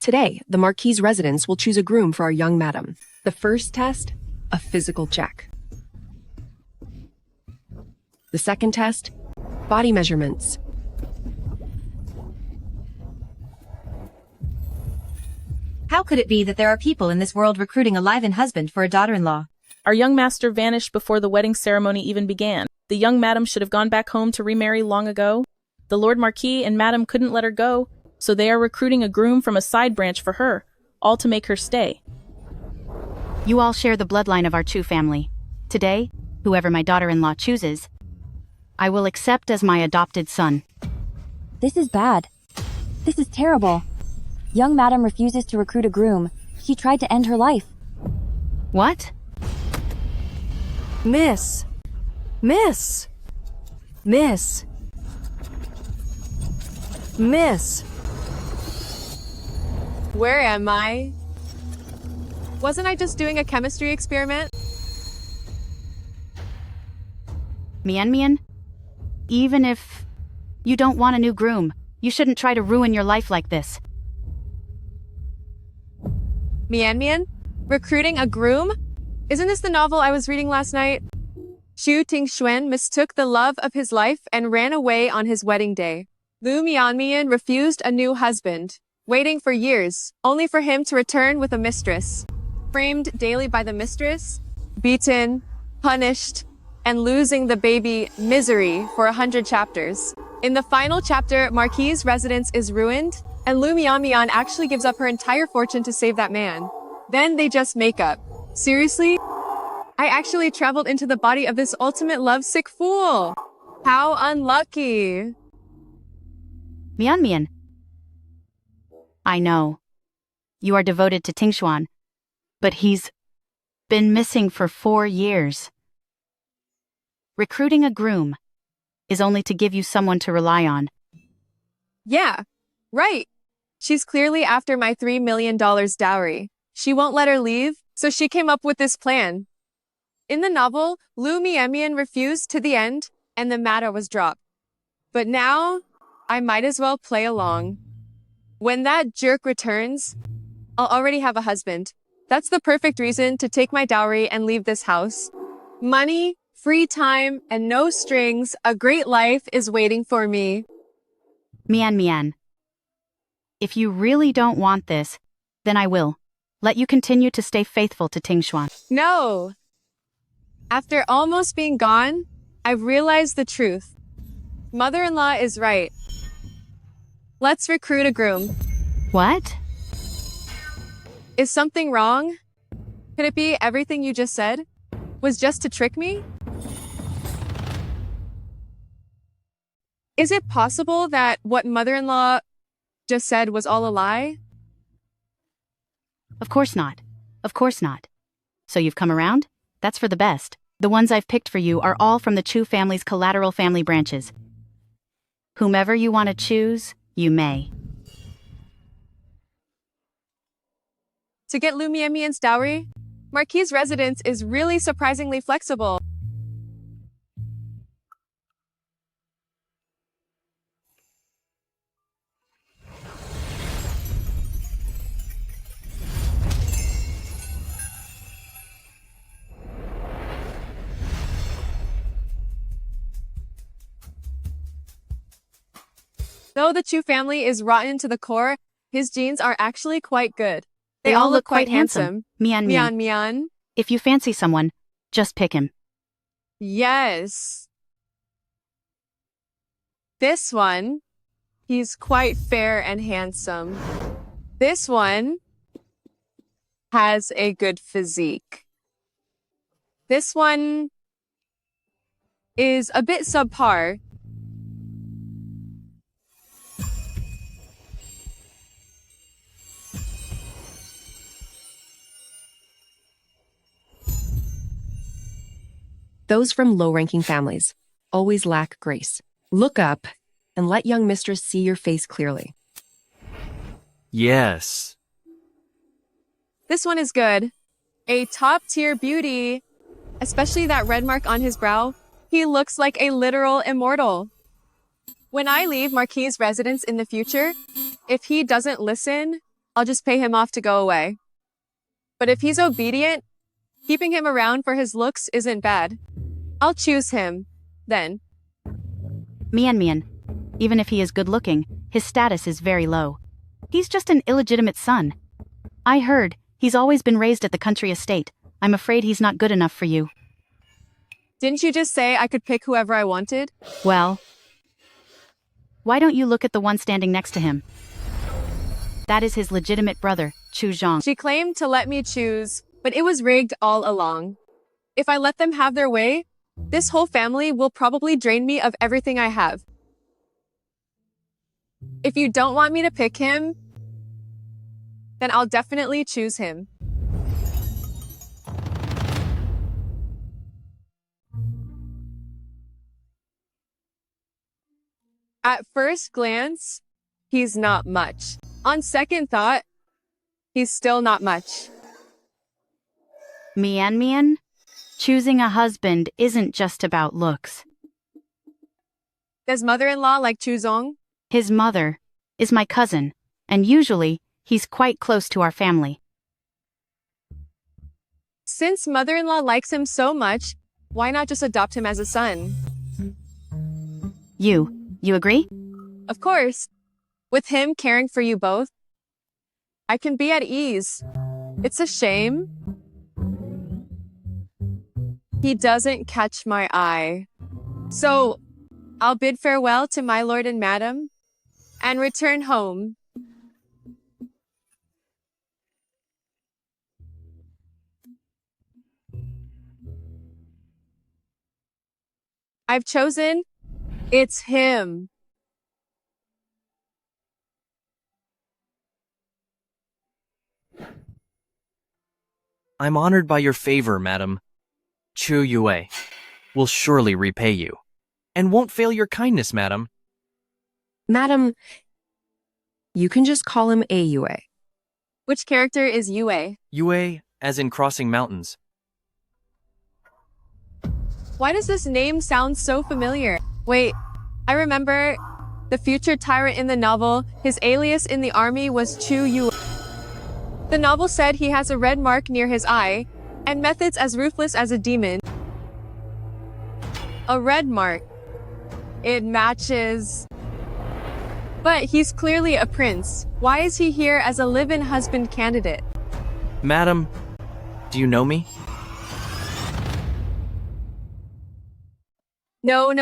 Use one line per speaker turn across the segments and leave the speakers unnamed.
Today, the Marquis' residence will choose a groom for our young madam. The first test, a physical check. The second test, body measurements.
How could it be that there are people in this world recruiting a live-in husband for a daughter-in-law?
Our young master vanished before the wedding ceremony even began. The young madam should have gone back home to remarry long ago. The Lord Marquis and madam couldn't let her go, so they are recruiting a groom from a side branch for her, all to make her stay.
You all share the bloodline of our Chu family. Today, whoever my daughter-in-law chooses, I will accept as my adopted son.
This is bad. This is terrible. Young madam refuses to recruit a groom. She tried to end her life.
What?
Miss. Miss. Miss. Miss.
Where am I? Wasn't I just doing a chemistry experiment?
Mian, even if you don't want a new groom, you shouldn't try to ruin your life like this.
Mian? Recruiting a groom? Isn't this the novel I was reading last night? Xu Tingxuan mistook the love of his life and ran away on his wedding day. Lu Mian refused a new husband, waiting for years, only for him to return with a mistress. Framed daily by the mistress, beaten, punished, and losing the baby misery for 100 chapters. In the final chapter, Marquis' residence is ruined, and Lu Mian actually gives up her entire fortune to save that man. Then they just make up. Seriously? I actually traveled into the body of this ultimate lovesick fool. How unlucky.
Mian. I know. You are devoted to Tingxuan, but he's been missing for 4 years. Recruiting a groom is only to give you someone to rely on.
Yeah, right. She's clearly after my $3 million dowry. She won't let her leave, so she came up with this plan. In the novel, Lu Mian refused to the end, and the matter was dropped. But now, I might as well play along. When that jerk returns, I'll already have a husband. That's the perfect reason to take my dowry and leave this house. Money, free time, and no strings, a great life is waiting for me.
Mian. If you really don't want this, then I will let you continue to stay faithful to Tingxuan.
No. After almost being gone, I've realized the truth. Mother-in-law is right. Let's recruit a groom.
What?
Is something wrong? Could it be everything you just said was just to trick me? Is it possible that what mother-in-law just said was all a lie?
Of course not. Of course not. So you've come around? That's for the best. The ones I've picked for you are all from the Chu family's collateral family branches. Whomever you want to choose, you may.
To get Lu Mian's dowry, Marquis' residence is really surprisingly flexible. Though the Chu family is rotten to the core, his genes are actually quite good. They all look quite handsome.
Mian. If you fancy someone, just pick him.
Yes. This one, he's quite fair and handsome. This one has a good physique. This one is a bit subpar.
Those from low-ranking families always lack grace. Look up and let young mistress see your face clearly.
Yes.
This one is good. A top-tier beauty, especially that red mark on his brow. He looks like a literal immortal. When I leave Marquis' residence in the future, if he doesn't listen, I'll just pay him off to go away. But if he's obedient, keeping him around for his looks isn't bad. I'll choose him, then.
Mian. Even if he is good-looking, his status is very low. He's just an illegitimate son. I heard he's always been raised at the country estate. I'm afraid he's not good enough for you.
Didn't you just say I could pick whoever I wanted?
Well, why don't you look at the one standing next to him? That is his legitimate brother, Chu Zhang.
She claimed to let me choose, but it was rigged all along. If I let them have their way, this whole family will probably drain me of everything I have. If you don't want me to pick him, then I'll definitely choose him. At first glance, he's not much. On second thought, he's still not much.
Mian, choosing a husband isn't just about looks.
Does mother-in-law like Chu Zong?
His mother is my cousin, and usually he's quite close to our family.
Since mother-in-law likes him so much, why not just adopt him as a son?
You agree?
Of course. With him caring for you both, I can be at ease. It's a shame he doesn't catch my eye. So, I'll bid farewell to my lord and madam and return home. I've chosen. It's him.
I'm honored by your favor, madam. Chu Yue will surely repay you, and won't fail your kindness, madam.
Madam, you can just call him Yue.
Which character is Yue?
Yue, as in crossing mountains.
Why does this name sound so familiar? Wait, I remember the future tyrant in the novel. His alias in the army was Chu Yue. The novel said he has a red mark near his eye, and methods as ruthless as a demon. A red mark. It matches. But he's clearly a prince. Why is he here as a live-in husband candidate?
Madam, do you know me?
No.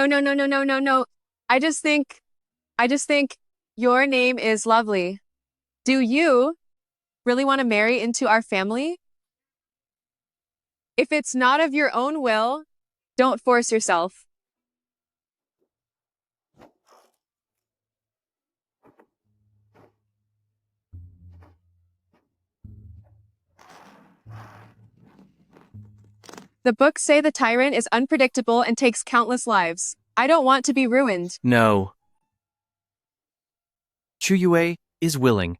I just think your name is lovely. Do you really want to marry into our family? If it's not of your own will, don't force yourself. The books say the tyrant is unpredictable and takes countless lives. I don't want to be ruined.
No. Chu Yue is willing.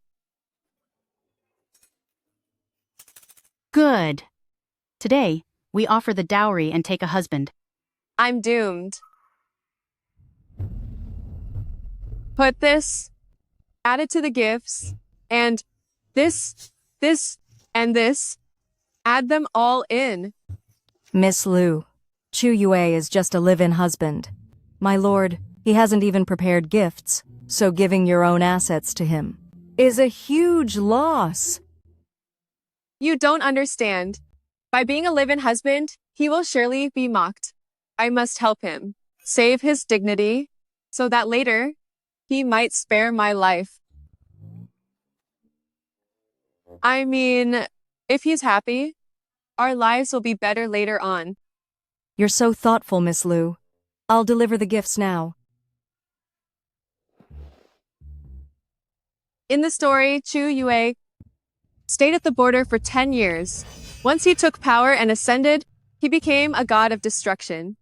Good. Today, we offer the dowry and take a husband.
I'm doomed. Put this, add it to the gifts, and this, and this. Add them all in.
Miss Liu, Chu Yue is just a live-in husband. My lord, he hasn't even prepared gifts, so giving your own assets to him is a huge loss.
You don't understand. By being a live-in husband, he will surely be mocked. I must help him, save his dignity, so that later, he might spare my life. I mean, if he's happy, our lives will be better later on.
You're so thoughtful, Miss Liu. I'll deliver the gifts now.
In the story, Chu Yue stayed at the border for 10 years. Once he took power and ascended, he became a god of destruction.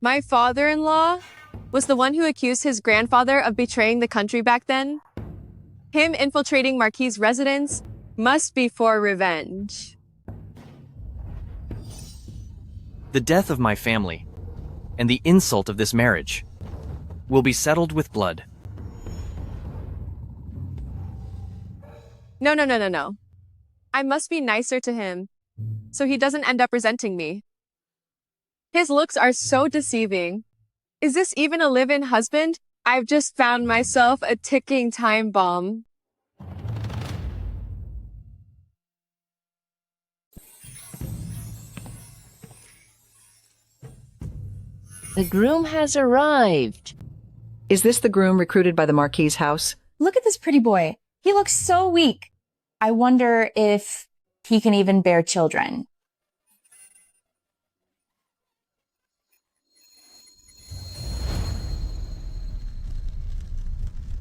My father-in-law was the one who accused his grandfather of betraying the country back then. Him infiltrating Marquis' residence must be for revenge.
The death of my family, and the insult of this marriage, will be settled with blood.
No, no, no, no, no. I must be nicer to him, so he doesn't end up resenting me. His looks are so deceiving. Is this even a live-in husband? I've just found myself a ticking time bomb.
The groom has arrived.
Is this the groom recruited by the Marquis's house?
Look at this pretty boy. He looks so weak. I wonder if he can even bear children.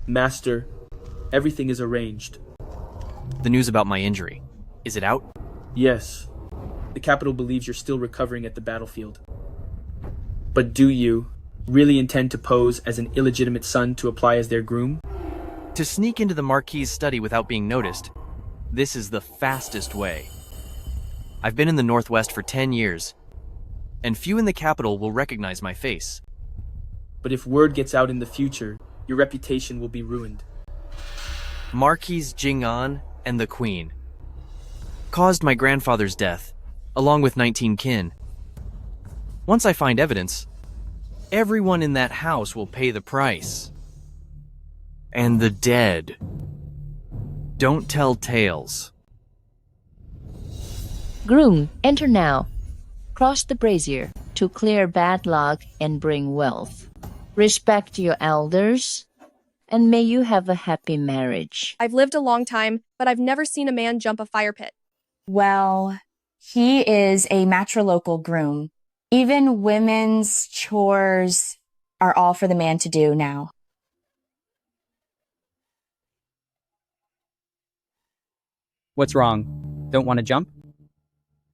Master, everything is arranged.
The news about my injury. Is it out?
Yes. The capital believes you're still recovering at the battlefield. But do you really intend to pose as an illegitimate son to apply as their groom?
To sneak into the Marquis's study without being noticed. This is the fastest way. I've been in the Northwest for 10 years, and few in the capital will recognize my face.
But if word gets out in the future, your reputation will be ruined.
Marquis Jing'an and the Queen caused my grandfather's death, along with 19 kin. Once I find evidence, everyone in that house will pay the price. And the dead don't tell tales.
Groom, enter now. Cross the brazier to clear bad luck and bring wealth. Respect your elders, and may you have a happy marriage.
I've lived a long time, but I've never seen a man jump a fire pit.
Well, he is a matrilocal groom. Even women's chores are all for the man to do now.
What's wrong? Don't want to jump?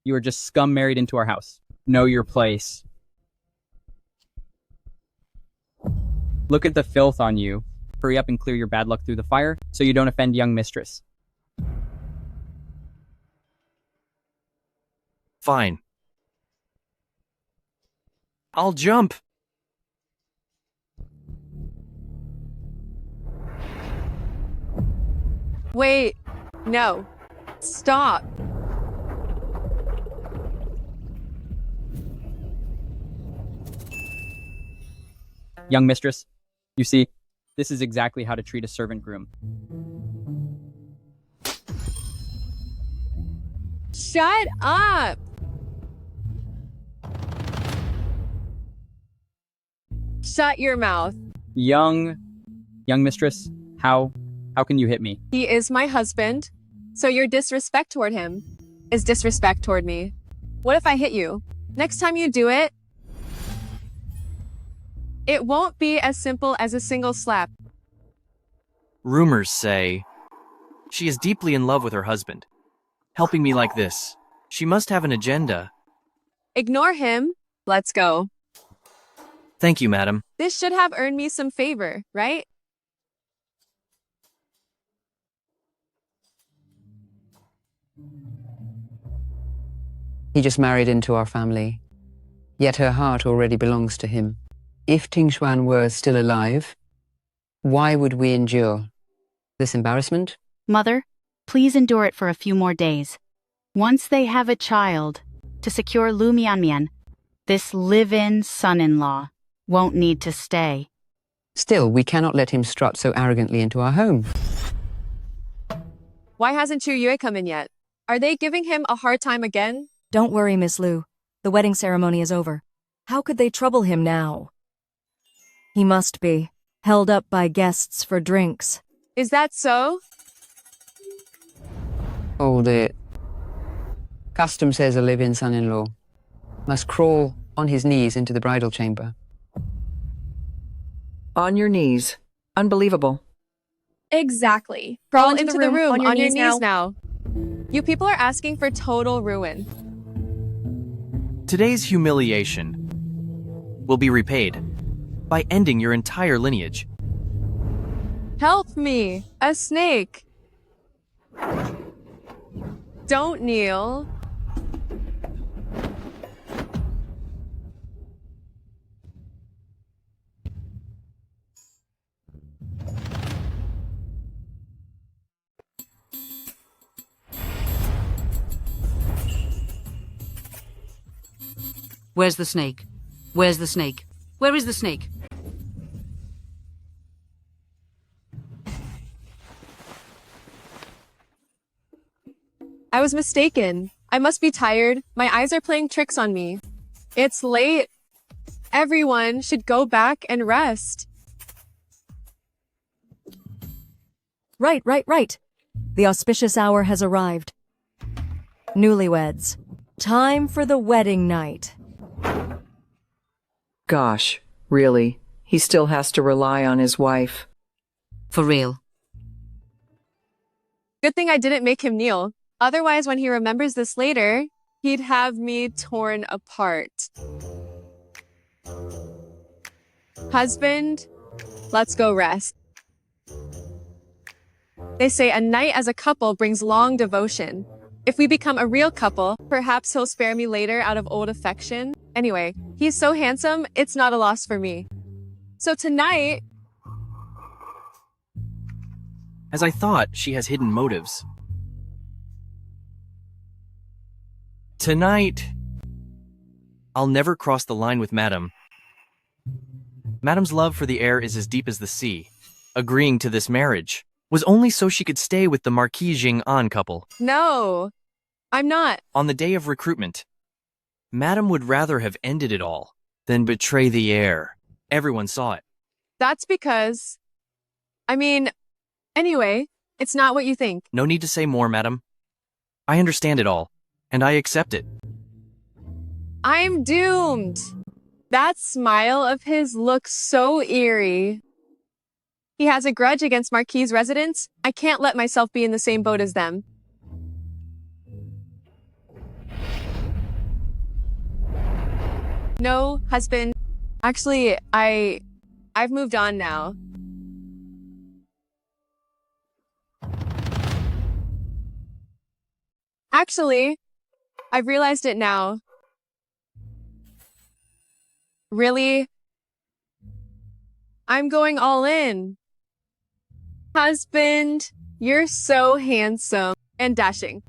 You are just scum married into our house. Know your place. Look at the filth on you. Hurry up and clear your bad luck through the fire so you don't offend young mistress.
Fine. I'll jump.
Wait, no. Stop.
Young mistress, you see, this is exactly how to treat a servant groom.
Shut up! Shut your mouth.
Young mistress, how can you hit me?
He is my husband, so your disrespect toward him is disrespect toward me. What if I hit you? Next time you do it, it won't be as simple as a single slap.
Rumors say she is deeply in love with her husband. Helping me like this. She must have an agenda.
Ignore him. Let's go.
Thank you, madam.
This should have earned me some favor, right?
He just married into our family, yet her heart already belongs to him. If Tingshuan were still alive, why would we endure this embarrassment?
Mother, please endure it for a few more days. Once they have a child, to secure Lu Mianmian, this live-in son-in-law won't need to stay.
Still, we cannot let him strut so arrogantly into our home.
Why hasn't Chu Yue come in yet? Are they giving him a hard time again?
Don't worry, Miss Lu. The wedding ceremony is over. How could they trouble him now? He must be held up by guests for drinks.
Is that so?
Hold it. Custom says a live-in son-in-law must crawl on his knees into the bridal chamber.
On your knees. Unbelievable.
Exactly.
Crawl into the room on your knees
now.
now. You people are asking for total ruin.
Today's humiliation will be repaid by ending your entire lineage.
Help me, a snake. Don't kneel.
Where's the snake? Where's the snake? Where is the snake?
I was mistaken. I must be tired. My eyes are playing tricks on me. It's late. Everyone should go back and rest.
Right. The auspicious hour has arrived. Newlyweds, time for the wedding night.
Gosh, really? He still has to rely on his wife.
For real.
Good thing I didn't make him kneel. Otherwise, when he remembers this later, he'd have me torn apart. Husband, let's go rest. They say a night as a couple brings long devotion. If we become a real couple, perhaps he'll spare me later out of old affection. Anyway, he's so handsome, it's not a loss for me. So tonight...
As I thought, she has hidden motives. Tonight, I'll never cross the line with Madame. Madame's love for the heir is as deep as the sea. Agreeing to this marriage was only so she could stay with the Marquis Jing-an couple.
No, I'm not.
On the day of recruitment, Madame would rather have ended it all than betray the heir. Everyone saw it.
That's because... Anyway, it's not what you think.
No need to say more, Madame. I understand it all, and I accept it.
I'm doomed. That smile of his looks so eerie. He has a grudge against Marquis residents. I can't let myself be in the same boat as them. No, husband. Actually, I've moved on now. Actually, I've realized it now. Really? I'm going all in. Husband, you're so handsome and dashing.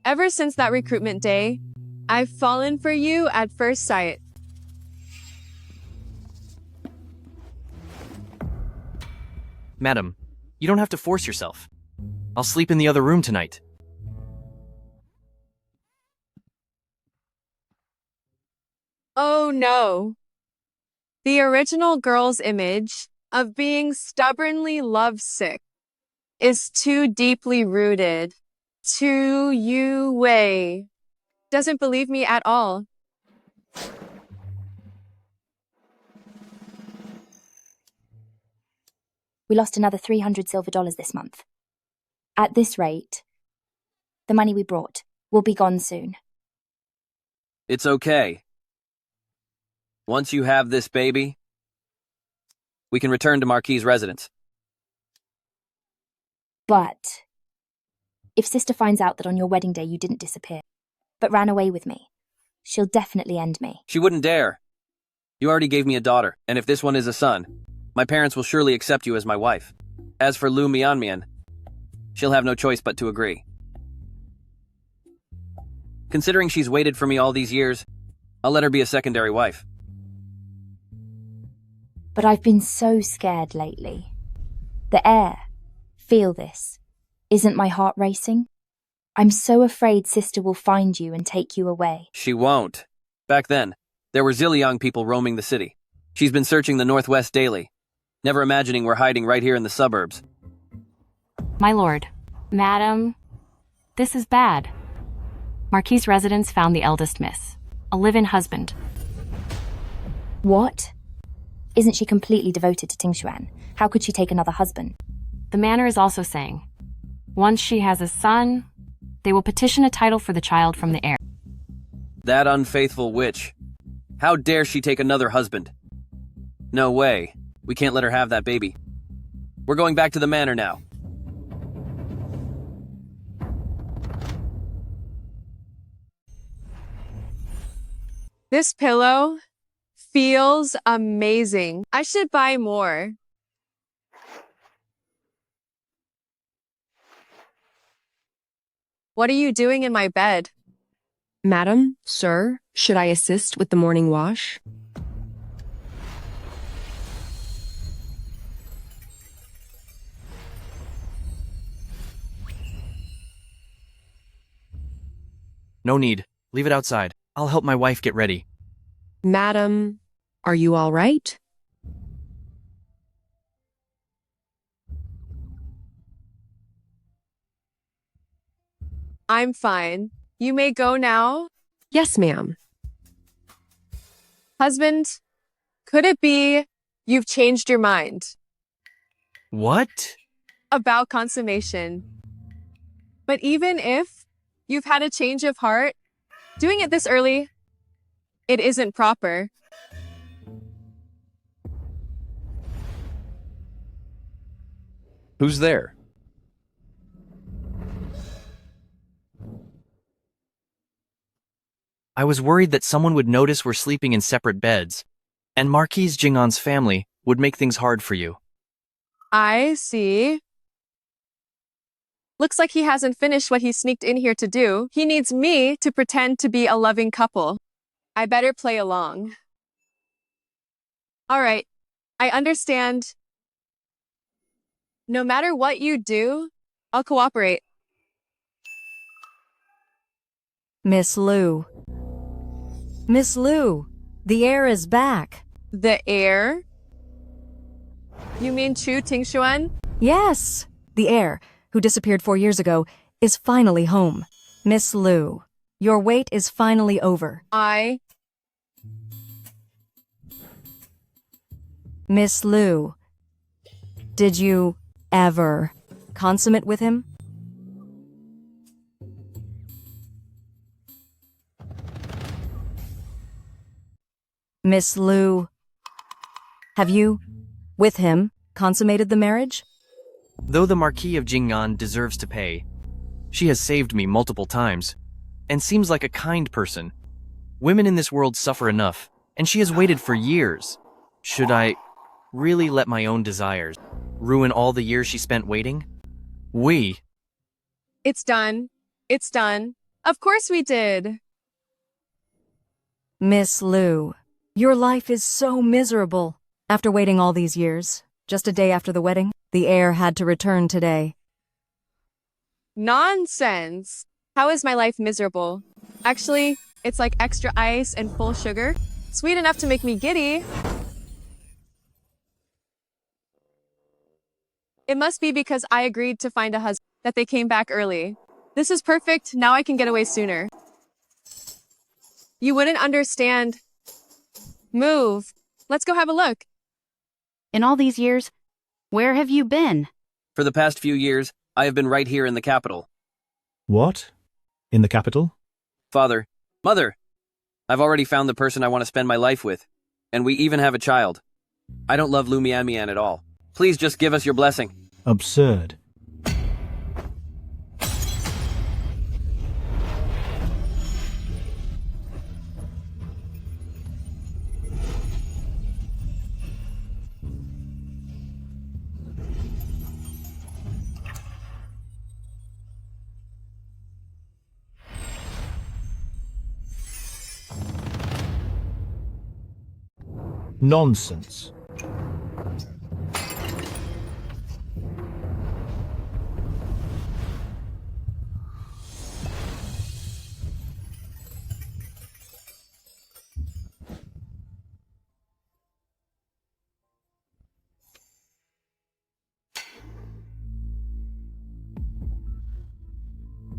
Ever since that recruitment day, I've fallen for you at first sight.
Madam, you don't have to force yourself. I'll sleep in the other room tonight.
Oh no. The original girl's image of being stubbornly lovesick is too deeply rooted. To you way. Doesn't believe me at all.
We lost another 300 silver dollars this month. At this rate, the money we brought will be gone soon.
It's okay. Once you have this baby, we can return to Marquis' residence.
But if Sister finds out that on your wedding day you didn't disappear, but ran away with me, she'll definitely end me.
She wouldn't dare. You already gave me a daughter, and if this one is a son, my parents will surely accept you as my wife. As for Lu Mianmian, she'll have no choice but to agree. Considering she's waited for me all these years, I'll let her be a secondary wife.
But I've been so scared lately. The heir, feel this. Isn't my heart racing? I'm so afraid Sister will find you and take you away.
She won't. Back then, there were Zilliang people roaming the city. She's been searching the Northwest daily, never imagining we're hiding right here in the suburbs.
My lord, madam, this is bad. Marquis' residents found the eldest miss, a live-in husband.
What? Isn't she completely devoted to Tingshuan? How could she take another husband?
The manor is also saying, once she has a son, they will petition a title for the child from the heir.
That unfaithful witch. How dare she take another husband? No way. We can't let her have that baby. We're going back to the manor now.
This pillow feels amazing. I should buy more. What are you doing in my bed?
Madam, sir, should I assist with the morning wash?
No need. Leave it outside. I'll help my wife get ready.
Madam, are you all right?
I'm fine. You may go now.
Yes, ma'am.
Husband, could it be you've changed your mind
What?
about consummation? But even if you've had a change of heart, doing it this early, it isn't proper.
Who's there?
I was worried that someone would notice we're sleeping in separate beds, and Marquise Jingon's family would make things hard for you.
I see. Looks like he hasn't finished what he sneaked in here to do. He needs me to pretend to be a loving couple. I better play along. All right, I understand. No matter what you do, I'll cooperate.
Miss Liu. Miss Liu, the heir is back.
The heir? You mean Chu Tingshuan?
Yes, the heir, who disappeared 4 years ago, is finally home. Miss Liu, your wait is finally over. Miss Liu, did you ever consummate with him? Miss Liu, have you, with him, consummated the marriage?
Though the Marquis of Jing'an deserves to pay, she has saved me multiple times, and seems like a kind person. Women in this world suffer enough, and she has waited for years. Should I really let my own desires ruin all the years she spent waiting?
It's done. It's done. Of course we did.
Miss Liu, your life is so miserable. After waiting all these years, just a day after the wedding, the heir had to return today.
Nonsense. How is my life miserable? Actually, it's like extra ice and full sugar. Sweet enough to make me giddy. It must be because I agreed to find a husband that they came back early. This is perfect. Now I can get away sooner. You wouldn't understand. Move. Let's go have a look.
In all these years, where have you been?
For the past few years, I have been right here in the capital.
What? In the capital?
Father, Mother, I've already found the person I want to spend my life with, and we even have a child. I don't love Lu Mian at all. Please just give us your blessing.
Absurd. Nonsense.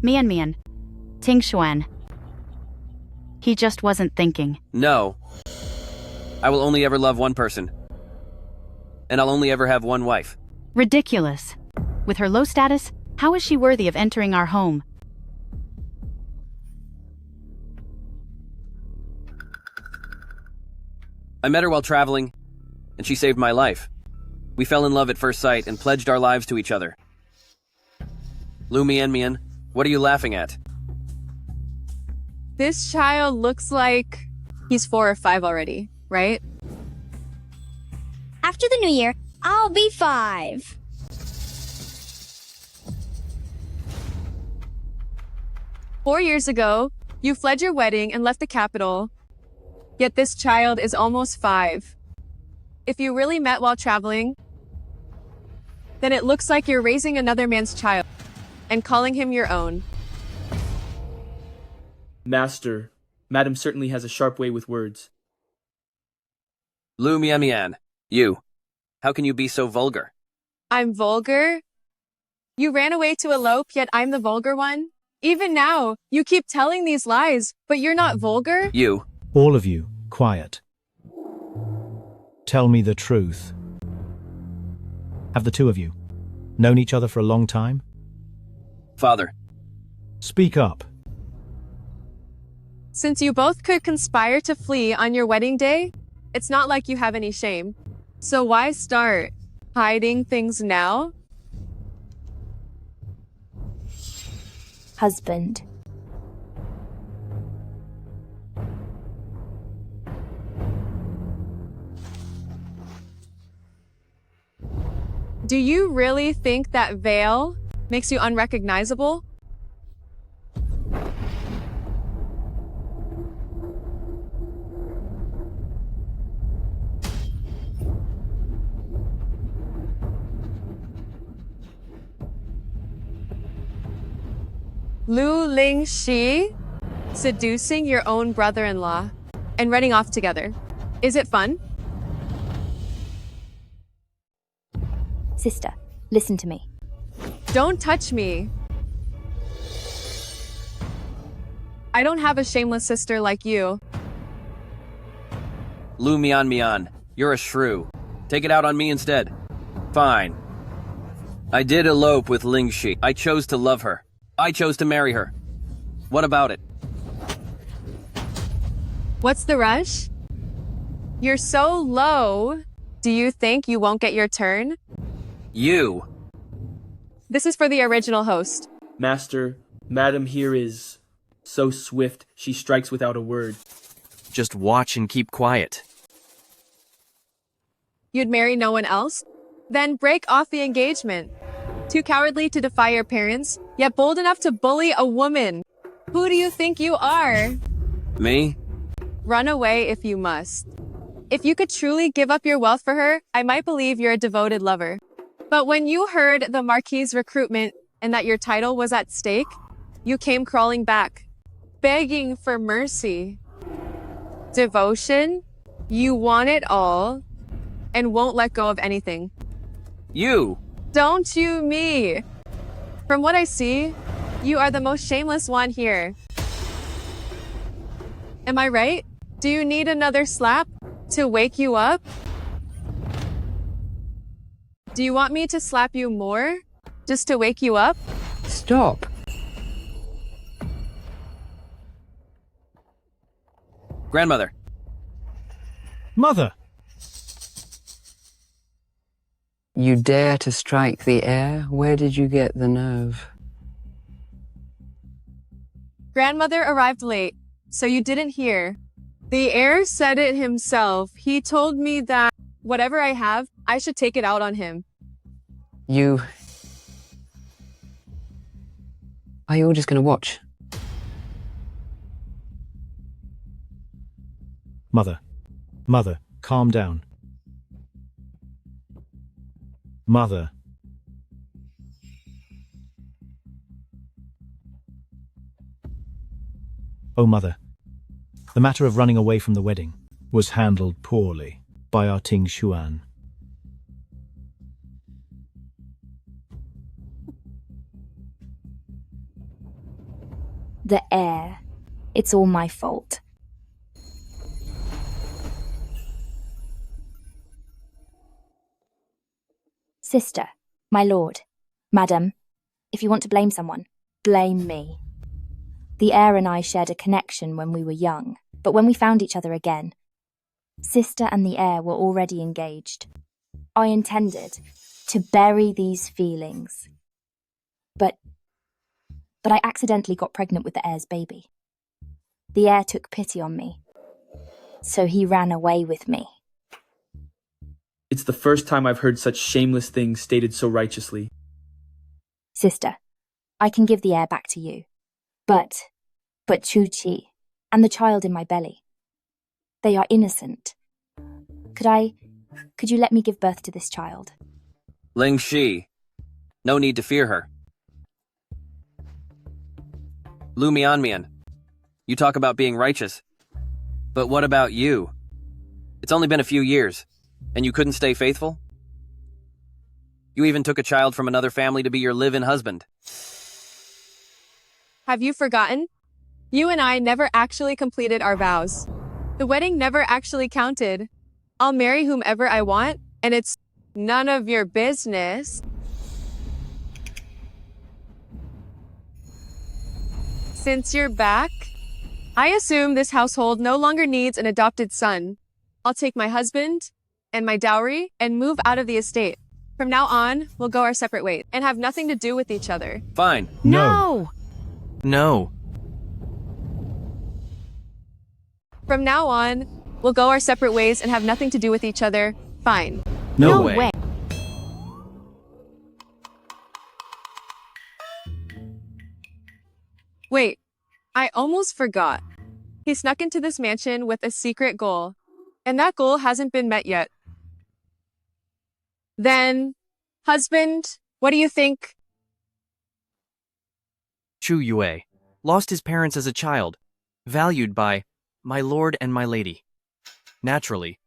Mian, Tingshuan. He just wasn't thinking.
No. I will only ever love one person. And I'll only ever have one wife.
Ridiculous. With her low status, how is she worthy of entering our home?
I met her while traveling, and she saved my life. We fell in love at first sight and pledged our lives to each other. Lu Mian, what are you laughing at?
This child looks like he's 4 or 5 already, right?
After the new year, I'll be 5.
4 years ago, you fled your wedding and left the capital. Yet this child is almost 5. If you really met while traveling, then it looks like you're raising another man's child and calling him your own.
Master, Madam certainly has a sharp way with words.
Lu Mian, you. How can you be so vulgar?
I'm vulgar? You ran away to elope, yet I'm the vulgar one? Even now, you keep telling these lies, but you're not vulgar?
You.
All of you, quiet. Tell me the truth. Have the two of you known each other for a long time?
Father.
Speak up.
Since you both could conspire to flee on your wedding day, it's not like you have any shame. So why start hiding things now?
Husband.
Do you really think that veil makes you unrecognizable? Lu Ling Shi seducing your own brother-in-law and running off together. Is it fun?
Sister, listen to me.
Don't touch me. I don't have a shameless sister like you.
Lu Mian, you're a shrew. Take it out on me instead. Fine. I did elope with Ling Shi. I chose to love her. I chose to marry her. What about it?
What's the rush? You're so low. Do you think you won't get your turn?
You.
This is for the original host.
Master, Madam here is so swift, she strikes without a word.
Just watch and keep quiet.
You'd marry no one else? Then break off the engagement. Too cowardly to defy your parents, yet bold enough to bully a woman. Who do you think you are?
Me?
Run away if you must. If you could truly give up your wealth for her, I might believe you're a devoted lover. But when you heard the Marquis' recruitment and that your title was at stake, you came crawling back, begging for mercy. Devotion? You want it all and won't let go of anything.
You.
Don't you me. From what I see, you are the most shameless one here. Am I right? Do you need another slap to wake you up? Do you want me to slap you more just to wake you up?
Stop.
Grandmother.
Mother!
You dare to strike the heir? Where did you get the nerve?
Grandmother arrived late, so you didn't hear. The heir said it himself. He told me that whatever I have, I should take it out on him.
You... Are you all just going to watch?
Mother, calm down. Mother. Oh, Mother. The matter of running away from the wedding was handled poorly by our Ting Xuan.
The heir. It's all my fault. Sister, my lord, madam, if you want to blame someone, blame me. The heir and I shared a connection when we were young, but when we found each other again, sister and the heir were already engaged. I intended to bury these feelings, but I accidentally got pregnant with the heir's baby. The heir took pity on me, so he ran away with me.
It's the first time I've heard such shameless things stated so righteously.
Sister, I can give the heir back to you, But Chu Chi and the child in my belly, they are innocent. Could you let me give birth to this child?
Ling Shi. No need to fear her. Lu Mianmian. You talk about being righteous. But what about you? It's only been a few years, and you couldn't stay faithful? You even took a child from another family to be your live-in husband.
Have you forgotten? You and I never actually completed our vows. The wedding never actually counted. I'll marry whomever I want, and it's none of your business. Since you're back, I assume this household no longer needs an adopted son. I'll take my husband and my dowry and move out of the estate. From now on, we'll go our separate ways and have nothing to do with each other.
Fine.
No!
No.
From now on, we'll go our separate ways and have nothing to do with each other. Fine.
No way.
Wait, I almost forgot. He snuck into this mansion with a secret goal, and that goal hasn't been met yet. Then, husband, what do you think?
Chu Yue lost his parents as a child, valued by my lord and my lady. Naturally,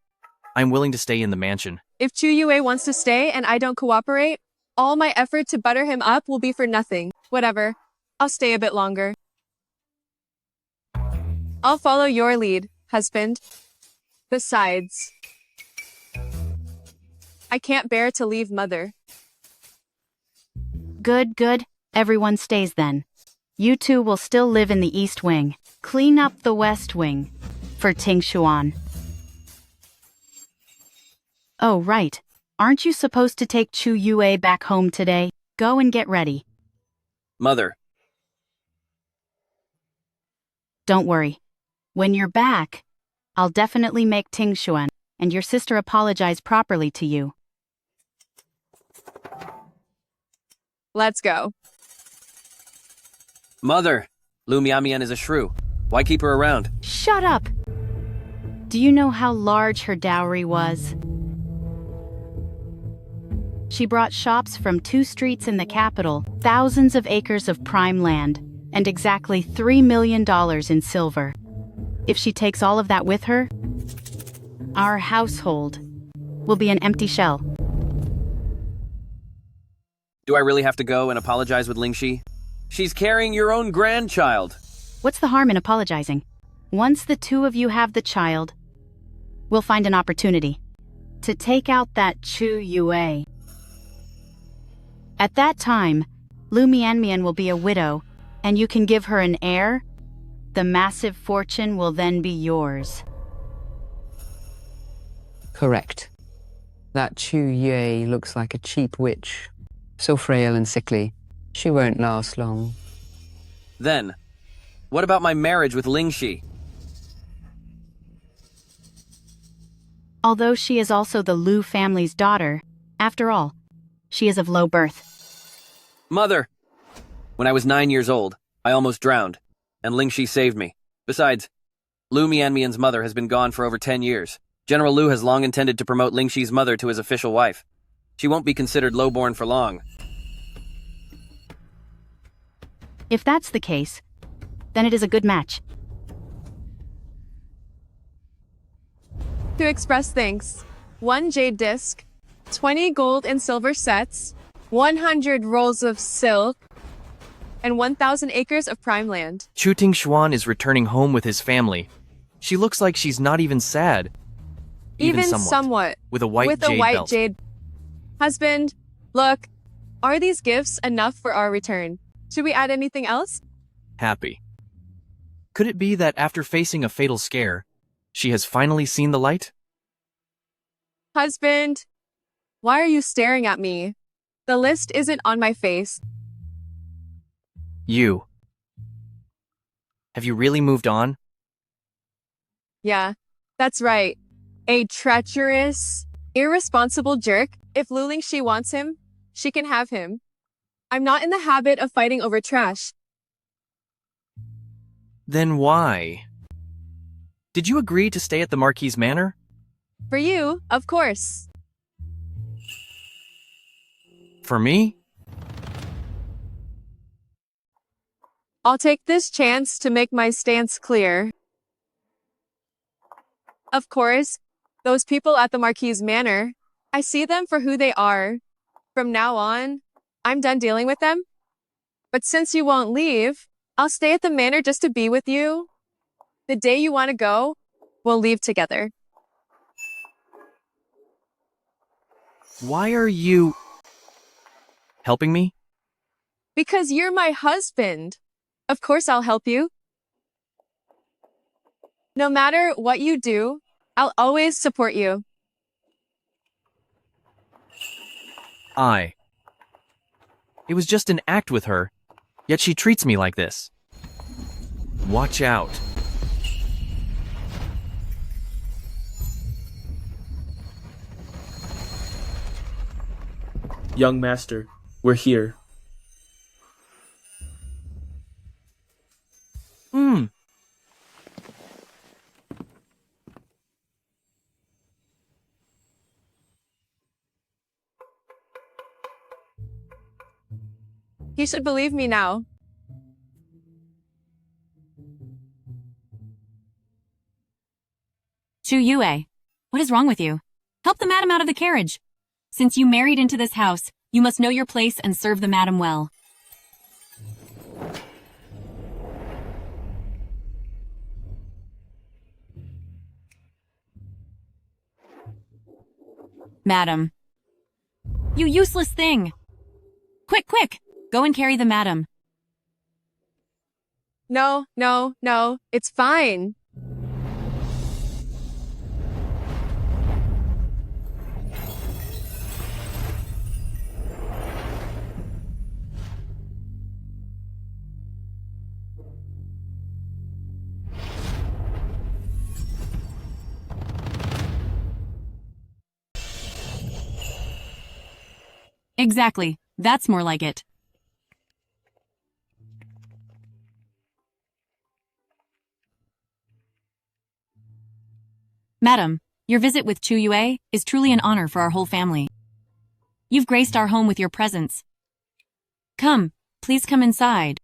I'm willing to stay in the mansion.
If Chu Yue wants to stay and I don't cooperate, all my effort to butter him up will be for nothing. Whatever. I'll stay a bit longer. I'll follow your lead, husband. Besides, I can't bear to leave mother.
Good. Everyone stays then. You two will still live in the East Wing. Clean up the West Wing for Ting Xuan. Oh, right. Aren't you supposed to take Chu Yue back home today? Go and get ready.
Mother.
Don't worry. When you're back, I'll definitely make Ting Xuan and your sister apologize properly to you.
Let's go.
Mother. Lu Mianmian is a shrew. Why keep her around?
Shut up! Do you know how large her dowry was? She brought shops from 2 streets in the capital, thousands of acres of prime land, and exactly $3 million in silver. If she takes all of that with her, our household will be an empty shell.
Do I really have to go and apologize with Ling Shi? She's carrying your own grandchild.
What's the harm in apologizing? Once the two of you have the child, we'll find an opportunity to take out that Chu Yue. At that time, Lu Mianmian will be a widow, and you can give her an heir. The massive fortune will then be yours.
Correct. That Chu Yue looks like a cheap witch. So frail and sickly, she won't last long.
Then, what about my marriage with Ling Shi?
Although she is also the Lu family's daughter, after all, she is of low birth.
Mother! When I was 9 years old, I almost drowned, and Ling Shi saved me. Besides, Lu Mianmian's mother has been gone for over 10 years. General Lu has long intended to promote Ling Shi's mother to his official wife. She won't be considered lowborn for long.
If that's the case, then it is a good match.
To express thanks, 1 jade disc, 20 gold and silver sets, 100 rolls of silk, and 1,000 acres of prime land.
Chu Ting Xuan is returning home with his family. She looks like she's not even sad.
Even somewhat.
With a white belt.
Jade. Husband, look, are these gifts enough for our return? Should we add anything else?
Happy. Could it be that after facing a fatal scare, she has finally seen the light?
Husband, why are you staring at me? The list isn't on my face.
You. Have you really moved on?
Yeah, that's right. A treacherous, irresponsible jerk. If Lu Lingxi wants him, she can have him. I'm not in the habit of fighting over trash.
Then why? Did you agree to stay at the Marquis Manor?
For you, of course.
For me?
I'll take this chance to make my stance clear. Of course, those people at the Marquis Manor, I see them for who they are. From now on, I'm done dealing with them. But since you won't leave, I'll stay at the manor just to be with you. The day you want to go, we'll leave together.
Why are you helping me?
Because you're my husband. Of course I'll help you. No matter what you do, I'll always support you.
It was just an act with her, yet she treats me like this. Watch out.
Young master, we're here.
You should believe me now.
Chu Yue, what is wrong with you? Help the madam out of the carriage. Since you married into this house, you must know your place and serve the madam well. Madam. You useless thing! Quick, quick! Go and carry the madam.
No, it's fine.
Exactly. That's more like it. Madam, your visit with Chu Yue is truly an honor for our whole family. You've graced our home with your presence. Come, please come inside.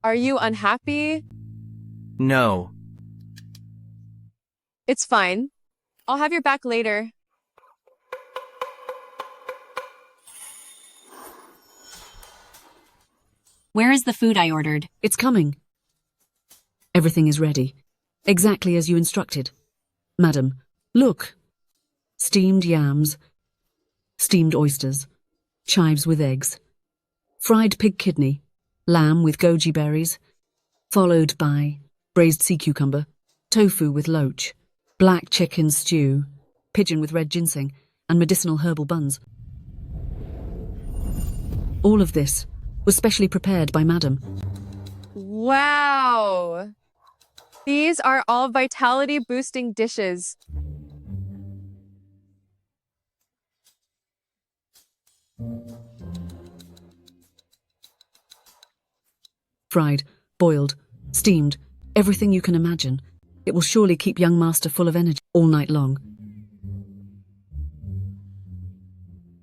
Are you unhappy?
No.
It's fine. I'll have your back later.
Where is the food I ordered?
It's coming. Everything is ready, exactly as you instructed. Madam, look. Steamed yams, steamed oysters, chives with eggs, fried pig kidney, lamb with goji berries, followed by braised sea cucumber, tofu with loach, black chicken stew, pigeon with red ginseng, and medicinal herbal buns. All of this was specially prepared by Madam.
Wow! These are all vitality-boosting dishes.
Fried, boiled, steamed, everything you can imagine. It will surely keep young master full of energy all night long.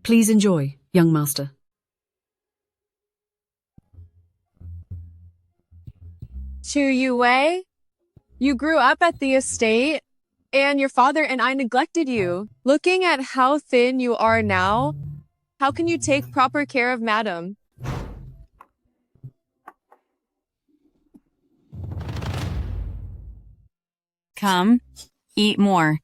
Please enjoy, young master.
Chu Yue, you grew up at the estate, and your father and I neglected you. Looking at how thin you are now, how can you take proper care of Madam?
Come, eat more.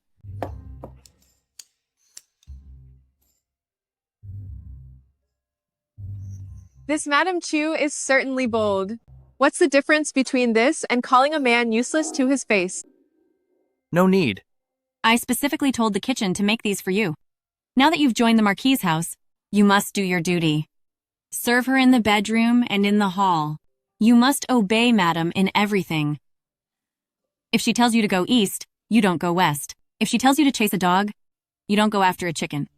This Madam Chu is certainly bold. What's the difference between this and calling a man useless to his face?
No need.
I specifically told the kitchen to make these for you. Now that you've joined the Marquis' house, you must do your duty. Serve her in the bedroom and in the hall. You must obey Madam in everything. If she tells you to go east, you don't go west. If she tells you to chase a dog, you don't go after a chicken.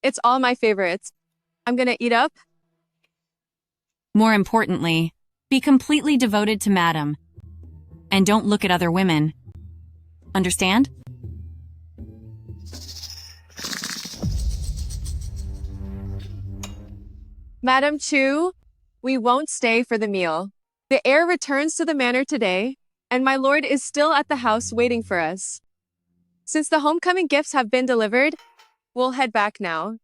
It's all my favorites. I'm gonna eat up.
More importantly, be completely devoted to Madam. And don't look at other women. Understand?
Madam Chu, we won't stay for the meal. The heir returns to the manor today, and my lord is still at the house waiting for us. Since the homecoming gifts have been delivered, we'll head back now.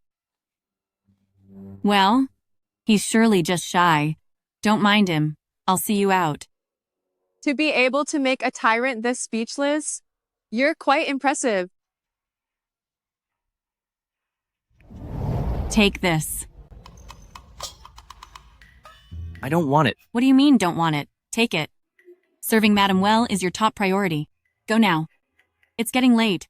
Well, he's surely just shy. Don't mind him. I'll see you out.
To be able to make a tyrant this speechless, you're quite impressive.
Take this.
I don't want it.
What do you mean, don't want it? Take it. Serving Madam well is your top priority. Go now. It's getting late.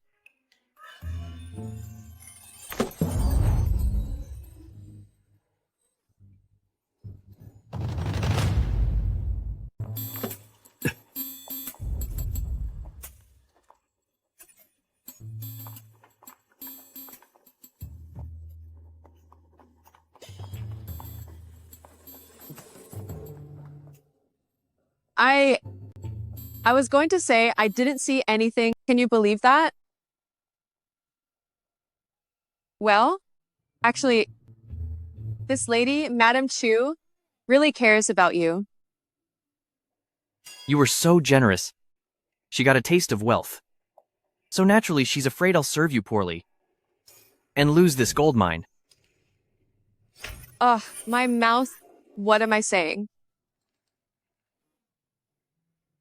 I was going to say I didn't see anything. Can you believe that? Well, actually, this lady, Madam Chu, really cares about you.
You were so generous. She got a taste of wealth. So naturally, she's afraid I'll serve you poorly and lose this gold mine.
Ugh, my mouth. What am I saying?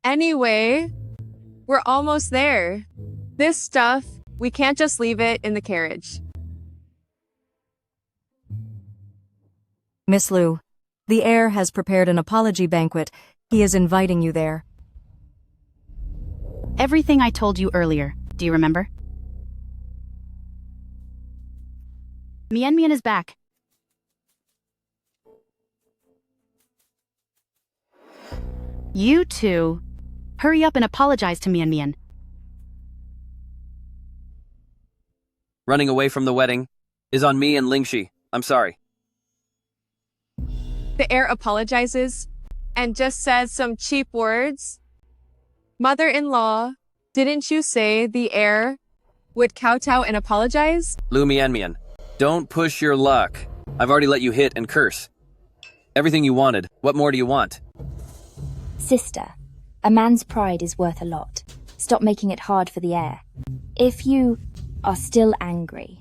Anyway, we're almost there. This stuff, we can't just leave it in the carriage.
Miss Lu, the heir has prepared an apology banquet. He is inviting you there.
Everything I told you earlier. Do you remember? Mian Mian is back. You two, hurry up and apologize to Mian Mian.
Running away from the wedding is on me and Lingxi. I'm sorry.
The heir apologizes and just says some cheap words. Mother-in-law, didn't you say the heir would kowtow and apologize?
Lu Mianmian, don't push your luck. I've already let you hit and curse. Everything you wanted. What more do you want?
Sister, a man's pride is worth a lot. Stop making it hard for the heir. If you are still angry,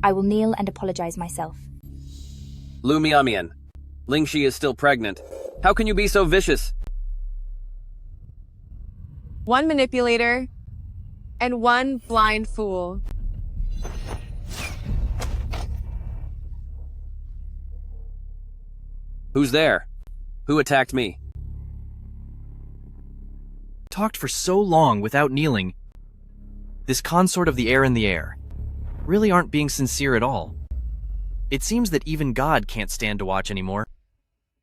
I will kneel and apologize myself.
Lu Mianmian, Lingxi is still pregnant. How can you be so vicious?
One manipulator and one blind fool.
Who's there? Who attacked me?
Talked for so long without kneeling. This consort of the heir and the heir really aren't being sincere at all. It seems that even God can't stand to watch anymore.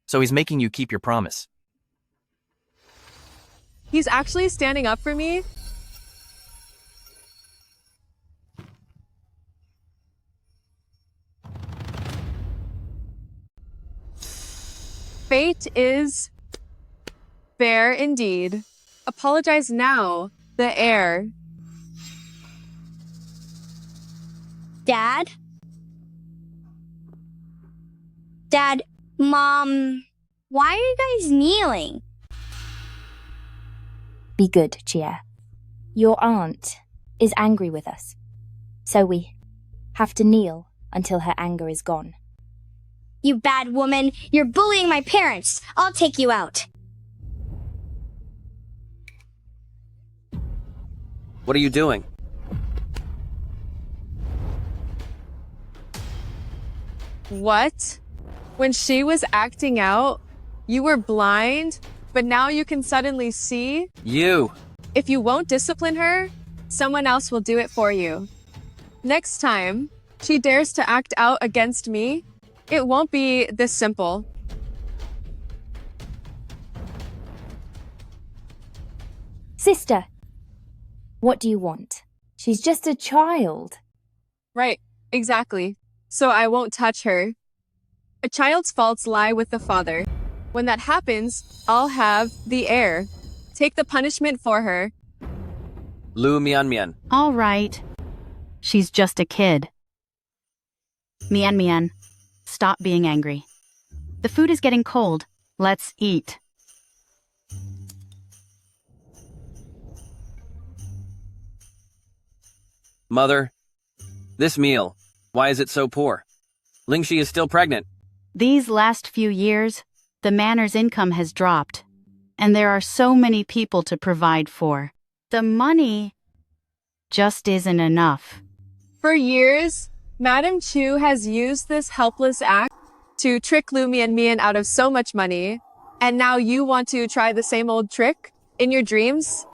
So he's making you keep your promise.
He's actually standing up for me? Fate is fair indeed. Apologize now, the heir.
Dad? Dad, Mom, why are you guys kneeling?
Be good, Chia. Your aunt is angry with us, so we have to kneel until her anger is gone.
You bad woman, you're bullying my parents. I'll take you out.
What are you doing?
What? When she was acting out, you were blind, but now you can suddenly see?
You!
If you won't discipline her, someone else will do it for you. Next time she dares to act out against me, it won't be this simple.
Sister, what do you want? She's just a child.
Right. Exactly. So I won't touch her. A child's faults lie with the father. When that happens, I'll have the heir. Take the punishment for her.
Lu Mian Mian.
All right. She's just a kid. Mian Mian, stop being angry. The food is getting cold. Let's eat.
Mother, this meal, why is it so poor? Lingxi is still pregnant.
These last few years, the manor's income has dropped, and there are so many people to provide for. The money just isn't enough.
For years, Madame Chu has used this helpless act to trick Lu Mian Mian out of so much money. And now you want to try the same old trick in your dreams?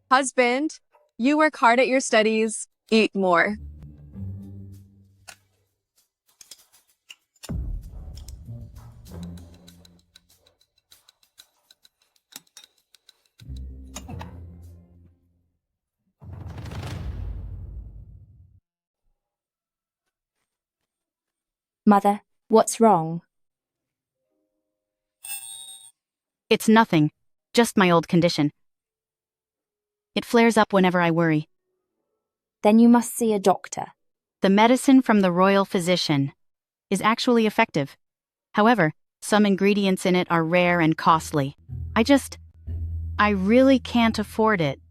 Husband, you work hard at your studies, eat more.
Mother, what's wrong?
It's nothing, just my old condition. It flares up whenever I worry.
Then you must see a doctor.
The medicine from the royal physician is actually effective. However, some ingredients in it are rare and costly. I really can't afford it.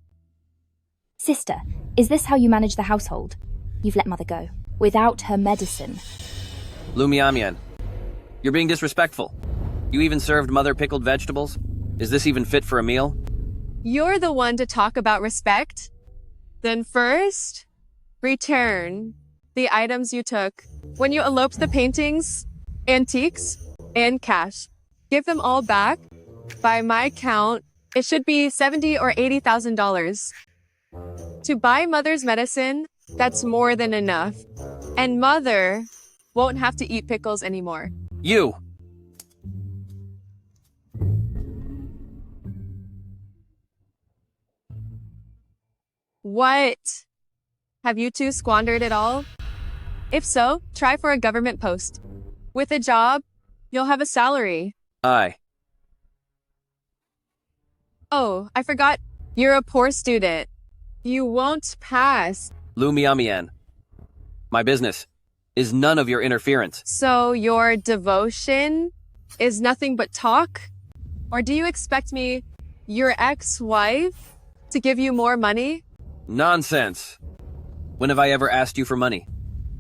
Sister, is this how you manage the household? You've let Mother go, without her medicine.
Lu Mian Mian, you're being disrespectful. You even served Mother pickled vegetables? Is this even fit for a meal?
You're the one to talk about respect. Then first, return the items you took. When you eloped the paintings, antiques, and cash, give them all back. By my count, it should be $70,000 or $80,000. To buy Mother's medicine, that's more than enough. And Mother won't have to eat pickles anymore.
You!
What? Have you two squandered it all? If so, try for a government post. With a job, you'll have a salary.
Aye.
Oh, I forgot. You're a poor student. You won't pass.
Lu Mian Mian, my business is none of your interference.
So your devotion is nothing but talk? Or do you expect me, your ex-wife, to give you more money?
Nonsense. When have I ever asked you for money?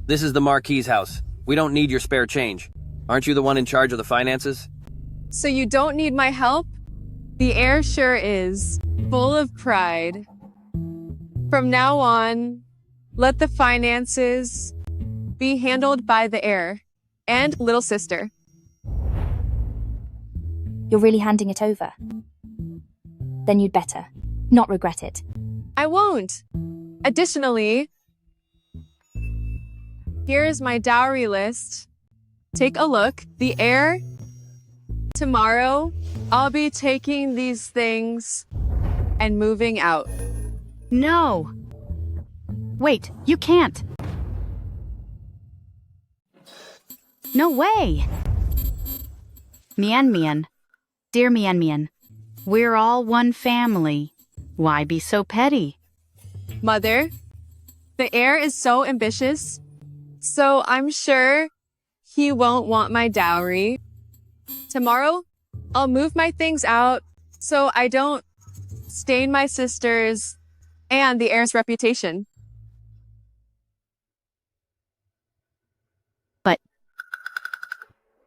This is the Marquis's house. We don't need your spare change. Aren't you the one in charge of the finances?
So you don't need my help? The heir sure is, full of pride. From now on, let the finances be handled by the heir and little sister.
You're really handing it over? Then you'd better not regret it.
I won't. Additionally, here's my dowry list. Take a look. The heir. Tomorrow, I'll be taking these things and moving out.
No. Wait, you can't. No way. Mian Mian, dear Mian Mian, we're all one family. Why be so petty?
Mother, the heir is so ambitious, so I'm sure he won't want my dowry. Tomorrow, I'll move my things out so I don't stain my sister's and the heir's reputation.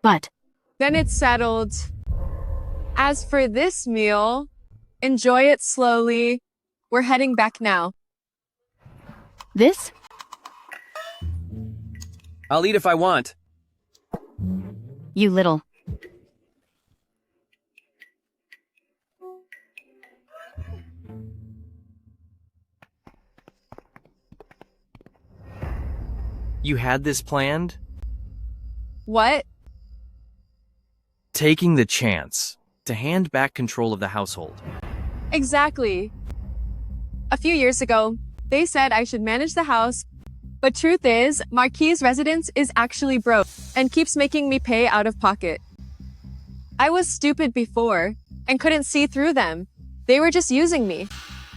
But.
Then it's settled. As for this meal, enjoy it slowly. We're heading back now.
This?
I'll eat if I want.
You little.
You had this planned?
What?
Taking the chance to hand back control of the household.
Exactly. A few years ago, they said I should manage the house, but truth is, Marquis's residence is actually broke and keeps making me pay out of pocket. I was stupid before and couldn't see through them. They were just using me.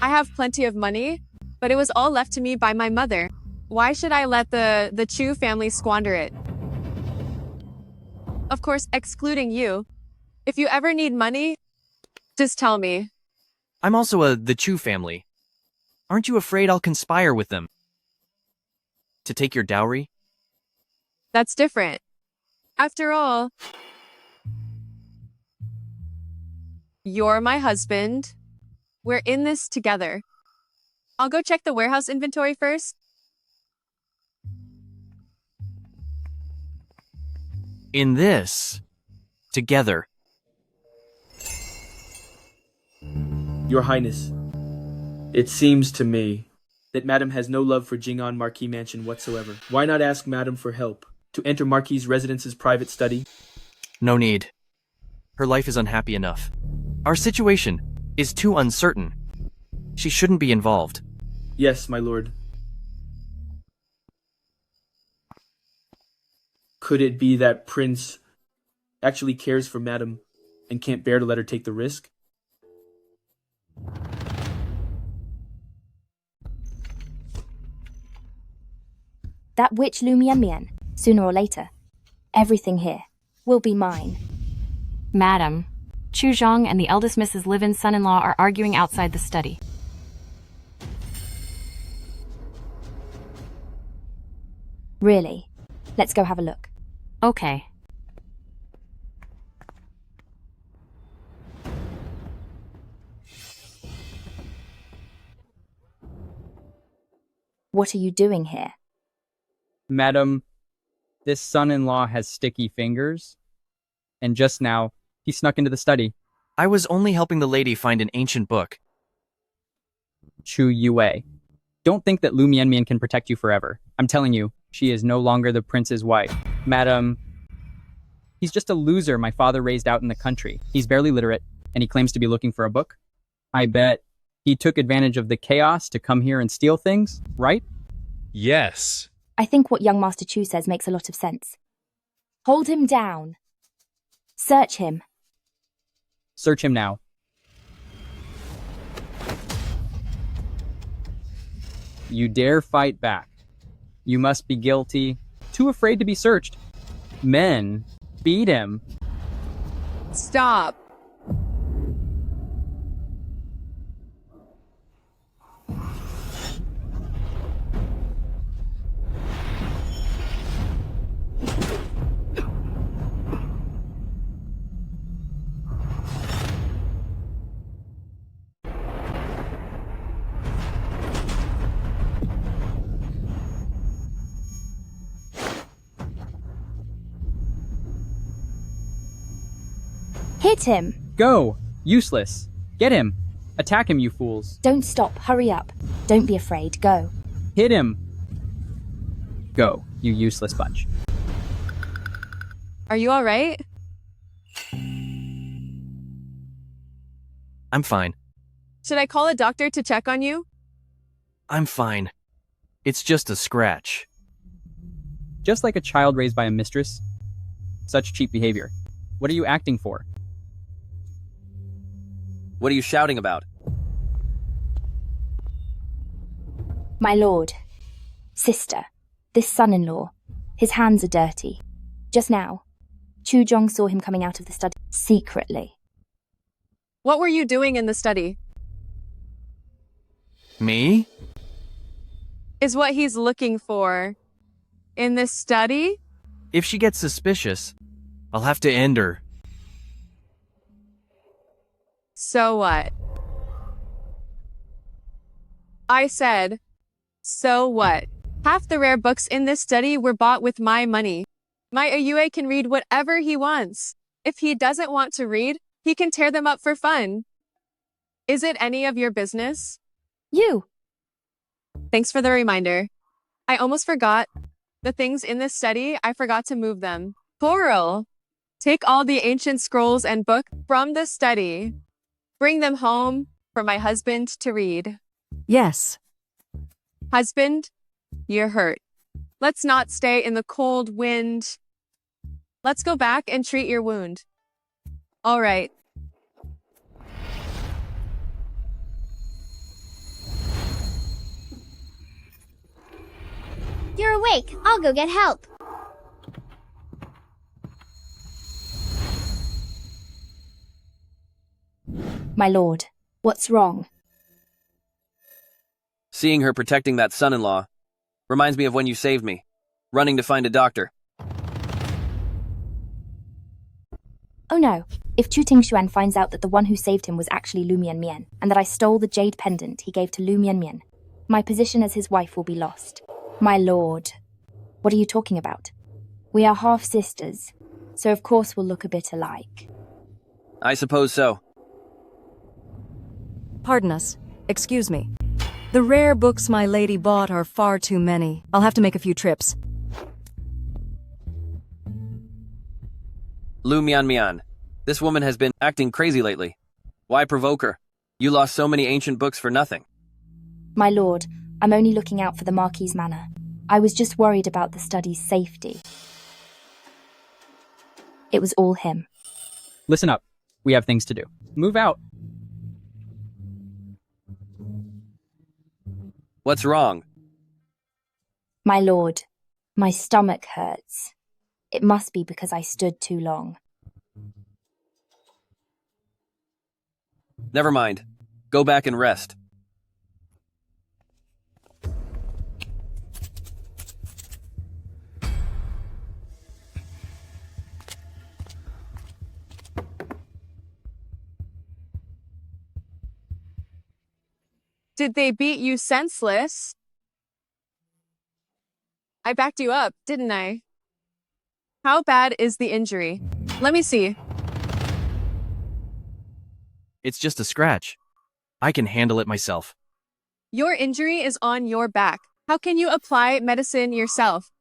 I have plenty of money, but it was all left to me by my mother. Why should I let the Chu family squander it? Of course, excluding you. If you ever need money, just tell me.
I'm also the Chu family. Aren't you afraid I'll conspire with them? To take your dowry?
That's different. After all, you're my husband. We're in this together. I'll go check the warehouse inventory first.
In this. Together.
Your Highness, it seems to me that Madam has no love for Jingon Marquis Mansion whatsoever. Why not ask Madam for help to enter Marquis' residence's private study?
No need. Her life is unhappy enough. Our situation is too uncertain. She shouldn't be involved.
Yes, my lord. Could it be that Prince actually cares for Madam and can't bear to let her take the risk?
That witch Lu Mian, sooner or later, everything here will be mine.
Madam, Chu Zhong and the eldest Mrs. Livin's son-in-law are arguing outside the study.
Really? Let's go have a look.
Okay.
What are you doing here?
Madam, this son-in-law has sticky fingers, and just now, he snuck into the study.
I was only helping the lady find an ancient book.
Chu Yue. Don't think that Lu Mianmian can protect you forever. I'm telling you, she is no longer the prince's wife. Madam, he's just a loser my father raised out in the country. He's barely literate, and he claims to be looking for a book. I bet he took advantage of the chaos to come here and steal things, right?
Yes.
I think what young Master Chu says makes a lot of sense. Hold him down. Search him.
Search him now. You dare fight back. You must be guilty, too afraid to be searched. Men, beat him.
Stop.
Hit him!
Go! Useless! Get him! Attack him, you fools!
Don't stop, hurry up. Don't be afraid, go.
Hit him! Go, you useless bunch.
Are you alright?
I'm fine.
Should I call a doctor to check on you?
I'm fine. It's just a scratch.
Just like a child raised by a mistress. Such cheap behavior. What are you acting for?
What are you shouting about?
My lord. Sister. This son-in-law. His hands are dirty. Just now, Chu Zhong saw him coming out of the study secretly.
What were you doing in the study?
Me?
Is what he's looking for in this study?
If she gets suspicious, I'll have to end her.
So what? I said, so what? Half the rare books in this study were bought with my money. My Ayue can read whatever he wants. If he doesn't want to read, he can tear them up for fun. Is it any of your business?
You!
Thanks for the reminder. I almost forgot. The things in this study, I forgot to move them. Plural. Take all the ancient scrolls and book from the study. Bring them home for my husband to read.
Yes.
Husband, you're hurt. Let's not stay in the cold wind. Let's go back and treat your wound. All right.
You're awake. I'll go get help.
My lord, what's wrong?
Seeing her protecting that son-in-law reminds me of when you saved me, running to find a doctor.
Oh no, if Chu Tingshuan finds out that the one who saved him was actually Lu Mianmian, and that I stole the jade pendant he gave to Lu Mianmian, my position as his wife will be lost. My lord, what are you talking about? We are half-sisters, so of course we'll look a bit alike.
I suppose so.
Pardon us. Excuse me. The rare books my lady bought are far too many. I'll have to make a few trips.
Lu Mianmian, this woman has been acting crazy lately. Why provoke her? You lost so many ancient books for nothing.
My lord, I'm only looking out for the Marquis's manor. I was just worried about the study's safety. It was all him.
Listen up. We have things to do. Move out.
What's wrong?
My lord, my stomach hurts. It must be because I stood too long.
Never mind. Go back and rest.
Did they beat you senseless? I backed you up, didn't I? How bad is the injury? Let me see.
It's just a scratch. I can handle it myself.
Your injury is on your back. How can you apply medicine yourself?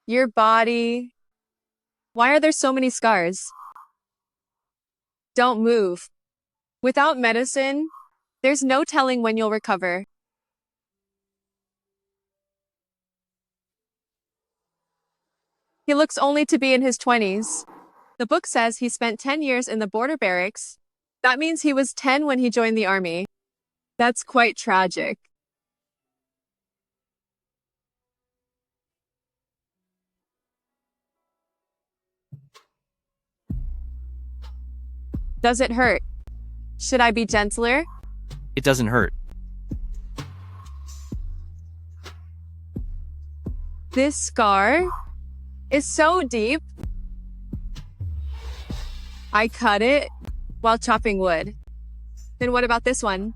Your body. Why are there so many scars? Don't move. Without medicine, there's no telling when you'll recover. He looks only to be in his 20s. The book says he spent 10 years in the border barracks. That means he was 10 when he joined the army. That's quite tragic. Does it hurt? Should I be gentler?
It doesn't hurt.
This scar is so deep. I cut it while chopping wood. Then what about this one?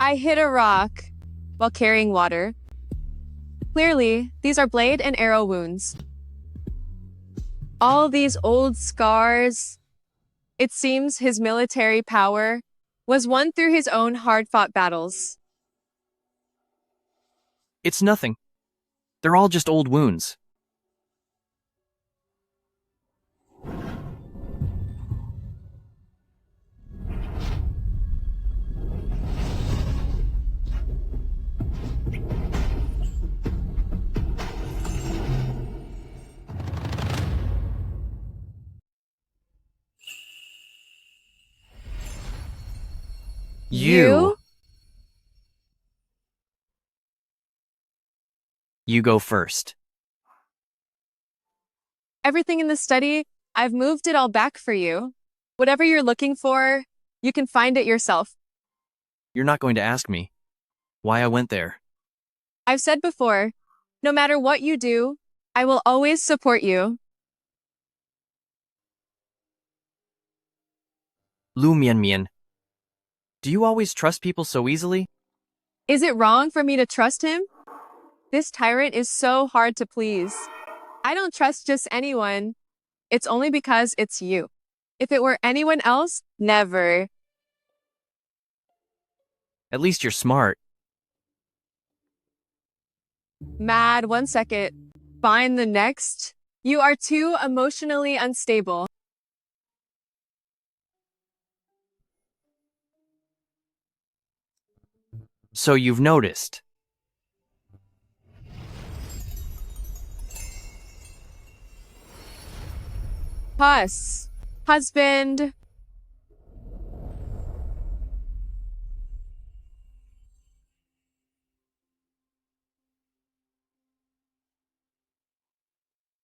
I hit a rock while carrying water. Clearly, these are blade and arrow wounds. All these old scars. It seems his military power was won through his own hard-fought battles.
It's nothing. They're all just old wounds. You go first.
Everything in the study, I've moved it all back for you. Whatever you're looking for, you can find it yourself.
You're not going to ask me why I went there.
I've said before, no matter what you do, I will always support you.
Lu Mianmian, do you always trust people so easily?
Is it wrong for me to trust him? This tyrant is so hard to please. I don't trust just anyone. It's only because it's you. If it were anyone else, never.
At least you're smart.
Mad, 1 second. Find the next. You are too emotionally unstable.
So you've noticed.
Husband.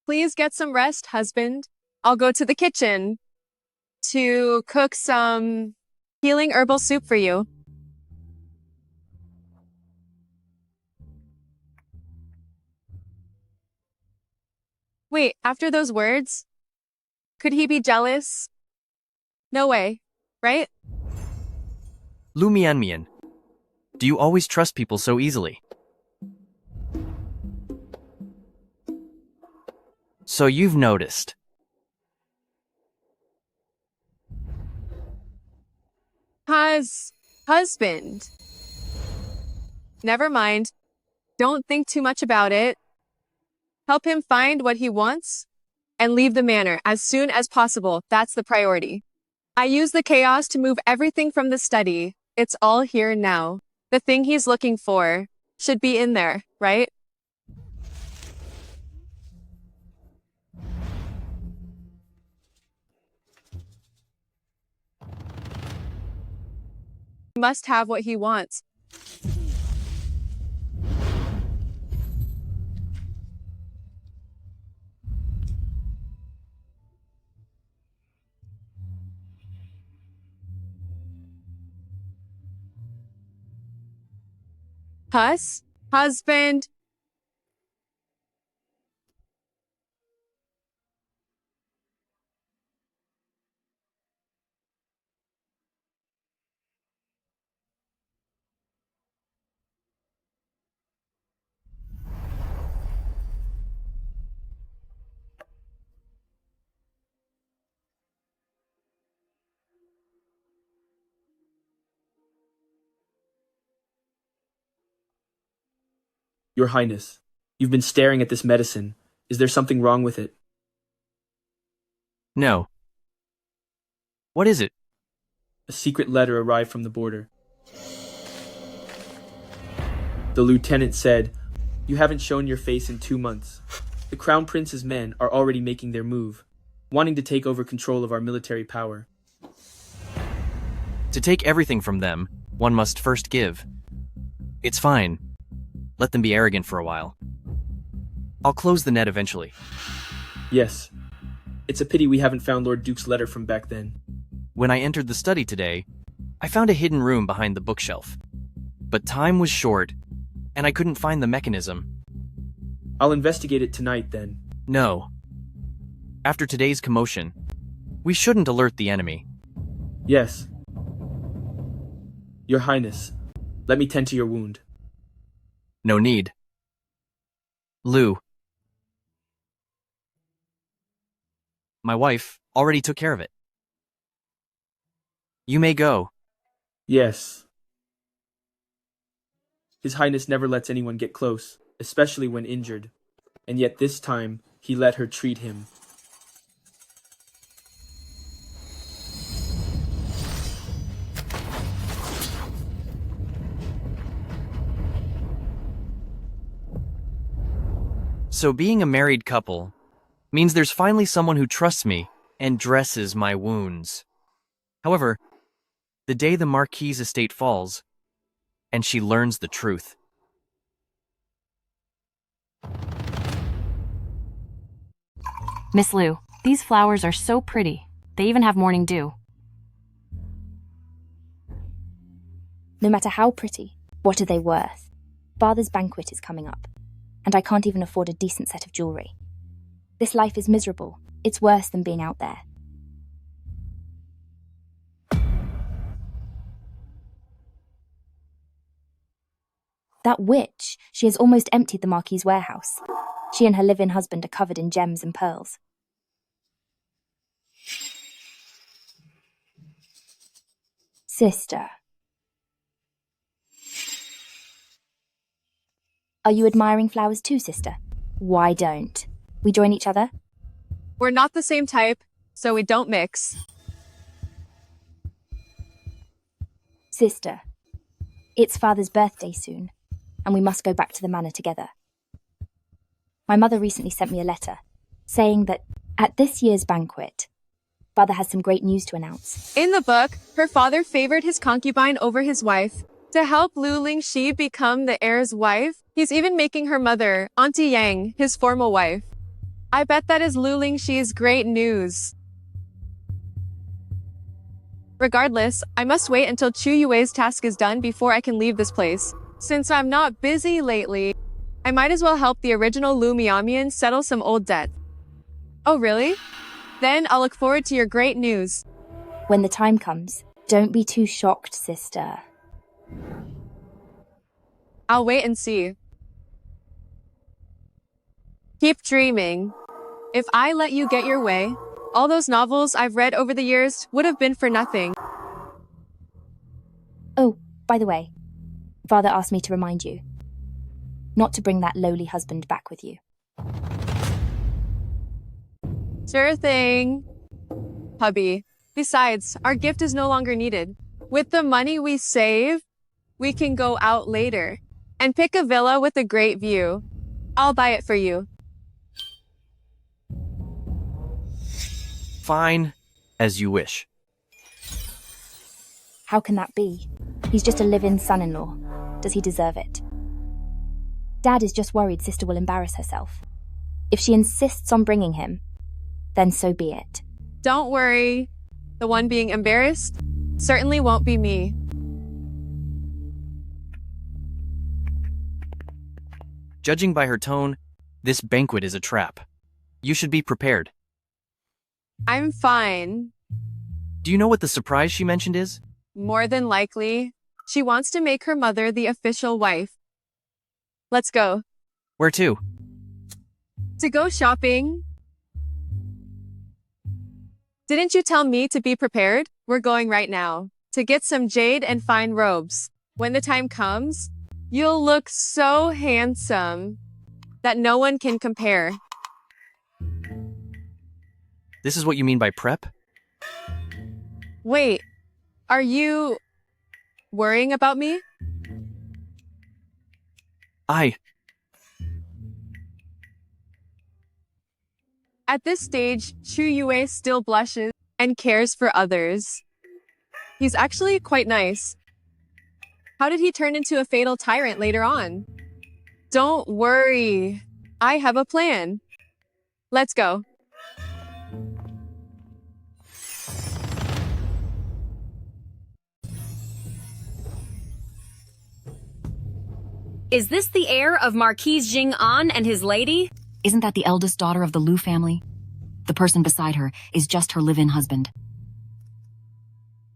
Please get some rest, husband. I'll go to the kitchen to cook some healing herbal soup for you. Wait, after those words, could he be jealous? No way, right?
Lu Mian, do you always trust people so easily? So you've noticed.
Husband. Never mind. Don't think too much about it. Help him find what he wants and leave the manor as soon as possible. That's the priority. I use the chaos to move everything from the study. It's all here now. The thing he's looking for should be in there, right? He must have what he wants. Husband.
Your Highness, you've been staring at this medicine. Is there something wrong with it?
No. What is it?
A secret letter arrived from the border. The lieutenant said, "You haven't shown your face in 2 months. The Crown Prince's men are already making their move, wanting to take over control of our military power."
To take everything from them, one must first give. It's fine. Let them be arrogant for a while. I'll close the net eventually.
Yes. It's a pity we haven't found Lord Duke's letter from back then.
When I entered the study today, I found a hidden room behind the bookshelf. But time was short, and I couldn't find the mechanism.
I'll investigate it tonight, then.
No. After today's commotion, we shouldn't alert the enemy.
Yes. Your Highness, let me tend to your wound.
No need. Lu. My wife already took care of it. You may go.
Yes. His Highness never lets anyone get close, especially when injured. And yet this time, he let her treat him.
So being a married couple means there's finally someone who trusts me and dresses my wounds. However, the day the Marquise estate falls, and she learns the truth.
Miss Lu, these flowers are so pretty. They even have morning dew.
No matter how pretty, what are they worth? Father's banquet is coming up, and I can't even afford a decent set of jewelry. This life is miserable. It's worse than being out there. That witch, she has almost emptied the Marquis's warehouse. She and her live-in husband are covered in gems and pearls. Sister. Are you admiring flowers too, sister? Why don't we join each other?
We're not the same type, so we don't mix.
Sister, it's father's birthday soon, and we must go back to the manor together. My mother recently sent me a letter saying that at this year's banquet, father has some great news to announce.
In the book, her father favored his concubine over his wife. To help Lu Lingxi become the heir's wife, he's even making her mother, Auntie Yang, his formal wife. I bet that is Lu Lingxi's great news. Regardless, I must wait until Chu Yue's task is done before I can leave this place. Since I'm not busy lately, I might as well help the original Lu Mianmian settle some old debt. Oh, really? Then I'll look forward to your great news.
When the time comes, don't be too shocked, sister.
I'll wait and see. Keep dreaming. If I let you get your way, all those novels I've read over the years would have been for nothing.
Oh, by the way, father asked me to remind you not to bring that lowly husband back with you.
Sure thing, hubby. Besides, our gift is no longer needed. With the money we save, we can go out later and pick a villa with a great view. I'll buy it for you.
Fine, as you wish.
How can that be? He's just a live-in son-in-law. Does he deserve it? Dad is just worried sister will embarrass herself. If she insists on bringing him, then so be it.
Don't worry. The one being embarrassed certainly won't be me.
Judging by her tone, this banquet is a trap. You should be prepared.
I'm fine.
Do you know what the surprise she mentioned is?
More than likely, she wants to make her mother the official wife. Let's go.
Where to?
To go shopping. Didn't you tell me to be prepared? We're going right now. To get some jade and fine robes. When the time comes, you'll look so handsome that no one can compare.
This is what you mean by prep?
Wait, are you worrying about me? At this stage, Chu Yue still blushes and cares for others. He's actually quite nice. How did he turn into a fatal tyrant later on? Don't worry. I have a plan. Let's go.
Is this the heir of Marquis Jing'an and his lady?
Isn't that the eldest daughter of the Lu family? The person beside her is just her live-in husband.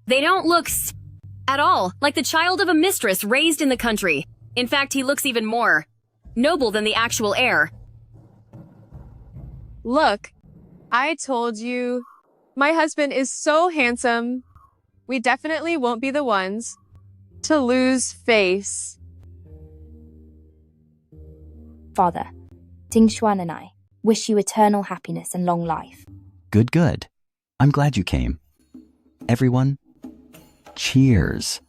They don't look at all like the child of a mistress raised in the country. In fact, he looks even more noble than the actual heir.
Look, I told you, my husband is so handsome. We definitely won't be the ones to lose face.
Father, Ting Xuan and I wish you eternal happiness and long life.
Good, good. I'm glad you came. Everyone, cheers.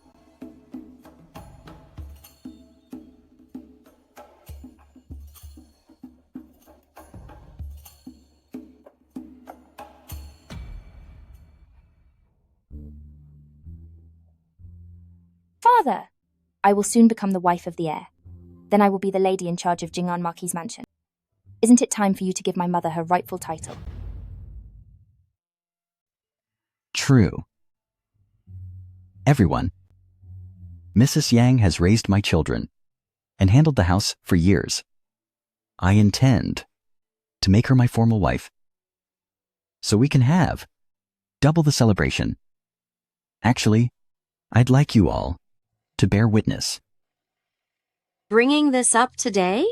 Father, I will soon become the wife of the heir. Then I will be the lady in charge of Jing'an Marquis' mansion. Isn't it time for you to give my mother her rightful title?
True. Everyone, Mrs. Yang has raised my children and handled the house for years. I intend to make her my formal wife, so we can have double the celebration. Actually, I'd like you all to bear witness.
Bringing this up today?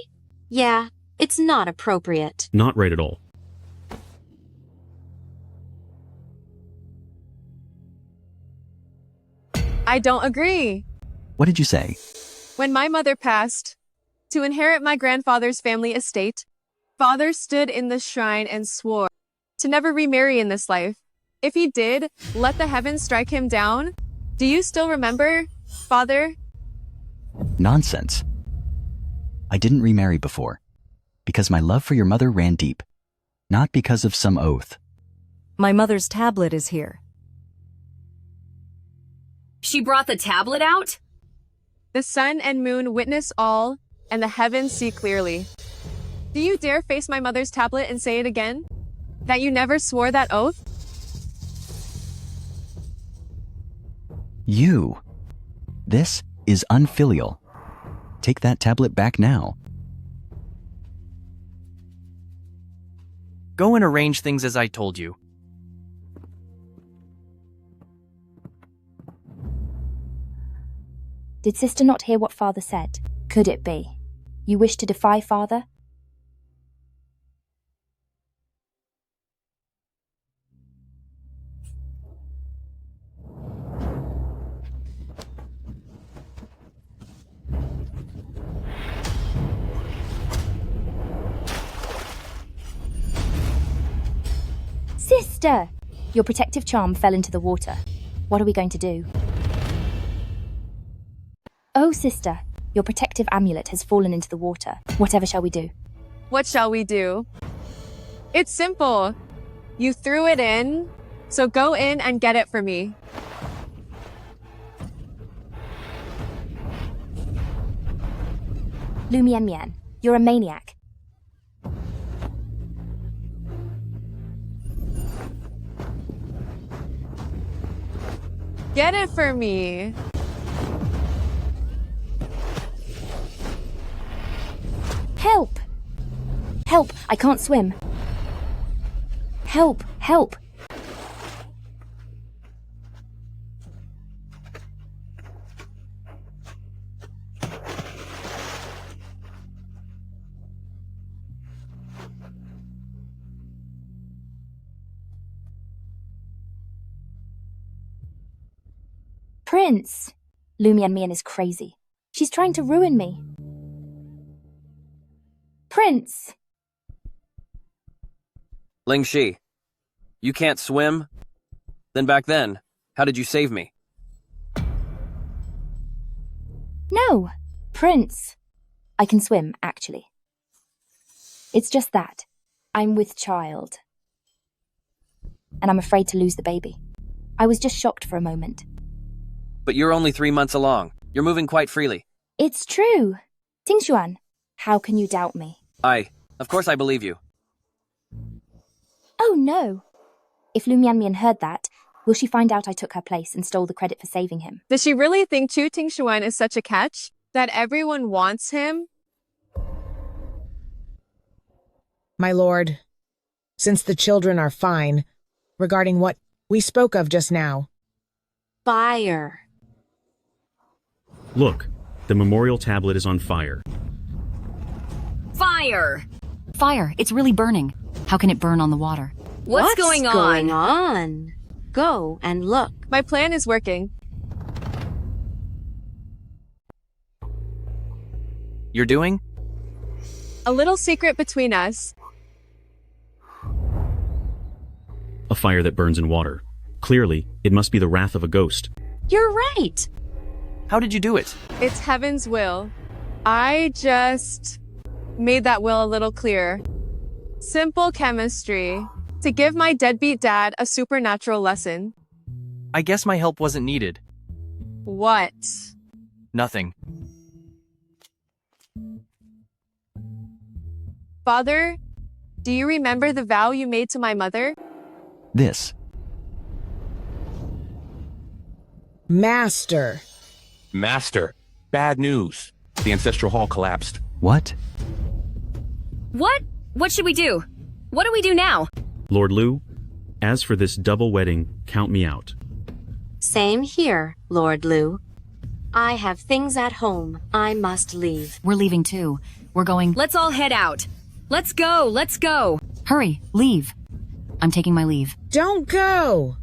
Yeah, it's not appropriate.
Not right at all.
I don't agree.
What did you say?
When my mother passed, to inherit my grandfather's family estate. Father stood in the shrine and swore to never remarry in this life. If he did, let the heavens strike him down. Do you still remember, Father?
Nonsense. I didn't remarry before, because my love for your mother ran deep, not because of some oath.
My mother's tablet is here.
She brought the tablet out?
The sun and moon witness all, and the heavens see clearly. Do you dare face my mother's tablet and say it again? That you never swore that oath?
You. This is unfilial. Take that tablet back now.
Go and arrange things as I told you.
Did sister not hear what father said? Could it be? You wish to defy father? Sister! Your protective charm fell into the water. What are we going to do? Oh, sister, your protective amulet has fallen into the water. Whatever shall we do?
What shall we do? It's simple. You threw it in, so go in and get it for me.
Lu Mian Mian, you're a maniac.
Get it for me.
Help! Help! I can't swim. Help! Help! Prince! Lu Mian Mian is crazy. She's trying to ruin me. Prince!
Ling Shi, you can't swim? Then back then, how did you save me?
No, Prince. I can swim, actually. It's just that. I'm with child. And I'm afraid to lose the baby. I was just shocked for a moment.
But you're only 3 months along. You're moving quite freely.
It's true. Tingshuan, how can you doubt me?
Of course I believe you.
Oh no. If Lu Mian Mian heard that, will she find out I took her place and stole the credit for saving him?
Does she really think Chu Tingshuan is such a catch? That everyone wants him?
My lord, since the children are fine, regarding what we spoke of just now.
Fire.
Look, the memorial tablet is on fire.
Fire! Fire, it's really burning. How can it burn on the water?
What's going on? Go and look.
My plan is working.
You're doing?
A little secret between us.
A fire that burns in water. Clearly, it must be the wrath of a ghost.
You're right.
How did you do it?
It's heaven's will. I just made that will a little clearer. Simple chemistry. To give my deadbeat dad a supernatural lesson.
I guess my help wasn't needed.
What?
Nothing.
Father, do you remember the vow you made to my mother?
This.
Master.
Master, bad news. The ancestral hall collapsed.
What?
What? What should we do? What do we do now?
Lord Lu, as for this double wedding, count me out.
Same here, Lord Lu. I have things at home. I must leave.
We're leaving too. We're going. Let's all head out. Let's go. Let's go. Hurry, leave. I'm taking my leave.
Don't go.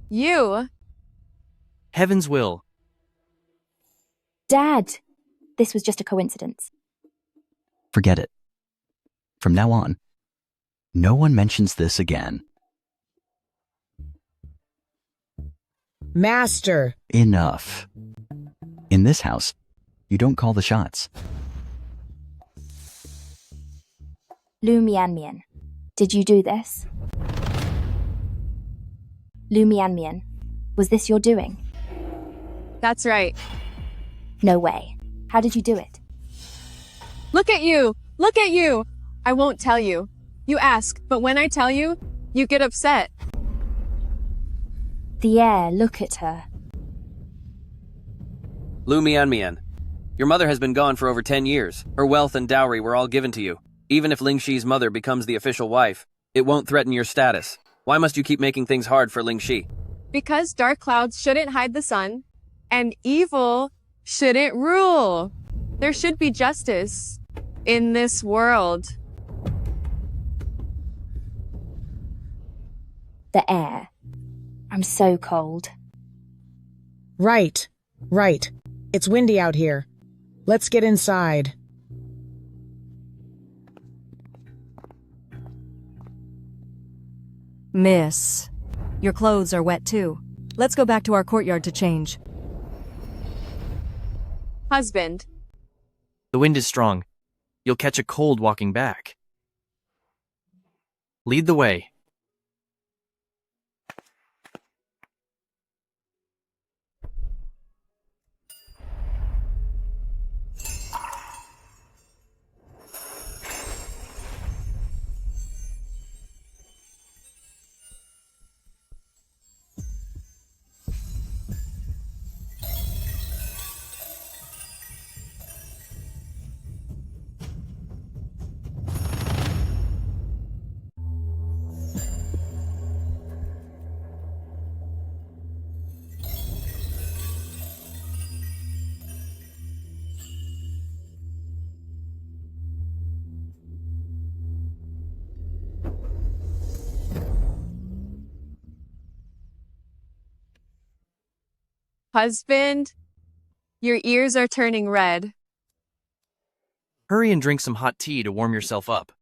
You.
Heaven's will.
Dad, this was just a coincidence.
Forget it. From now on, no one mentions this again.
Master!
Enough. In this house, you don't call the shots.
Lu Mianmian, did you do this? Lu Mianmian, was this your doing?
That's right.
No way. How did you do it?
Look at you! Look at you! I won't tell you. You ask, but when I tell you, you get upset.
The heir, look at her.
Lu Mianmian, your mother has been gone for over 10 years. Her wealth and dowry were all given to you. Even if Ling Shi's mother becomes the official wife, it won't threaten your status. Why must you keep making things hard for Ling Shi?
Because dark clouds shouldn't hide the sun, and evil shouldn't rule. There should be justice in this world.
The heir. I'm so cold.
Right. It's windy out here. Let's get inside.
Miss, your clothes are wet too. Let's go back to our courtyard to change.
Husband.
The wind is strong. You'll catch a cold walking back. Lead the way.
Husband, your ears are turning red.
Hurry and drink some hot tea to warm yourself up.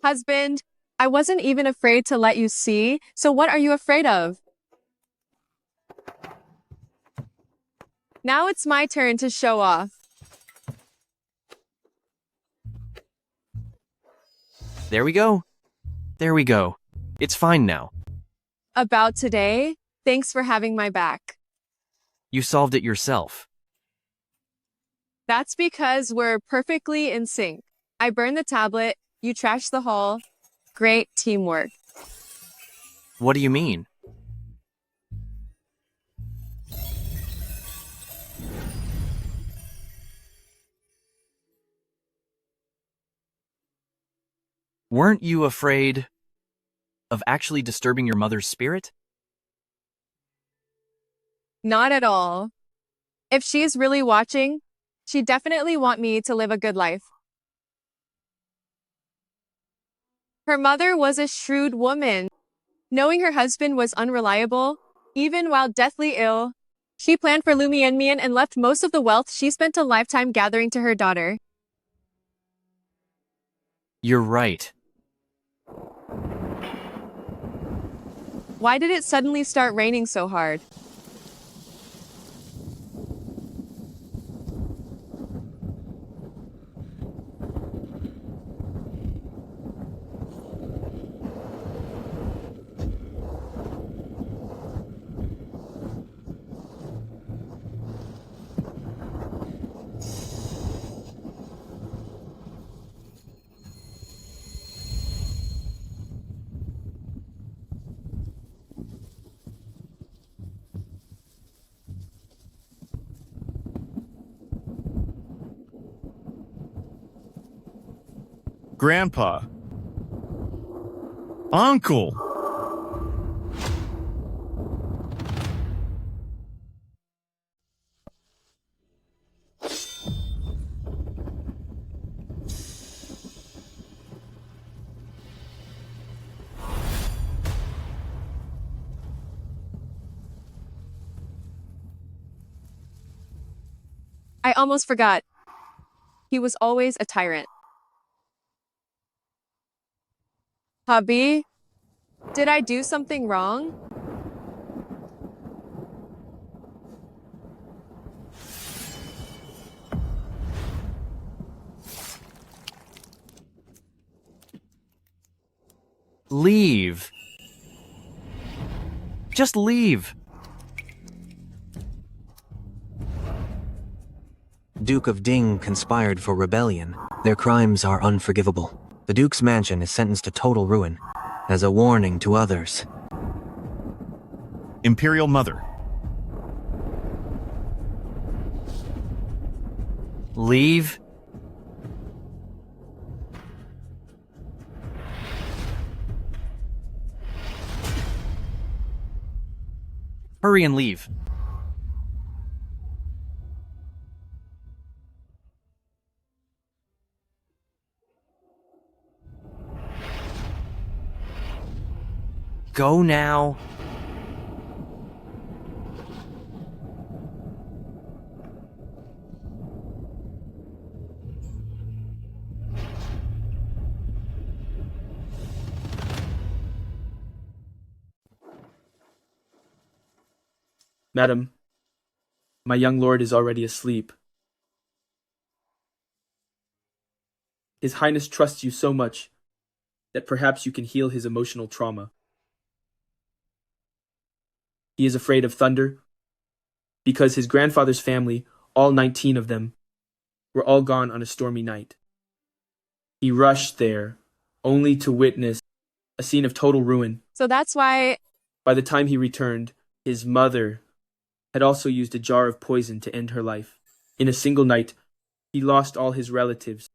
Husband, I wasn't even afraid to let you see, so what are you afraid of? Now it's my turn to show off.
There we go. It's fine now.
About today, thanks for having my back.
You solved it yourself.
That's because we're perfectly in sync. I burned the tablet, you trashed the hall. Great teamwork.
What do you mean? Weren't you afraid of actually disturbing your mother's spirit?
Not at all. If she's really watching, she'd definitely want me to live a good life. Her mother was a shrewd woman. Knowing her husband was unreliable, even while deathly ill, she planned for Lu Mianmian and left most of the wealth she spent a lifetime gathering to her daughter.
You're right.
Why did it suddenly start raining so hard?
Grandpa. Uncle.
almost forgot. He was always a tyrant. Hubby, did I do something wrong?
Leave. Just leave.
Duke of Ding conspired for rebellion. Their crimes are unforgivable. The Duke's mansion is sentenced to total ruin, as a warning to others.
Imperial Mother.
Leave. Hurry and leave. Go now.
Madam, my young lord is already asleep. His Highness trusts you so much that perhaps you can heal his emotional trauma. He is afraid of thunder because his grandfather's family, all 19 of them, were all gone on a stormy night. He rushed there only to witness a scene of total ruin.
So that's why...
By the time he returned, his mother had also used a jar of poison to end her life. In a single night, he lost all his relatives.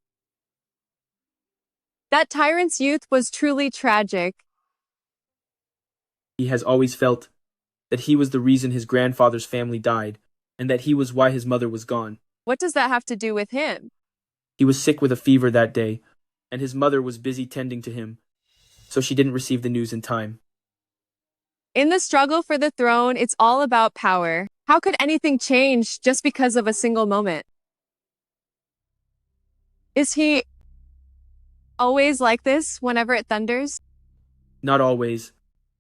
That tyrant's youth was truly tragic.
He has always felt that he was the reason his grandfather's family died, and that he was why his mother was gone.
What does that have to do with him?
He was sick with a fever that day, and his mother was busy tending to him, so she didn't receive the news in time.
In the struggle for the throne, it's all about power. How could anything change just because of a single moment? Is he always like this whenever it thunders?
Not always.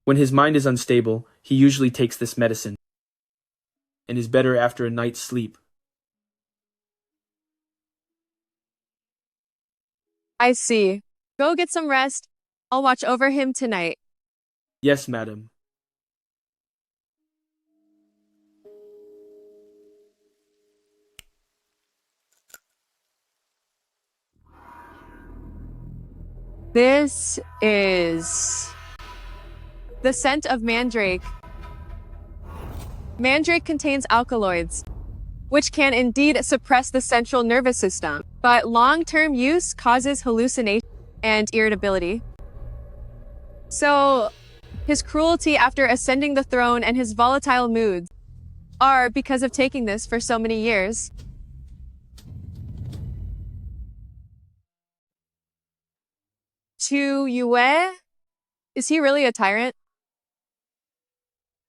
When his mind is unstable, he usually takes this medicine, and is better after a night's sleep.
I see. Go get some rest. I'll watch over him tonight.
Yes, madam.
This is the scent of mandrake. Mandrake contains alkaloids, which can indeed suppress the central nervous system, but long-term use causes hallucination and irritability. So, his cruelty after ascending the throne and his volatile moods are because of taking this for so many years. Chu Yue? Is he really a tyrant?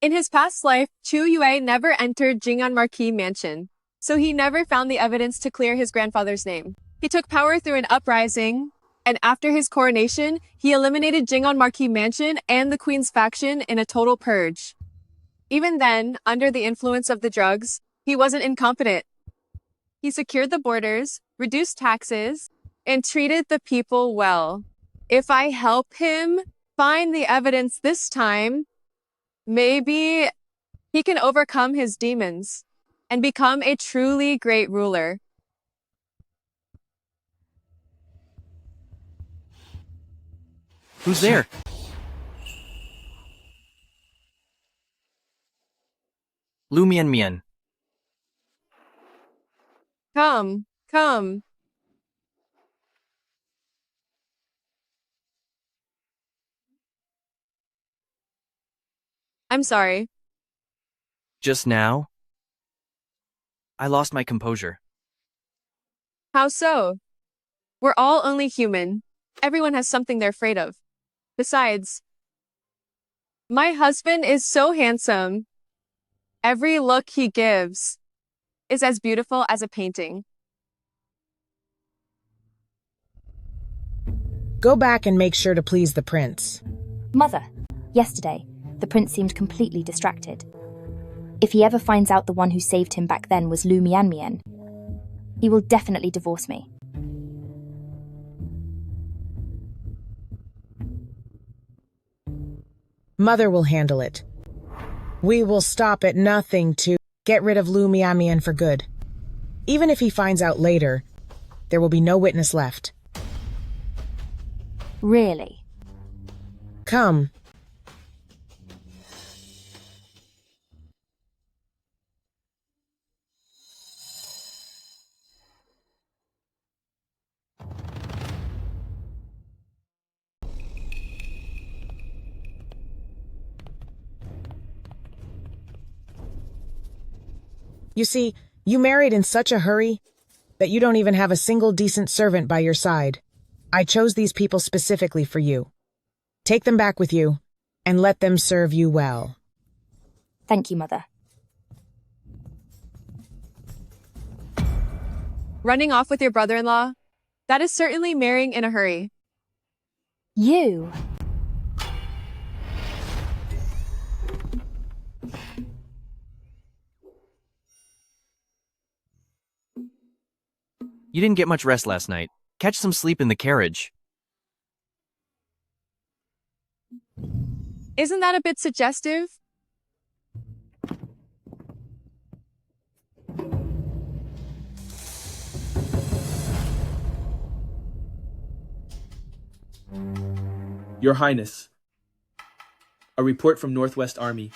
In his past life, Chu Yue never entered Jing'an Marquis Mansion, so he never found the evidence to clear his grandfather's name. He took power through an uprising, and after his coronation, he eliminated Jing'an Marquis Mansion and the Queen's faction in a total purge. Even then, under the influence of the drugs, he wasn't incompetent. He secured the borders, reduced taxes, and treated the people well. If I help him find the evidence this time, maybe he can overcome his demons and become a truly great ruler.
Who's there? Lu Mian Mian.
Come, come. I'm sorry.
Just now? I lost my composure.
How so? We're all only human. Everyone has something they're afraid of. Besides, my husband is so handsome. Every look he gives is as beautiful as a painting.
Go back and make sure to please the prince.
Mother, yesterday, the prince seemed completely distracted. If he ever finds out the one who saved him back then was Lu Mianmian, he will definitely divorce me.
Mother will handle it. We will stop at nothing to get rid of Lu Mianmian for good. Even if he finds out later, there will be no witness left.
Really?
Come. You see, you married in such a hurry that you don't even have a single decent servant by your side. I chose these people specifically for you. Take them back with you, and let them serve you well.
Thank you, Mother.
Running off with your brother-in-law? That is certainly marrying in a hurry.
You?
You didn't get much rest last night. Catch some sleep in the carriage.
Isn't that a bit suggestive?
Your Highness. A report from Northwest Army.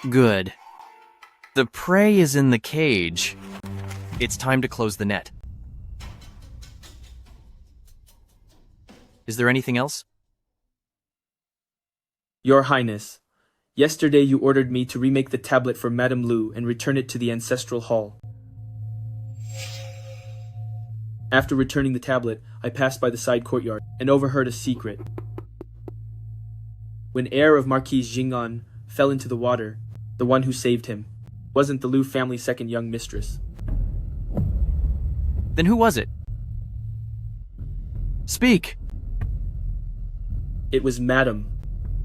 Good. The prey is in the cage. It's time to close the net. Is there anything else?
Your Highness. Yesterday you ordered me to remake the tablet for Madame Lu and return it to the Ancestral Hall. After returning the tablet, I passed by the side courtyard and overheard a secret. When Heir of Marquis Jing'an fell into the water, the one who saved him wasn't the Lu family's second young mistress.
Then who was it? Speak!
It was Madame.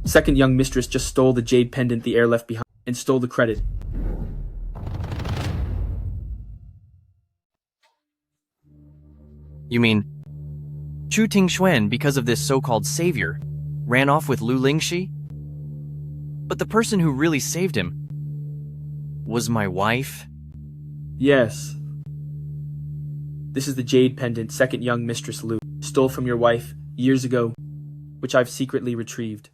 Second young mistress just stole the jade pendant the heir left behind and stole the credit.
You mean, Chu Tingxuan, because of this so-called savior, ran off with Lu Lingxi? But the person who really saved him was my wife?
Yes. This is the jade pendant second young mistress Lu stole from your wife years ago, which I've secretly retrieved.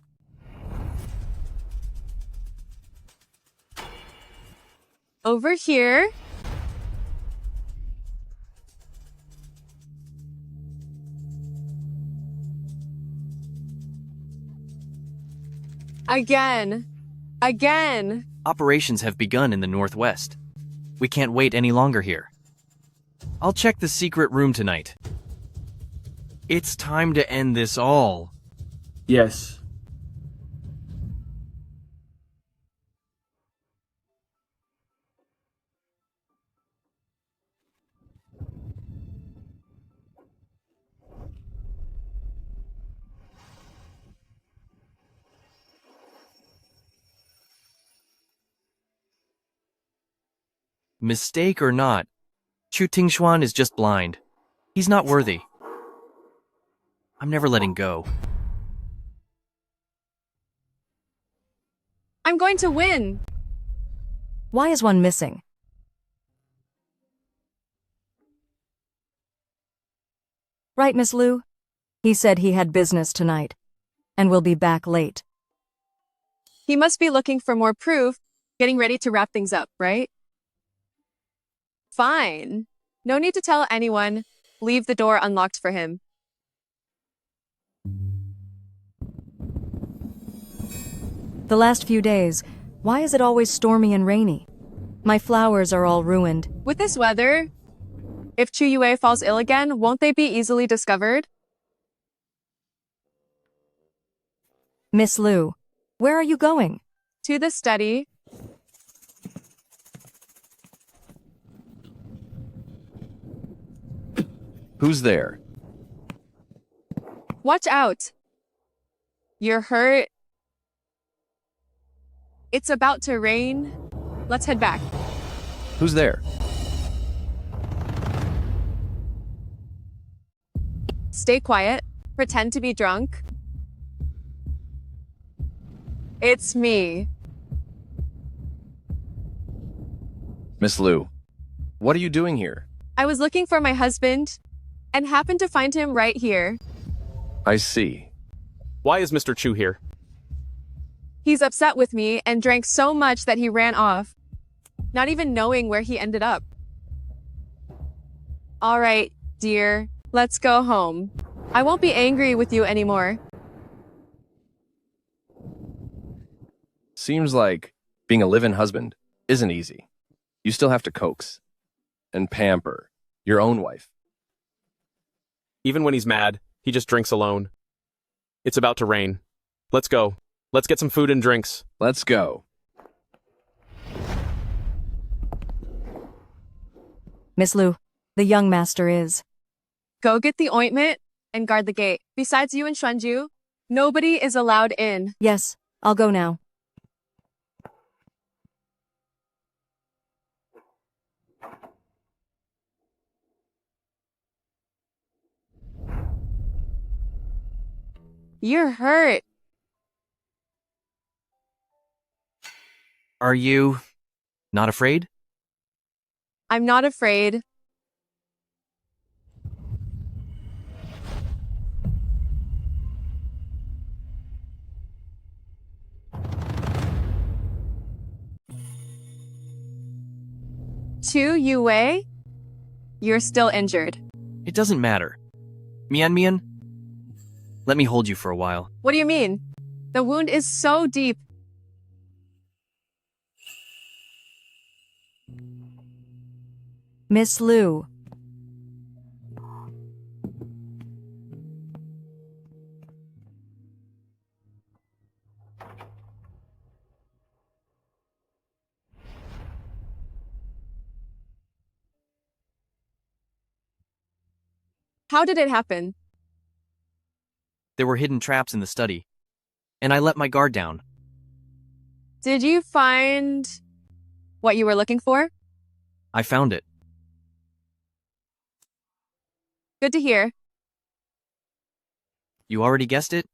Over here. Again.
Operations have begun in the Northwest. We can't wait any longer here. I'll check the secret room tonight. It's time to end this all.
Yes.
Mistake or not, Chu Tingxuan is just blind. He's not worthy. I'm never letting go.
I'm going to win.
Why is one missing? Right, Miss Lu? He said he had business tonight and will be back late.
He must be looking for more proof, getting ready to wrap things up, right? Fine. No need to tell anyone. Leave the door unlocked for him.
The last few days, why is it always stormy and rainy? My flowers are all ruined.
With this weather, if Chu Yue falls ill again, won't they be easily discovered?
Miss Lu, Where are you going?
To the study.
Who's there?
Watch out. You're hurt. It's about to rain. Let's head back.
Who's there?
Stay quiet. Pretend to be drunk. It's me.
Miss Liu, what are you doing here?
I was looking for my husband and happened to find him right here.
I see.
Why is Mr. Chu here?
He's upset with me and drank so much that he ran off, not even knowing where he ended up. All right, dear, let's go home. I won't be angry with you anymore.
Seems like being a live-in husband isn't easy. You still have to coax and pamper your own wife.
Even when he's mad, he just drinks alone. It's about to rain. Let's go. Let's get some food and drinks.
Let's go.
Miss Liu, the young master is.
Go get the ointment and guard the gate. Besides you and Xuanju, nobody is allowed in.
Yes, I'll go now.
You're hurt.
Are you not afraid?
I'm not afraid. Chu Yue, you're still injured.
It doesn't matter. Mian Mian, let me hold you for a while.
What do you mean? The wound is so deep.
Miss Liu.
How did it happen?
There were hidden traps in the study, and I let my guard down.
Did you find what you were looking for?
I found it.
Good to hear.
You already guessed it?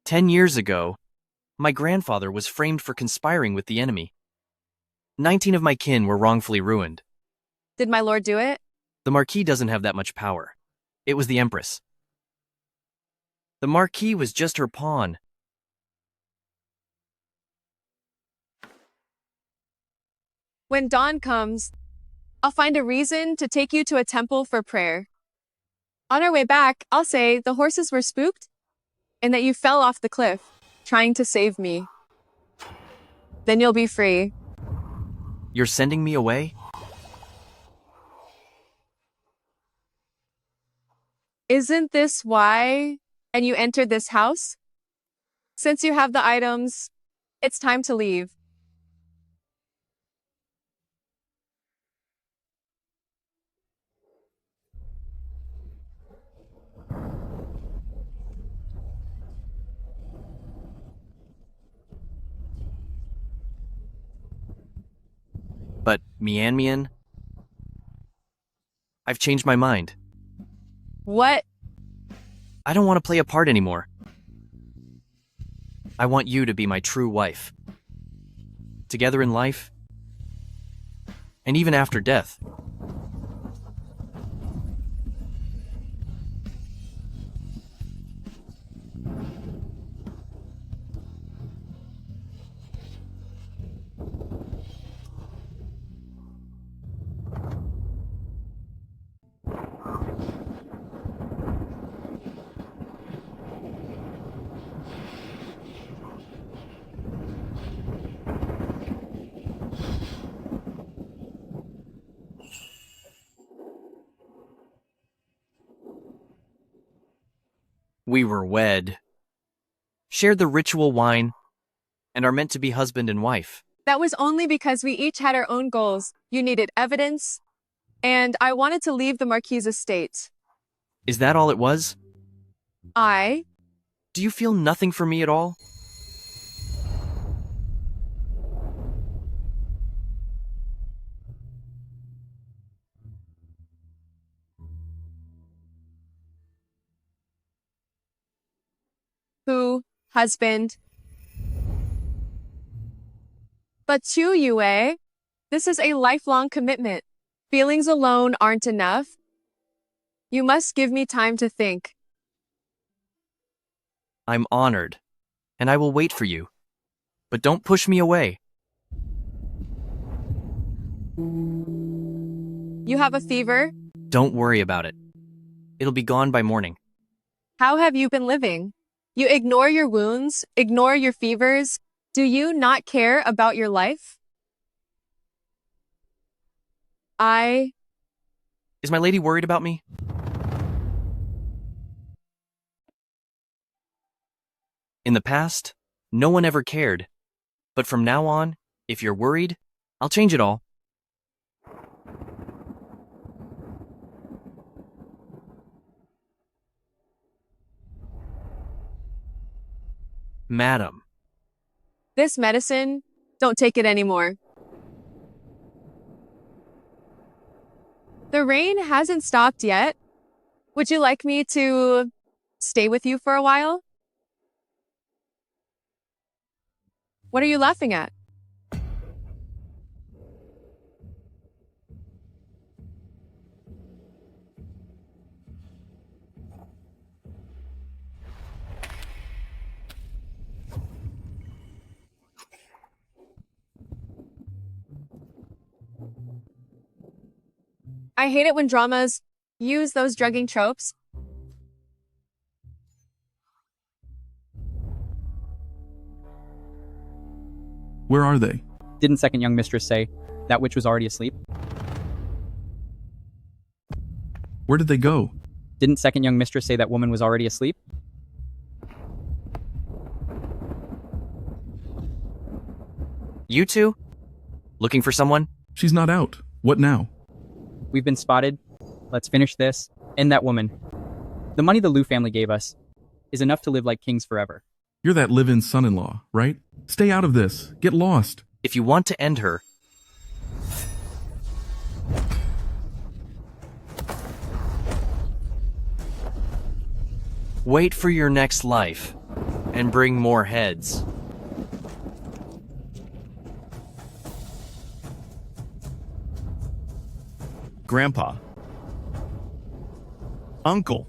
"10 years ago, my grandfather was framed for conspiring with the enemy. 19 of my kin were wrongfully ruined.
Did my lord do it?
The Marquis doesn't have that much power. It was the Empress. The Marquis was just her pawn.
When dawn comes, I'll find a reason to take you to a temple for prayer. On our way back, I'll say the horses were spooked and that you fell off the cliff trying to save me. Then you'll be free.
You're sending me away?
Isn't this why? And you entered this house? Since you have the items, it's time to leave.
But, Mian Mian, I've changed my mind.
What?
I don't want to play a part anymore. I want you to be my true wife. Together in life, and even after death. We were wed, shared the ritual wine, and are meant to be husband and wife.
That was only because we each had our own goals. You needed evidence, and I wanted to leave the Marquis' estate.
Is that all it was?
I...
Do you feel nothing for me at all?
Who? Husband? But Chu Yue, this is a lifelong commitment. Feelings alone aren't enough. You must give me time to think.
I'm honored, and I will wait for you. But don't push me away.
You have a fever?
Don't worry about it. It'll be gone by morning.
How have you been living? You ignore your wounds, ignore your fevers. Do you not care about your life?
Is my lady worried about me? In the past, no one ever cared. But from now on, if you're worried, I'll change it all. Madam.
This medicine, don't take it anymore. The rain hasn't stopped yet. Would you like me to stay with you for a while? What are you laughing at? I hate it when dramas use those drugging tropes.
Where are they?
Didn't second young mistress say that witch was already asleep?
Where did they go?
Didn't second young mistress say that woman was already asleep?
You two? Looking for someone?
She's not out. What now?
We've been spotted. Let's finish this. And that woman. The money the Liu family gave us is enough to live like kings forever.
You're that live-in son-in-law, right? Stay out of this. Get lost.
If you want to end her, wait for your next life and bring more heads.
Grandpa. Uncle.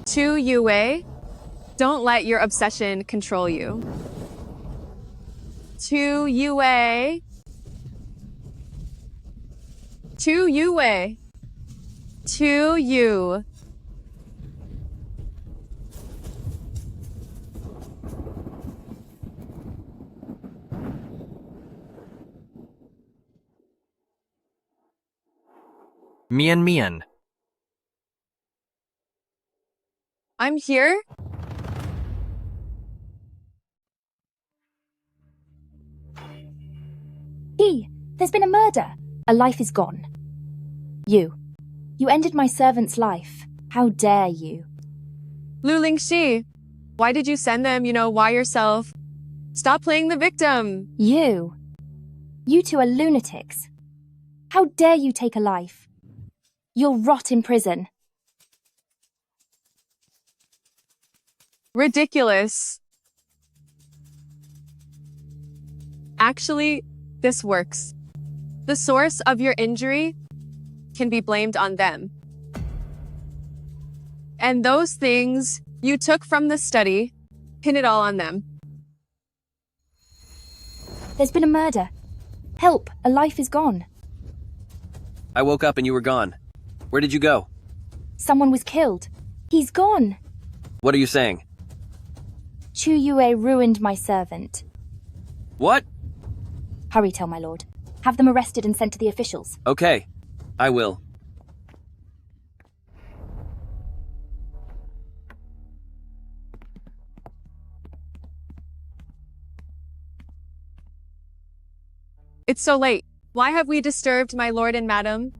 Chu Yue, don't let your obsession control you. Chu Yue. Chu Yue. Chu Yu.
Mian Mian.
I'm here?
There's been a murder. A life is gone. You ended my servant's life. How dare you?
Lu Lingxi, why did you send them, why yourself? Stop playing the victim.
You two are lunatics. How dare you take a life? You'll rot in prison.
Ridiculous. Actually, this works. The source of your injury can be blamed on them. And those things you took from the study, pin it all on them.
There's been a murder. Help, a life is gone.
I woke up and you were gone. Where did you go?
Someone was killed. He's gone.
What are you saying?
Chu Yue ruined my servant.
What?
Hurry, tell my lord. Have them arrested and sent to the officials.
Okay, I will.
It's so late. Why have we disturbed my lord and madam?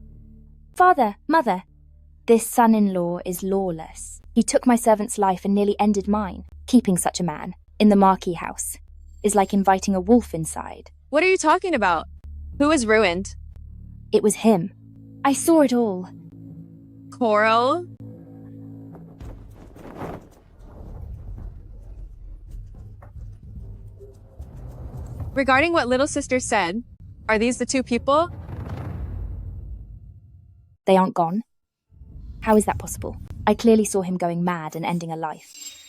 Father, mother, this son-in-law is lawless. He took my servant's life and nearly ended mine. Keeping such a man in the Marquis house is like inviting a wolf inside.
What are you talking about? Who is ruined?
It was him. I saw it all.
Coral? Regarding what little sister said, are these the two people?
They aren't gone. How is that possible? I clearly saw him going mad and ending a life.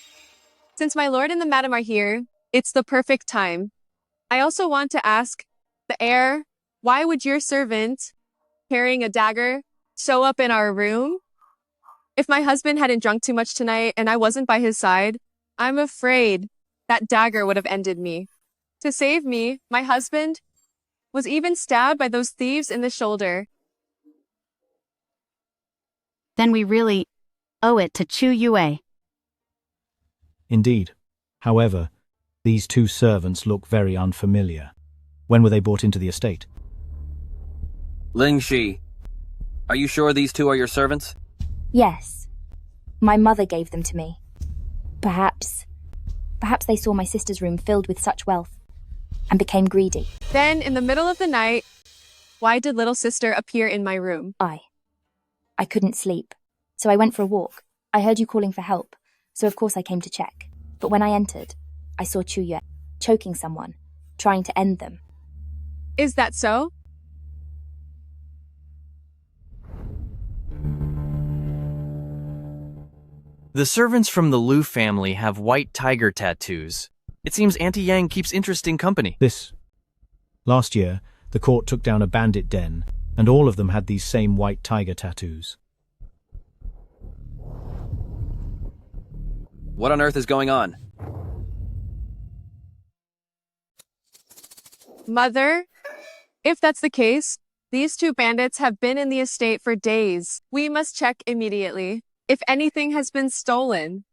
Since my lord and the madam are here, it's the perfect time. I also want to ask the heir, why would your servant, carrying a dagger, show up in our room? If my husband hadn't drunk too much tonight and I wasn't by his side, I'm afraid that dagger would have ended me. To save me, my husband was even stabbed by those thieves in the shoulder.
Then we really owe it to Chu Yue.
Indeed. However, these two servants look very unfamiliar. When were they brought into the estate?
Ling Shi, are you sure these two are your servants?
Yes. My mother gave them to me. Perhaps they saw my sister's room filled with such wealth and became greedy.
Then, in the middle of the night, why did little sister appear in my room?
I couldn't sleep, so I went for a walk. I heard you calling for help, so of course I came to check. But when I entered, I saw Chu Yue choking someone, trying to end them.
Is that so?
The servants from the Liu family have white tiger tattoos. It seems Auntie Yang keeps interesting company.
Last year, the court took down a bandit den, and all of them had these same white tiger tattoos.
What on earth is going on?
Mother, if that's the case, these two bandits have been in the estate for days. We must check immediately if anything has been stolen.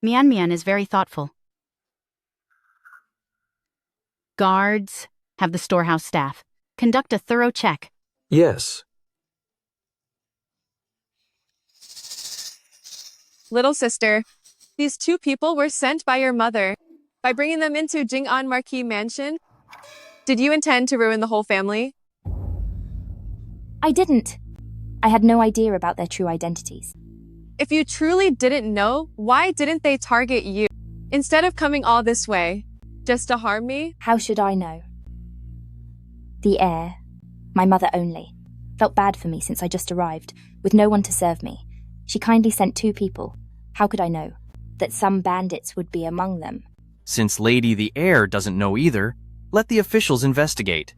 Mian Mian is very thoughtful. Guards, have the storehouse staff conduct a thorough check.
Yes.
Little sister, these two people were sent by your mother. By bringing them into Jing'an Marquis Mansion, did you intend to ruin the whole family?
I didn't. I had no idea about their true identities.
If you truly didn't know, why didn't they target you? Instead of coming all this way, just to harm me?
How should I know? The heir, my mother only, felt bad for me since I just arrived, with no one to serve me. She kindly sent two people. How could I know that some bandits would be among them?
Since Lady the Heir doesn't know either, let the officials investigate.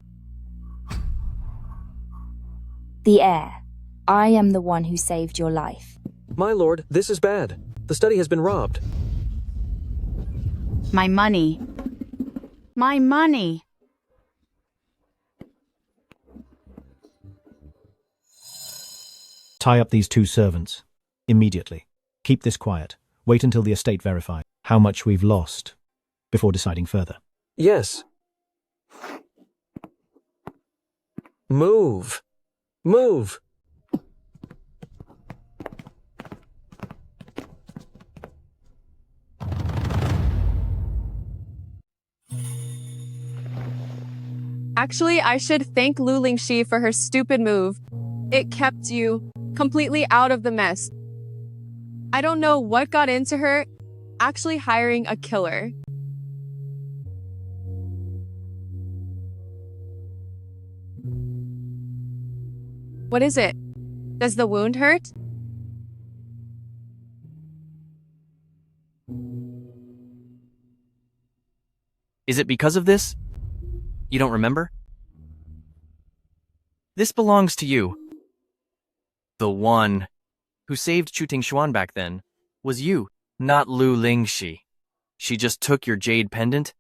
The heir, I am the one who saved your life.
My lord, this is bad. The study has been robbed.
My money. My money.
Tie up these two servants. Immediately. Keep this quiet. Wait until the estate verifies how much we've lost before deciding further.
Yes. Move. Move.
Actually, I should thank Lu Lingxi for her stupid move. It kept you completely out of the mess. I don't know what got into her actually hiring a killer. What is it? Does the wound hurt?
Is it because of this? You don't remember? This belongs to you. The one who saved Chu Tingshuan back then was you, not Lu Lingxi. She just took your jade pendant,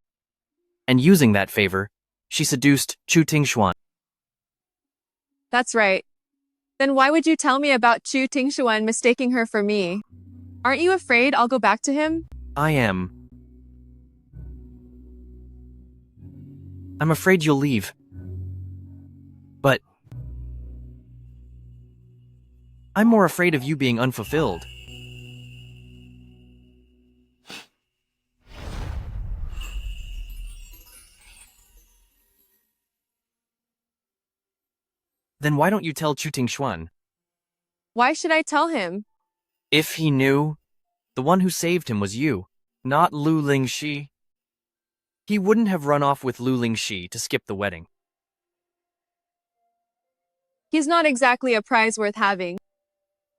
and using that favor, she seduced Chu Tingshuan.
That's right. Then why would you tell me about Chu Tingshuan mistaking her for me? Aren't you afraid I'll go back to him?
I am. I'm afraid you'll leave. But I'm more afraid of you being unfulfilled. Then why don't you tell Chu Tingshuan?
Why should I tell him?
If he knew, the one who saved him was you, not Lu Lingxi. He wouldn't have run off with Lu Lingxi to skip the wedding.
He's not exactly a prize worth having.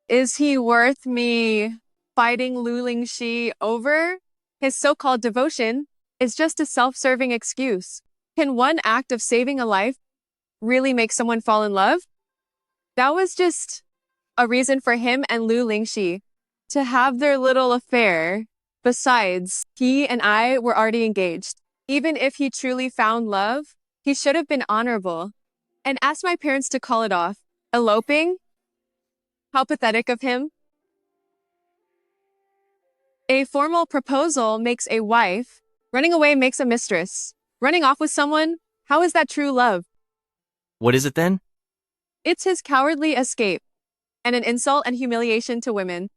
Is he worth me fighting Lu Lingxi over? His so-called devotion is just a self-serving excuse. Can one act of saving a life really make someone fall in love? That was just a reason for him and Lu Lingxi to have their little affair. Besides, he and I were already engaged. Even if he truly found love, he should have been honorable and asked my parents to call it off. Eloping? How pathetic of him. A formal proposal makes a wife. Running away makes a mistress. Running off with someone? How is that true love?
What is it then?
It's his cowardly escape and an insult and humiliation to women.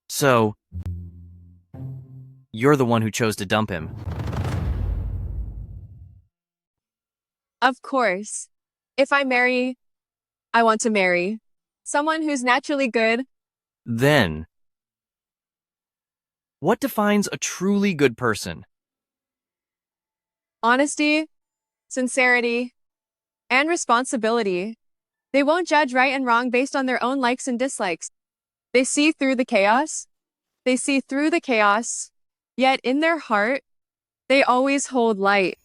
So, you're the one who chose to dump him.
Of course. If I marry, I want to marry someone who's naturally good.
Then, what defines a truly good person?
Honesty, sincerity, and responsibility. They won't judge right and wrong based on their own likes and dislikes. They see through the chaos. They see through the chaos, yet in their heart, they always hold light.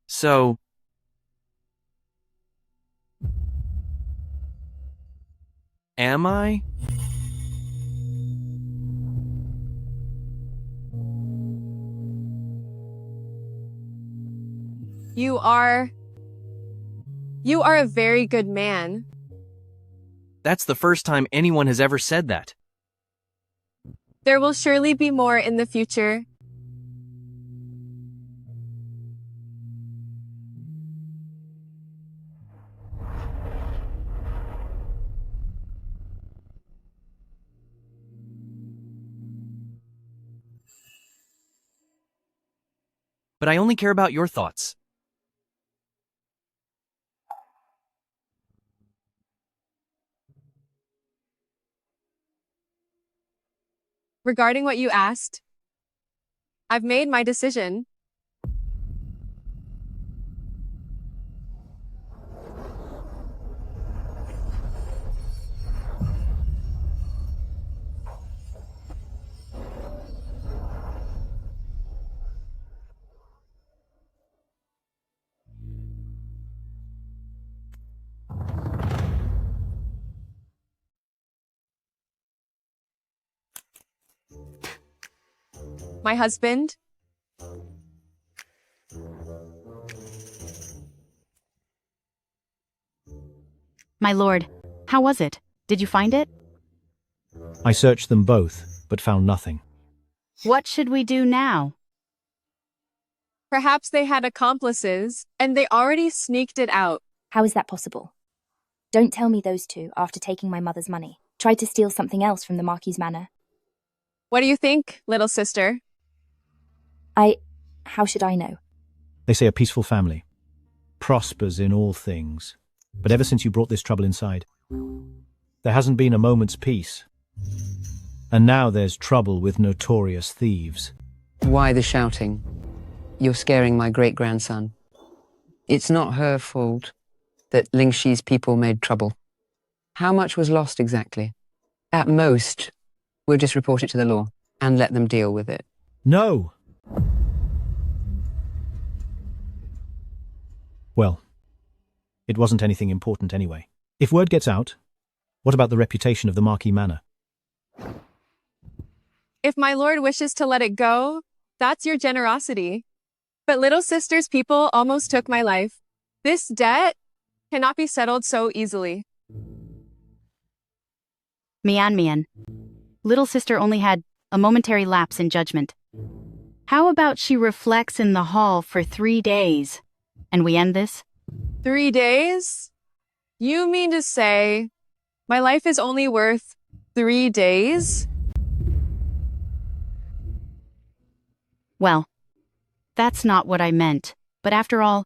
So, am I?
You are a very good man.
That's the first time anyone has ever said that.
There will surely be more in the future.
But I only care about your thoughts.
Regarding what you asked, I've made my decision. My husband.
My lord, how was it? Did you find it?
I searched them both, but found nothing.
What should we do now?
Perhaps they had accomplices, and they already sneaked it out.
How is that possible? Don't tell me those two, after taking my mother's money, tried to steal something else from the Marquis's manor.
What do you think, little sister?
How should I know?
They say a peaceful family prospers in all things. But ever since you brought this trouble inside, there hasn't been a moment's peace. And now there's trouble with notorious thieves.
Why the shouting? You're scaring my great-grandson. It's not her fault that Lingxi's people made trouble. How much was lost exactly? At most, we'll just report it to the law and let them deal with it.
No! Well, it wasn't anything important anyway. If word gets out, what about the reputation of the Marquis Manor?
If my lord wishes to let it go, that's your generosity. But little sister's people almost took my life. This debt cannot be settled so easily.
Mian. Little sister only had a momentary lapse in judgment. How about she reflects in the hall for 3 days, and we end this?
3 days? You mean to say my life is only worth 3 days?
Well, that's not what I meant. But after all,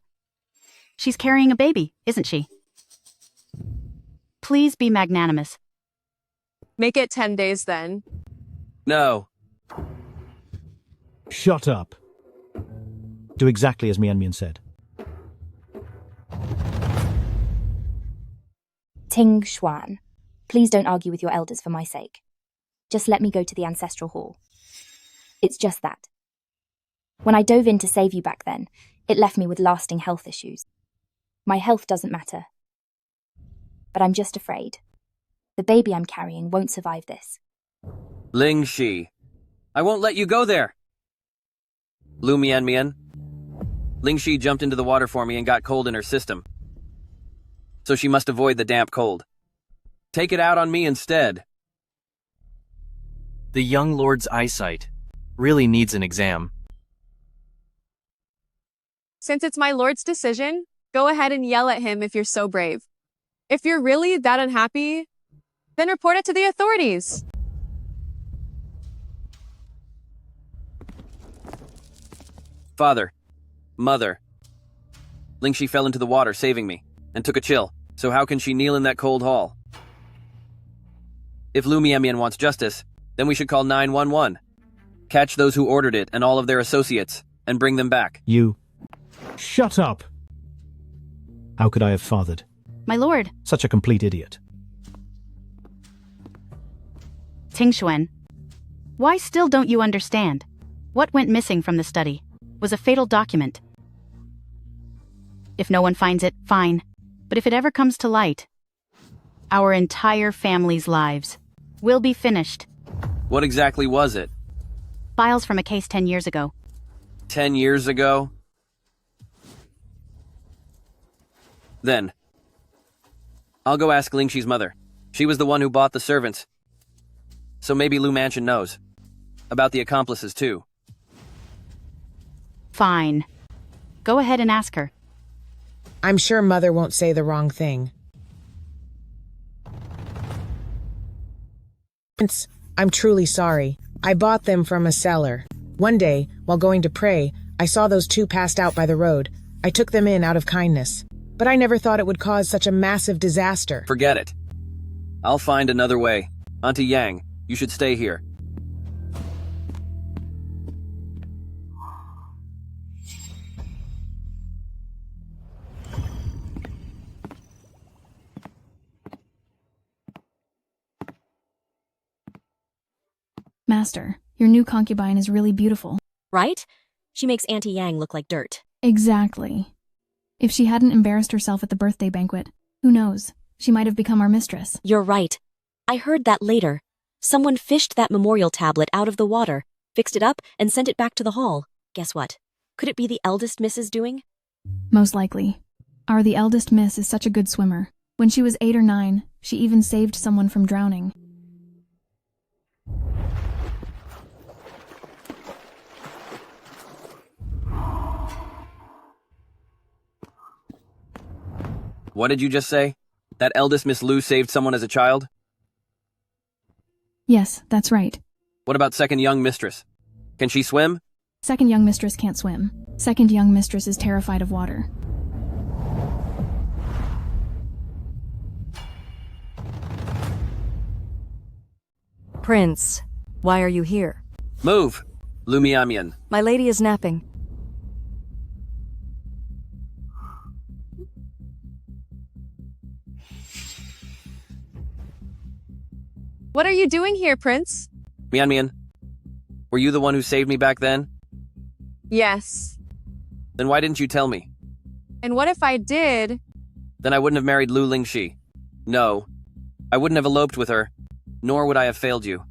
she's carrying a baby, isn't she? Please be magnanimous.
Make it 10 days then.
No.
Shut up. Do exactly as Mian said.
Ting Xuan, please don't argue with your elders for my sake. Just let me go to the ancestral hall. It's just that. When I dove in to save you back then, it left me with lasting health issues. My health doesn't matter. But I'm just afraid. The baby I'm carrying won't survive this.
Ling Shi. I won't let you go there. Lu Mian. Ling Shi jumped into the water for me and got cold in her system. So she must avoid the damp cold. Take it out on me instead.
The young lord's eyesight really needs an exam.
Since it's my lord's decision, go ahead and yell at him if you're so brave. If you're really that unhappy, then report it to the authorities.
Father. Mother. Ling Shi fell into the water, saving me, and took a chill. So how can she kneel in that cold hall? If Lu Mian wants justice, then we should call 911. Catch those who ordered it and all of their associates, and bring them back.
You... Shut up! How could I have fathered?
My lord.
Such a complete idiot.
Ting Xuan, why still don't you understand? What went missing from the study was a fatal document. If no one finds it, fine. But if it ever comes to light, our entire family's lives will be finished.
What exactly was it?
Files from a case 10 years ago.
10 years ago? Then, I'll go ask Ling Shi's mother. She was the one who bought the servants. So maybe Lu Mansion knows. About the accomplices, too.
Fine. Go ahead and ask her.
I'm sure Mother won't say the wrong thing. I'm truly sorry. I bought them from a seller. One day, while going to pray, I saw those two passed out by the road. I took them in out of kindness. But I never thought it would cause such a massive disaster.
Forget it. I'll find another way. Auntie Yang, you should stay here.
Master, your new concubine is really beautiful.
Right? She makes Auntie Yang look like dirt.
Exactly. If she hadn't embarrassed herself at the birthday banquet, who knows? She might have become our mistress.
You're right. I heard that later. Someone fished that memorial tablet out of the water, fixed it up, and sent it back to the hall. Guess what? Could it be the eldest Miss's doing?
Most likely. The eldest miss is such a good swimmer. When she was 8 or 9, she even saved someone from drowning.
What did you just say? That eldest Miss Lu saved someone as a child?
Yes, that's right.
What about second young mistress? Can she swim?
Second young mistress can't swim. Second young mistress is terrified of water.
Prince, why are you here?
Move, Lu Mian.
My lady is napping.
What are you doing here, Prince?
Mian, were you the one who saved me back then?
Yes.
Then why didn't you tell me?
And what if I did?
Then I wouldn't have married Lu Lingxi. No, I wouldn't have eloped with her, nor would I have failed you.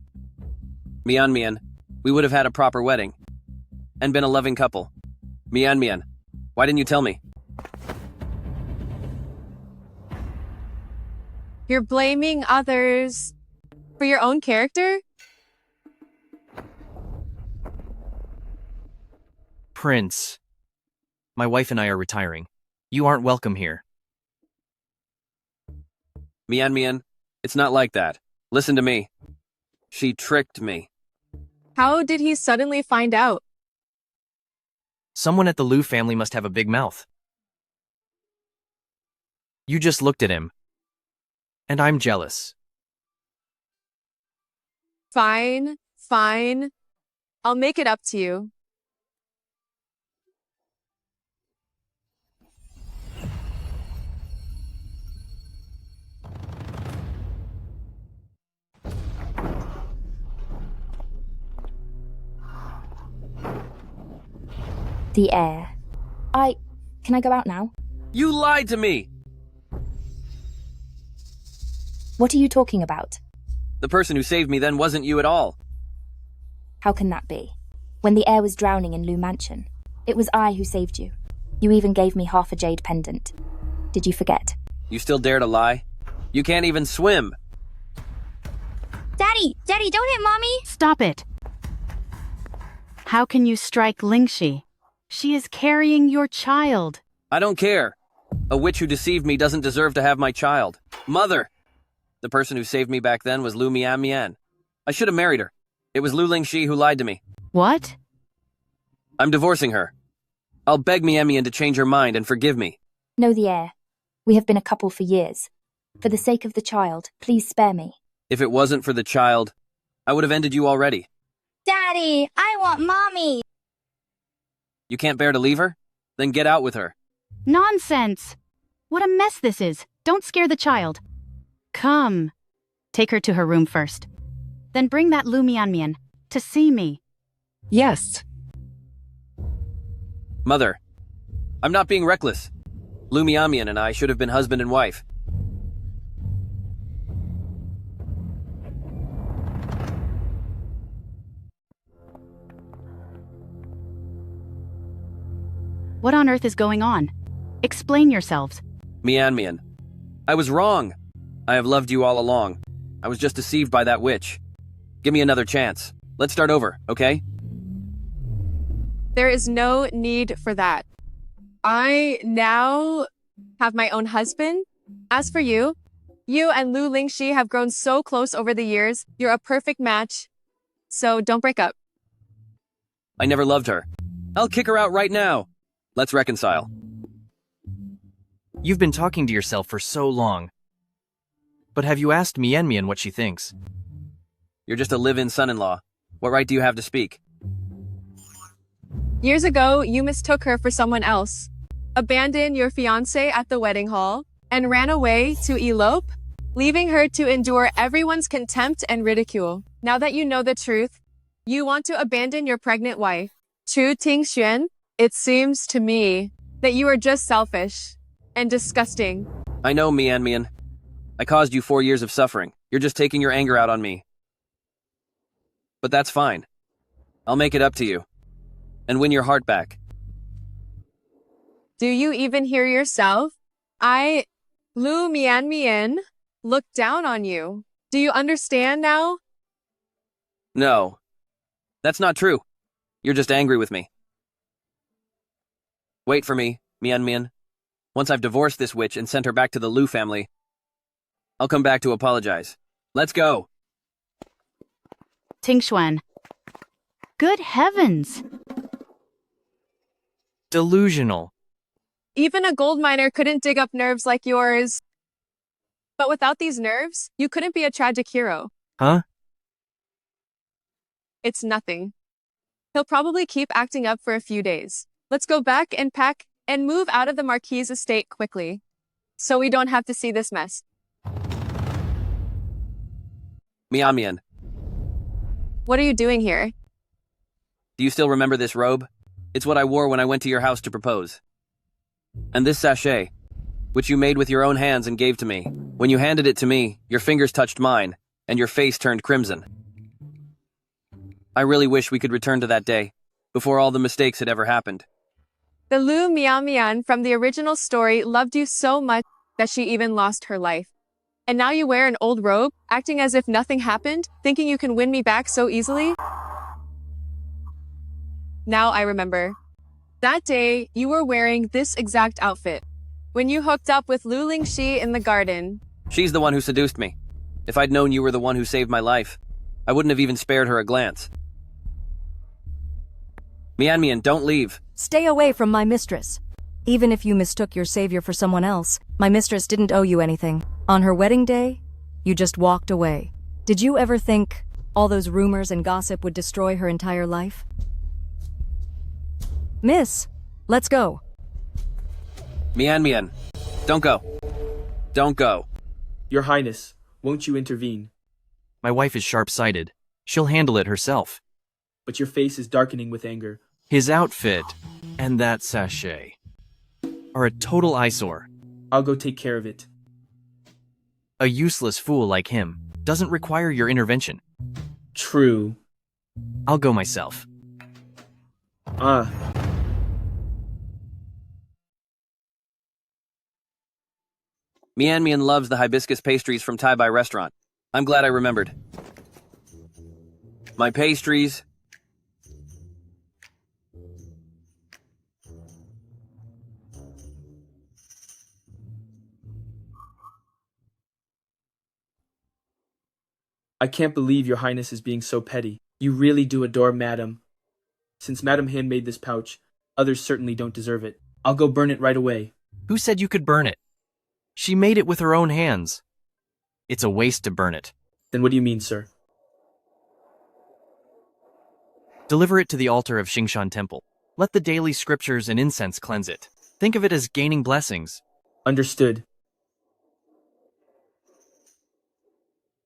Mian, we would have had a proper wedding, and been a loving couple. Mian, why didn't you tell me?
You're blaming others for your own character?
Prince, my wife and I are retiring. You aren't welcome here.
Mian, it's not like that. Listen to me. She tricked me.
How did he suddenly find out?
Someone at the Liu family must have a big mouth. You just looked at him. And I'm jealous.
Fine. I'll make it up to you.
The heir. Can I go out now?
You lied to me!
What are you talking about?
The person who saved me then wasn't you at all.
How can that be? When the heir was drowning in Liu Mansion, it was I who saved you. You even gave me half a jade pendant. Did you forget?
You still dare to lie? You can't even swim!
Daddy, don't hit Mommy!
Stop it! How can you strike Lingxi? She is carrying your child.
I don't care. A witch who deceived me doesn't deserve to have my child. Mother! The person who saved me back then was Lu Mian. I should have married her. It was Lu Lingxi who lied to me.
What?
I'm divorcing her. I'll beg Mian to change her mind and forgive me.
No, the heir. We have been a couple for years. For the sake of the child, please spare me.
If it wasn't for the child, I would have ended you already.
Daddy, I want Mommy!
You can't bear to leave her? Then get out with her.
Nonsense! What a mess this is. Don't scare the child. Come. Take her to her room first. Then bring that Lu Mian to see me.
Yes.
Mother, I'm not being reckless. Lu Mian and I should have been husband and wife.
What on earth is going on? Explain yourselves.
Mian, I was wrong. I have loved you all along. I was just deceived by that witch. Give me another chance. Let's start over, okay?
There is no need for that. I now have my own husband. As for you, you and Lu Lingxi have grown so close over the years. You're a perfect match. So don't break up.
I never loved her. I'll kick her out right now. Let's reconcile.
You've been talking to yourself for so long. But have you asked Mian what she thinks?
You're just a live-in son-in-law. What right do you have to speak?
Years ago, you mistook her for someone else, abandoned your fiancé at the wedding hall, and ran away to elope, leaving her to endure everyone's contempt and ridicule. Now that you know the truth, you want to abandon your pregnant wife. Chu Tingxuan, it seems to me that you are just selfish and disgusting.
I know, Mian. I caused you 4 years of suffering. You're just taking your anger out on me. But that's fine. I'll make it up to you. And win your heart back.
Do you even hear yourself? Lu Mian, look down on you. Do you understand now?
No. That's not true. You're just angry with me. Wait for me, Mian. Once I've divorced this witch and sent her back to the Liu family, I'll come back to apologize. Let's go.
Tingxuan. Good heavens!
Delusional.
Even a gold miner couldn't dig up nerves like yours. But without these nerves, you couldn't be a tragic hero.
Huh?
It's nothing. He'll probably keep acting up for a few days. Let's go back and pack and move out of the Marquis' estate quickly, so we don't have to see this mess.
Mian,
What are you doing here?
do you still remember this robe? It's what I wore when I went to your house to propose. And this sachet, which you made with your own hands and gave to me. When you handed it to me, your fingers touched mine, and your face turned crimson. I really wish we could return to that day, before all the mistakes had ever happened.
The Lu Mian from the original story loved you so much that she even lost her life. And now you wear an old robe, acting as if nothing happened, thinking you can win me back so easily? Now I remember. That day, you were wearing this exact outfit. When you hooked up with Lu Lingxi in the garden.
She's the one who seduced me. If I'd known you were the one who saved my life, I wouldn't have even spared her a glance. Mian, don't leave.
Stay away from my mistress. Even if you mistook your savior for someone else, my mistress didn't owe you anything. On her wedding day, you just walked away. Did you ever think all those rumors and gossip would destroy her entire life? Miss, let's go.
Mian, don't go. Don't go.
Your Highness, won't you intervene?
My wife is sharp-sighted. She'll handle it herself.
But your face is darkening with anger.
His outfit and that sachet are a total eyesore.
I'll go take care of it.
A useless fool like him doesn't require your intervention.
True.
I'll go myself.
Mian loves the hibiscus pastries from Tai Bai restaurant. I'm glad I remembered. My pastries.
I can't believe your Highness is being so petty. You really do adore Madam. Since Madam handmade this pouch, others certainly don't deserve it. I'll go burn it right away.
Who said you could burn it? She made it with her own hands. It's a waste to burn it.
Then what do you mean, sir?
Deliver it to the altar of Xingshan Temple. Let the daily scriptures and incense cleanse it. Think of it as gaining blessings.
Understood.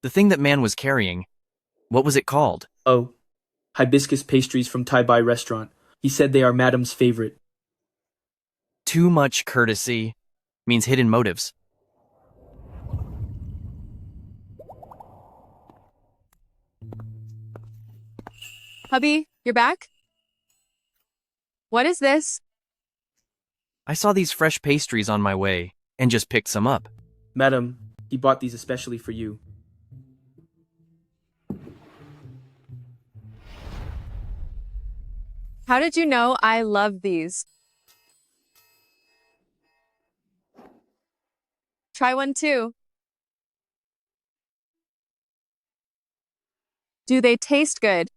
The thing that man was carrying, what was it called?
Oh, hibiscus pastries from Tai Bai restaurant. He said they are Madam's favorite.
Too much courtesy means hidden motives.
Hubby, you're back? What is this?
I saw these fresh pastries on my way and just picked some up.
Madam, he bought these especially for you.
How did you know I love these? Try one too. Do they taste good?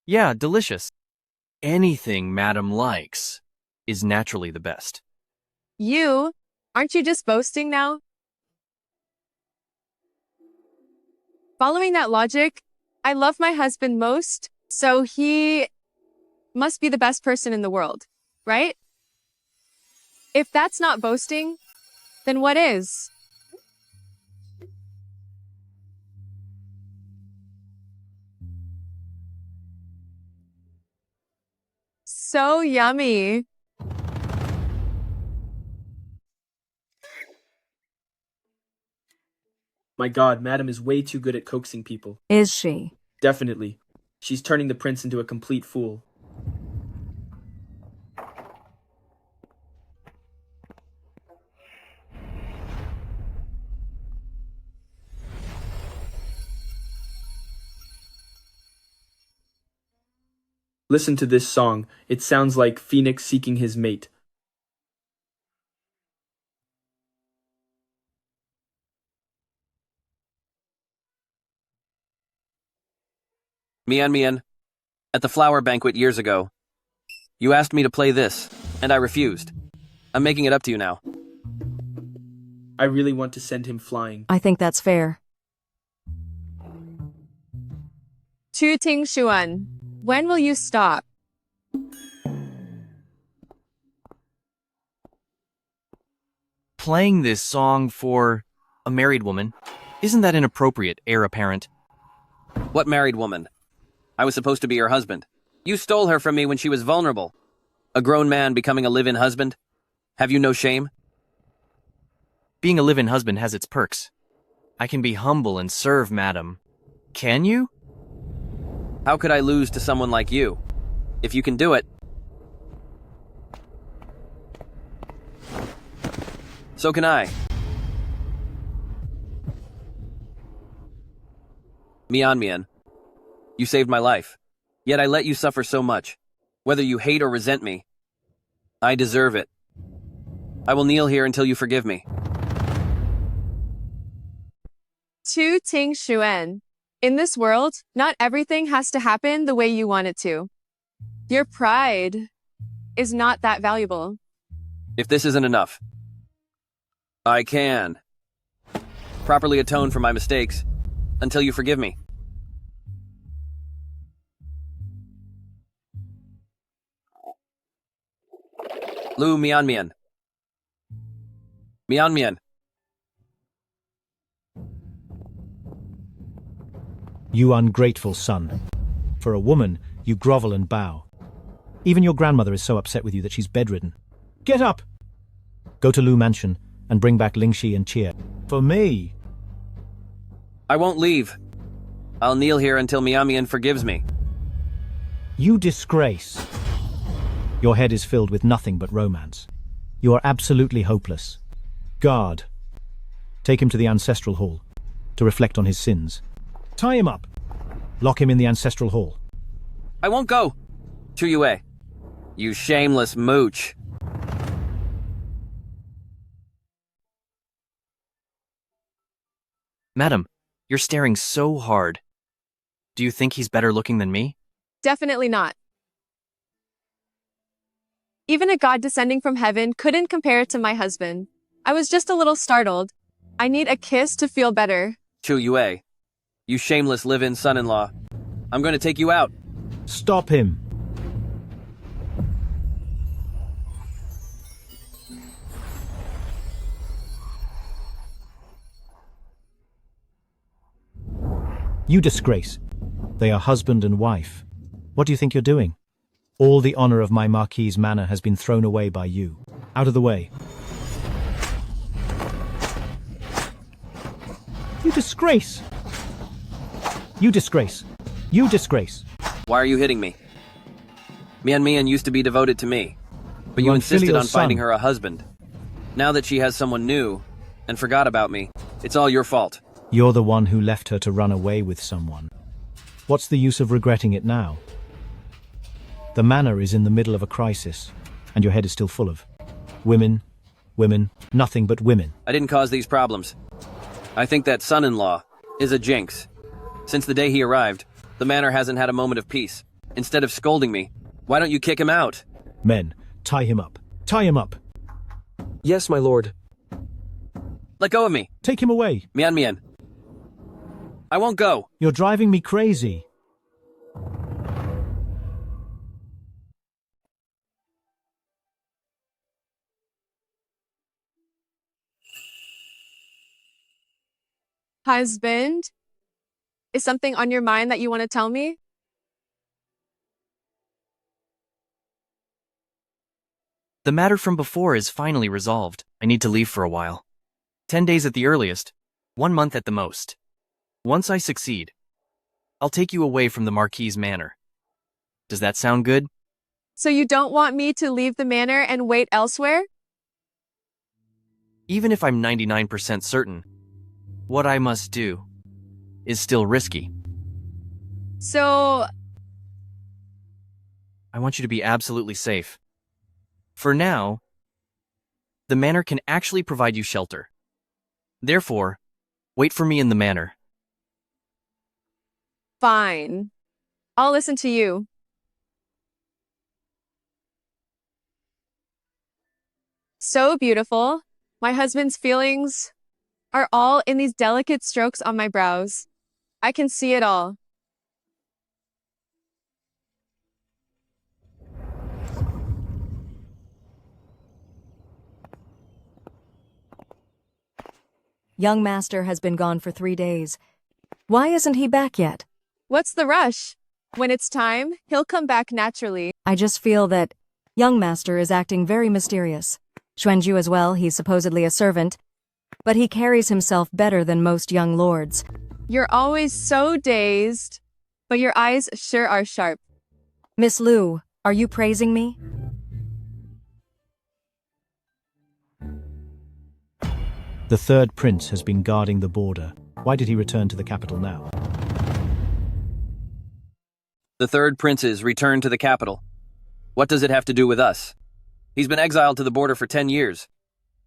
Yeah, delicious. Anything Madam likes is naturally the best.
Aren't you just boasting now? Following that logic, I love my husband most, so he must be the best person in the world, right? If that's not boasting, then what is? So yummy.
My God, Madam is way too good at coaxing people.
Is she?
Definitely. She's turning the prince into a complete fool. Listen to this song. It sounds like Phoenix seeking his mate.
Mian, at the flower banquet years ago, you asked me to play this, and I refused. I'm making it up to you now.
I really want to send him flying.
I think that's fair.
Chu Ting Xuan, when will you stop?
Playing this song for a married woman, isn't that inappropriate, heir apparent?
What married woman? I was supposed to be her husband. You stole her from me when she was vulnerable. A grown man becoming a live-in husband? Have you no shame?
Being a live-in husband has its perks. I can be humble and serve Madam. Can you?
How could I lose to someone like you? If you can do it. So can I. Mian, you saved my life. Yet I let you suffer so much. Whether you hate or resent me, I deserve it. I will kneel here until you forgive me.
To Ting Xuan. In this world, not everything has to happen the way you want it to. Your pride is not that valuable.
If this isn't enough, I can properly atone for my mistakes until you forgive me. Lu Mian.
You ungrateful son. For a woman, you grovel and bow. Even your grandmother is so upset with you that she's bedridden. Get up! Go to Lu Mansion and bring back Lingxi and Chia. For me!
I won't leave. I'll kneel here until Mian forgives me.
You disgrace. Your head is filled with nothing but romance. You are absolutely hopeless. Guard. Take him to the ancestral hall to reflect on his sins. Tie him up. Lock him in the ancestral hall.
I won't go. Chu Yue, you shameless mooch.
Madam, you're staring so hard. Do you think he's better looking than me?
Definitely not. Even a god descending from heaven couldn't compare to my husband. I was just a little startled. I need a kiss to feel better.
Chu Yue, you shameless live-in son-in-law. I'm going to take you out.
Stop him. You disgrace. They are husband and wife. What do you think you're doing? All the honor of my Marquis's manor has been thrown away by you. Out of the way. You disgrace! You disgrace! You disgrace!
Why are you hitting me? Mian used to be devoted to me, but you insisted on finding her a husband. Now that she has someone new and forgot about me, it's all your fault.
You're the one who left her to run away with someone. What's the use of regretting it now? The manor is in the middle of a crisis, and your head is still full of women, nothing but women.
I didn't cause these problems. I think that son-in-law is a jinx. Since the day he arrived, the manor hasn't had a moment of peace. Instead of scolding me, why don't you kick him out?
Men, tie him up. Tie him up.
Yes, my lord.
Let go of me.
Take him away.
Mian. I won't go.
You're driving me crazy.
Husband? Is something on your mind that you want to tell me?
The matter from before is finally resolved. I need to leave for a while. 10 days at the earliest, 1 month at the most. Once I succeed, I'll take you away from the Marquis's manor. Does that sound good?
So you don't want me to leave the manor and wait elsewhere?
Even if I'm 99% certain, what I must do is still risky.
So...
I want you to be absolutely safe. For now, the manor can actually provide you shelter. Therefore, wait for me in the manor.
Fine. I'll listen to you. So beautiful. My husband's feelings are all in these delicate strokes on my brows. I can see it all.
Young master has been gone for 3 days. Why isn't he back yet?
What's the rush? When it's time, he'll come back naturally.
I just feel that young master is acting very mysterious. Xuanju as well, he's supposedly a servant, but he carries himself better than most young lords.
You're always so dazed, but your eyes sure are sharp.
Miss Lu, are you praising me?
The third prince has been guarding the border. Why did he return to the capital now?
The third prince's return to the capital. What does it have to do with us? He's been exiled to the border for 10 years.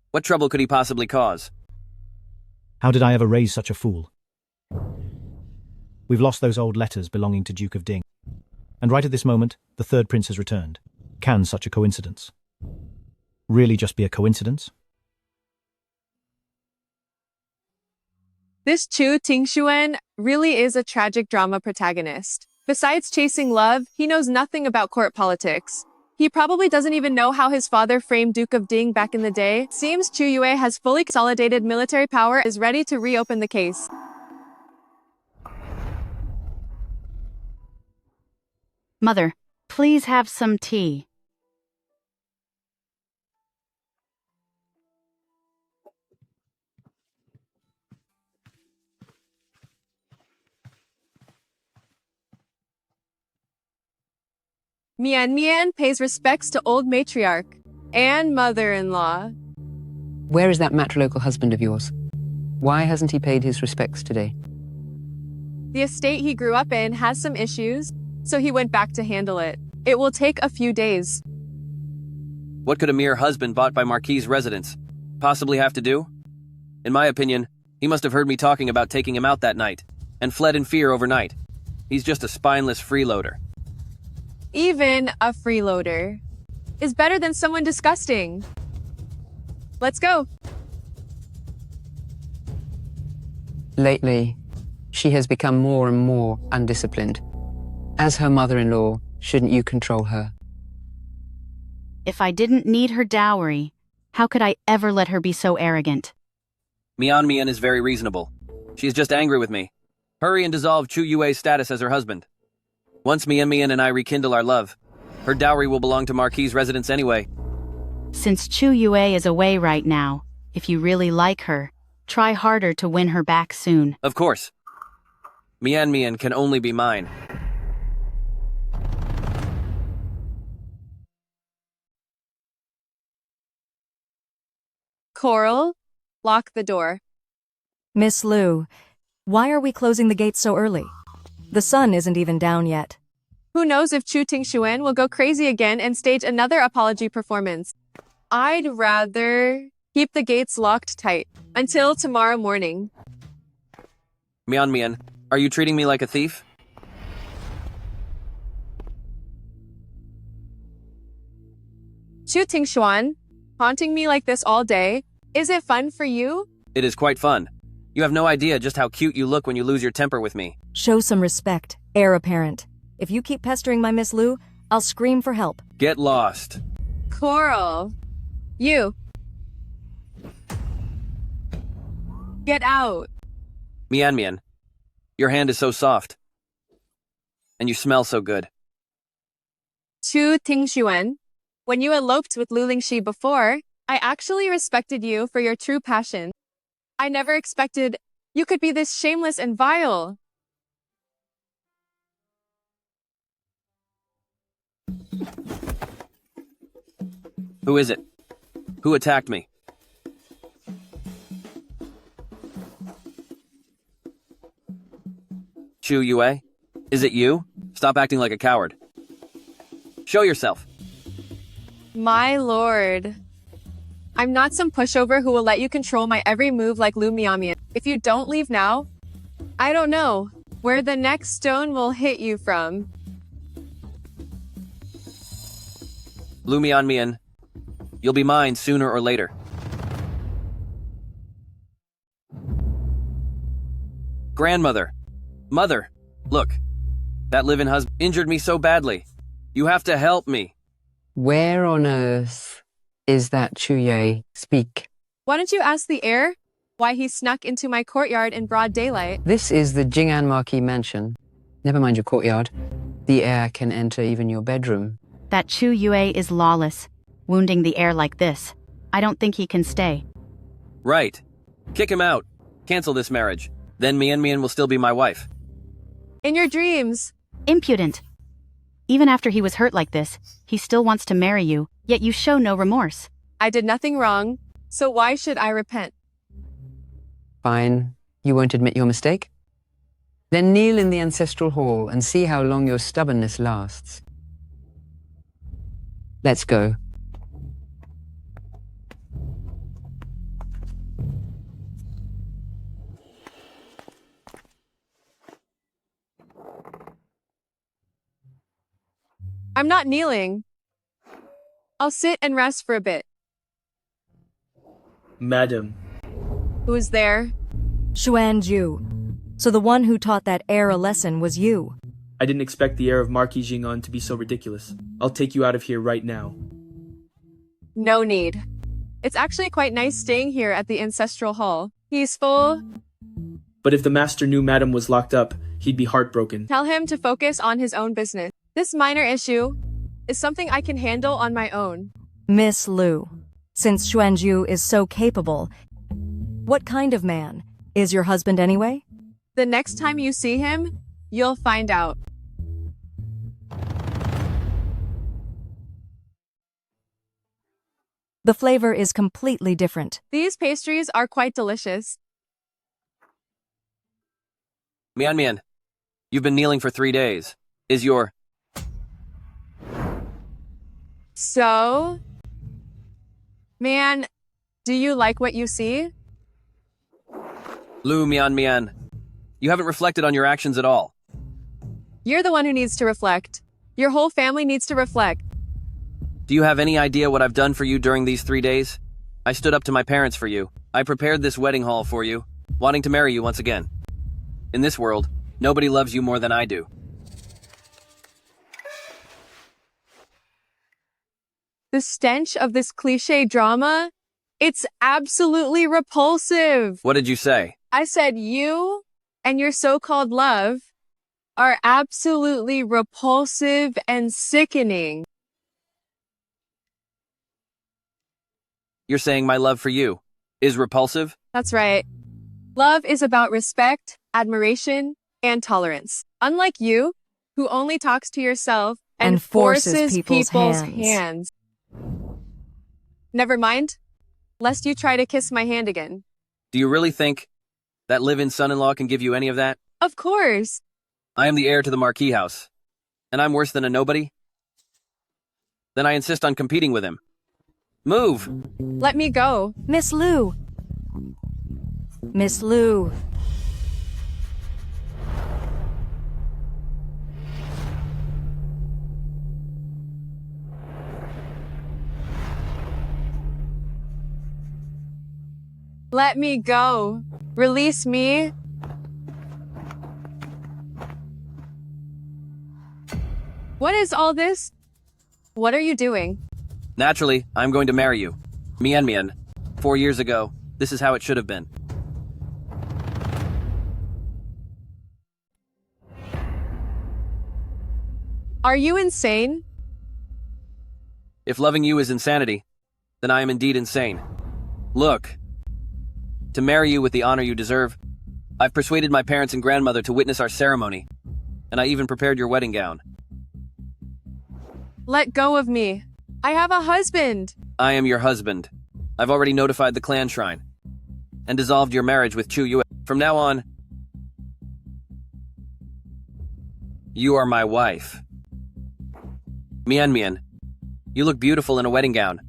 What trouble could he possibly cause?
How did I ever raise such a fool? We've lost those old letters belonging to Duke of Ding. And right at this moment, the third prince has returned. Can such a coincidence really just be a coincidence?
This Chu Tingxuan really is a tragic drama protagonist. Besides chasing love, he knows nothing about court politics. He probably doesn't even know how his father framed Duke of Ding back in the day. Seems Chu Yue has fully consolidated military power, is ready to reopen the case.
Mother, please have some tea.
Mian Mian pays respects to old matriarch and mother-in-law.
Where is that matrilocal husband of yours? Why hasn't he paid his respects today?
The estate he grew up in has some issues, so he went back to handle it. It will take a few days.
What could a mere husband bought by Marquis' residence possibly have to do? In my opinion, he must have heard me talking about taking him out that night, and fled in fear overnight. He's just a spineless freeloader.
Even a freeloader is better than someone disgusting. Let's go.
Lately, she has become more and more undisciplined. As her mother-in-law, shouldn't you control her?
If I didn't need her dowry, how could I ever let her be so arrogant?
Mian Mian is very reasonable. She's just angry with me. Hurry and dissolve Chu Yue's status as her husband. Once Mian Mian and I rekindle our love, her dowry will belong to Marquis' residence anyway.
Since Chu Yue is away right now, if you really like her, try harder to win her back soon.
Of course. Mian Mian can only be mine.
Coral, lock the door.
Miss Liu, why are we closing the gates so early? The sun isn't even down yet.
Who knows if Chu Tingxuan will go crazy again and stage another apology performance. I'd rather keep the gates locked tight until tomorrow morning.
Mian Mian, are you treating me like a thief?
Chu Tingxuan, haunting me like this all day, is it fun for you?
It is quite fun. You have no idea just how cute you look when you lose your temper with me.
Show some respect, heir apparent. If you keep pestering my Miss Liu, I'll scream for help.
Get lost.
Coral, you. Get out.
Mian Mian, your hand is so soft. And you smell so good.
Chu Tingxuan, when you eloped with Lu Lingxi before, I actually respected you for your true passion. I never expected you could be this shameless and vile.
Who is it? Who attacked me? Chu Yue? Is it you? Stop acting like a coward. Show yourself.
My lord. I'm not some pushover who will let you control my every move like Lu Miamian. If you don't leave now, I don't know where the next stone will hit you from.
Lu Mian Mian, you'll be mine sooner or later. Grandmother. Mother. Look. That live-in husband injured me so badly. You have to help me.
Where on earth is that Chu Yue? Speak.
Why don't you ask the heir why he snuck into my courtyard in broad daylight?
This is the Jing'an Marquis mansion. Never mind your courtyard. The heir can enter even your bedroom.
That Chu Yue is lawless, wounding the heir like this. I don't think he can stay.
Right. Kick him out. Cancel this marriage. Then Mian Mian will still be my wife.
In your dreams.
Impudent. Even after he was hurt like this, he still wants to marry you, yet you show no remorse.
I did nothing wrong, so why should I repent?
Fine. You won't admit your mistake? Then kneel in the ancestral hall and see how long your stubbornness lasts. Let's go.
I'm not kneeling. I'll sit and rest for a bit.
Madam.
Who is there?
Xuanju. So the one who taught that heir a lesson was you.
I didn't expect the heir of Marquis Jing'an to be so ridiculous. I'll take you out of here right now.
No need. It's actually quite nice staying here at the ancestral hall. Peaceful.
But if the master knew Madam was locked up, he'd be heartbroken.
Tell him to focus on his own business. This minor issue is something I can handle on my own.
Miss Lu, since Xuanju is so capable, what kind of man is your husband anyway?
The next time you see him, you'll find out.
The flavor is completely different.
These pastries are quite delicious.
Mian Mian, you've been kneeling for 3 days. Is your...
So? Man, do you like what you see?
Lu Mian Mian, you haven't reflected on your actions at all.
You're the one who needs to reflect. Your whole family needs to reflect.
Do you have any idea what I've done for you during these 3 days? I stood up to my parents for you. I prepared this wedding hall for you, wanting to marry you once again. In this world, nobody loves you more than I do.
The stench of this cliché drama, it's absolutely repulsive.
What did you say?
I said you and your so-called love are absolutely repulsive and sickening.
You're saying my love for you is repulsive?
That's right. Love is about respect, admiration, and tolerance. Unlike you, who only talks to yourself and forces people's hands. Never mind, lest you try to kiss my hand again.
Do you really think that live-in son-in-law can give you any of that?
Of course.
I am the heir to the Marquis house, and I'm worse than a nobody? Then I insist on competing with him. Move!
Let me go.
Miss Lu. Miss Lu.
Let me go. Release me. What is all this? What are you doing?
Naturally, I'm going to marry you. Mian Mian. 4 years ago, this is how it should have been.
Are you insane?
If loving you is insanity, then I am indeed insane. Look, to marry you with the honor you deserve, I've persuaded my parents and grandmother to witness our ceremony, and I even prepared your wedding gown.
Let go of me. I have a husband.
I am your husband. I've already notified the clan shrine, and dissolved your marriage with Chu Yue. From now on, you are my wife. Mian Mian, you look beautiful in a wedding gown.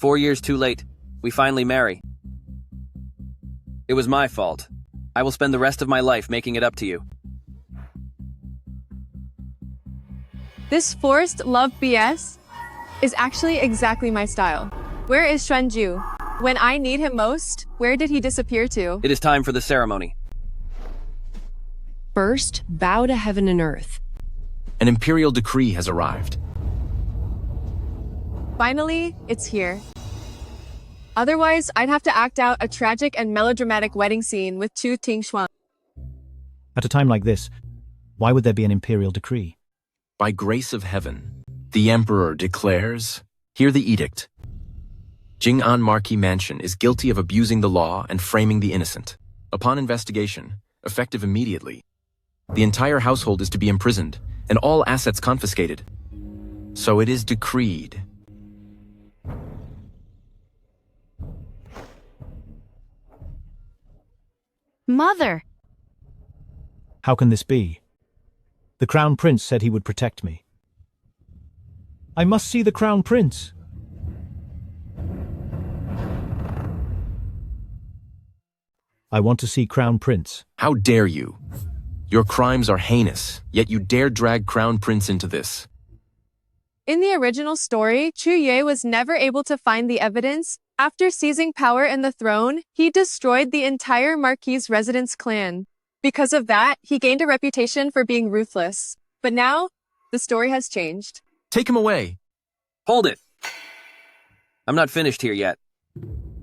4 years too late, we finally marry. It was my fault. I will spend the rest of my life making it up to you.
This forced love BS is actually exactly my style. Where is Xuanju? When I need him most, where did he disappear to?
It is time for the ceremony.
First, bow to heaven and earth.
An imperial decree has arrived.
Finally, it's here. Otherwise, I'd have to act out a tragic and melodramatic wedding scene with Chu Tingshuang.
At a time like this, why would there be an imperial decree?
By grace of heaven, the Emperor declares, hear the edict. Jing'an Marquis Mansion is guilty of abusing the law and framing the innocent. Upon investigation, effective immediately, the entire household is to be imprisoned and all assets confiscated. So it is decreed.
Mother!
How can this be? The Crown Prince said he would protect me. I must see the Crown Prince. I want to see Crown Prince.
How dare you? Your crimes are heinous, yet you dare drag Crown Prince into this.
In the original story, Chu Yue was never able to find the evidence. After seizing power in the throne, he destroyed the entire Marquis residence clan. Because of that, he gained a reputation for being ruthless. But now, the story has changed.
Take him away.
Hold it. I'm not finished here yet.